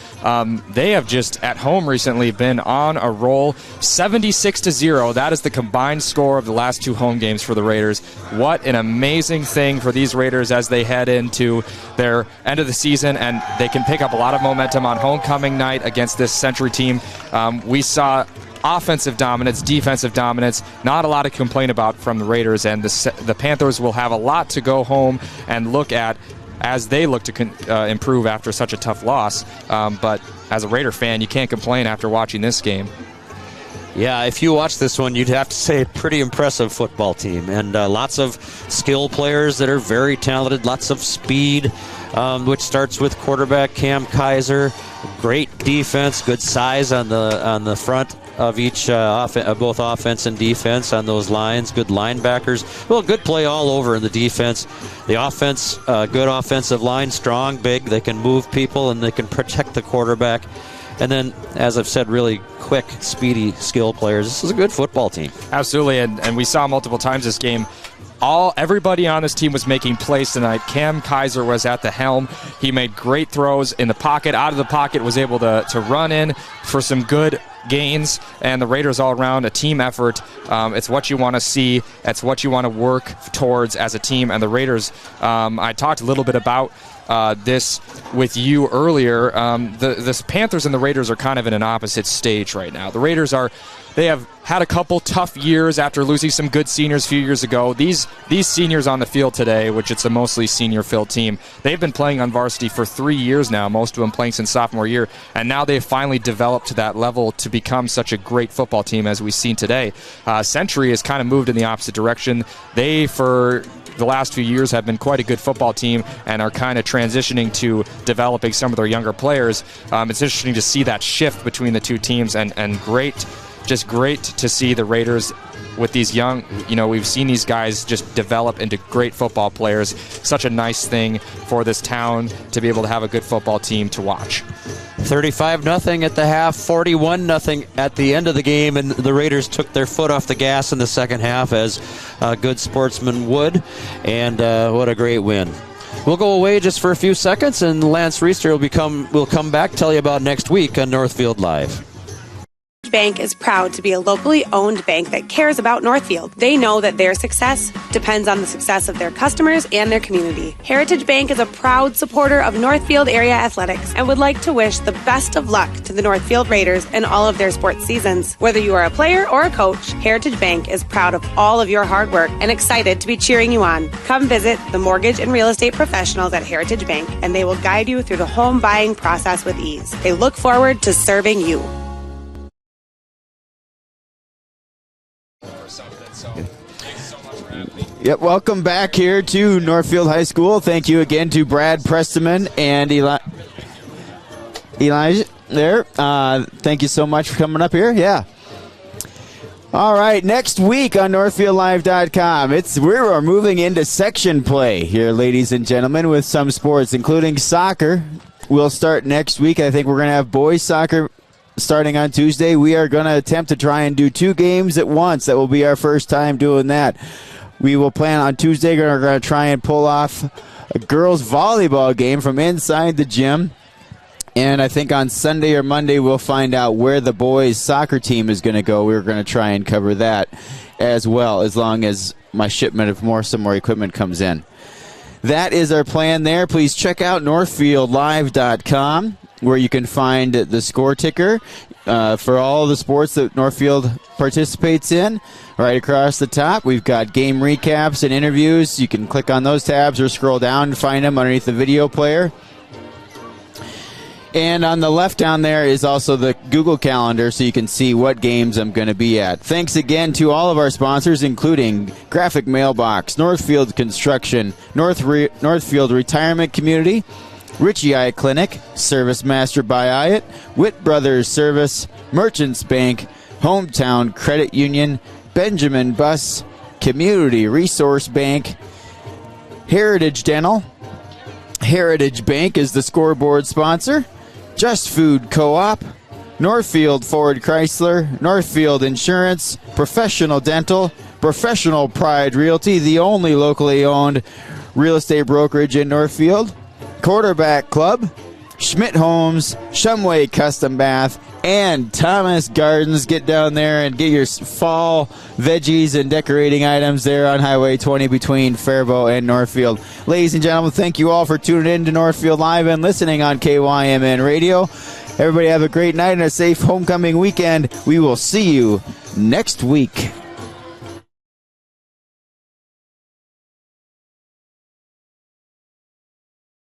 They have just at home recently been on a roll. 76-0. That is the combined score of the last 2 home games for the Raiders. What an amazing thing for these Raiders as they head into their end of the season, and they can pick up a lot of momentum on homecoming night against this Century team. We saw offensive dominance, defensive dominance, not a lot to complain about from the Raiders, and the Panthers will have a lot to go home and look at as they look to improve after such a tough loss. But as a Raider fan, you can't complain after watching this game. Yeah, if you watch this one, you'd have to say pretty impressive football team. And lots of skill players that are very talented, lots of speed, which starts with quarterback Cam Kaiser. Great defense, good size on the front of each both offense and defense on those lines. Good linebackers. Well, good play all over in the defense. The offense, good offensive line, strong, big. They can move people and they can protect the quarterback. And then, as I've said, really quick, speedy skill players. This is a good football team. Absolutely, and we saw multiple times this game. Everybody on this team was making plays tonight. Cam Kaiser was at the helm. He made great throws in the pocket, out of the pocket, was able to run in for some good gains, and the Raiders all around, a team effort. It's what you want to see. It's what you want to work towards as a team. And the Raiders, I talked a little bit about this with you earlier. The Panthers and the Raiders are kind of in an opposite stage right now. The Raiders they have had a couple tough years after losing some good seniors a few years ago. These seniors on the field today, which it's a mostly senior-filled team, they've been playing on varsity for 3 years now, most of them playing since sophomore year, and now they've finally developed to that level to become such a great football team as we've seen today. Century has kind of moved in the opposite direction. They, for the last few years, have been quite a good football team and are kind of transitioning to developing some of their younger players. It's interesting to see that shift between the two teams, and just great to see the Raiders with these young, we've seen these guys just develop into great football players. Such a nice thing for this town to be able to have a good football team to watch. 35-0 at the half, 41-0 at the end of the game, and the Raiders took their foot off the gas in the second half, as good sportsmen would, and what a great win. We'll go away just for a few seconds, and Lance Reister will come back, tell you about next week on Northfield Live. Bank is proud to be a locally owned bank that cares about Northfield. They know that their success depends on the success of their customers and their community. Heritage Bank is a proud supporter of Northfield area athletics and would like to wish the best of luck to the Northfield Raiders in all of their sports seasons. Whether you are a player or a coach, Heritage Bank is proud of all of your hard work and excited to be cheering you on. Come visit the mortgage and real estate professionals at Heritage Bank, and they will guide you through the home buying process with ease. They look forward to serving you. Yep, welcome back here to Northfield High School. Thank you again to Brad Presteman and Elijah there. Thank you so much for coming up here. Yeah. All right, next week on NorthfieldLive.com, we are moving into section play here, ladies and gentlemen, with some sports, including soccer. We'll start next week. I think we're going to have boys soccer starting on Tuesday. We are going to attempt to try and do 2 games at once. That will be our first time doing that. We will plan on Tuesday. We're going to try and pull off a girls' volleyball game from inside the gym. And I think on Sunday or Monday we'll find out where the boys' soccer team is going to go. We're going to try and cover that as well, as long as my shipment of some more equipment comes in. That is our plan there. Please check out NorthfieldLive.com, where you can find the score ticker for all the sports that Northfield participates in. Right across the top, we've got game recaps and interviews. You can click on those tabs or scroll down and find them underneath the video player. And on the left down there is also the Google Calendar, so you can see what games I'm going to be at. Thanks again to all of our sponsors, including Graphic Mailbox, Northfield Construction, Northfield Retirement Community, Ritchie Eye Clinic, Service Master by Hyatt, Witt Brothers Service, Merchants Bank, Hometown Credit Union, Benjamin Bus, Community Resource Bank, Heritage Dental. Heritage Bank is the scoreboard sponsor. Just Food Co-op, Northfield Ford Chrysler, Northfield Insurance, Professional Dental, Professional Pride Realty, the only locally owned real estate brokerage in Northfield, Quarterback Club, Schmidt Homes, Shumway Custom Bath, and Thomas Gardens. Get down there and get your fall veggies and decorating items there on Highway 20 between Faribault and Northfield. Ladies and gentlemen, thank you all for tuning in to Northfield Live and listening on KYMN Radio. Everybody have a great night and a safe homecoming weekend. We will see you next week.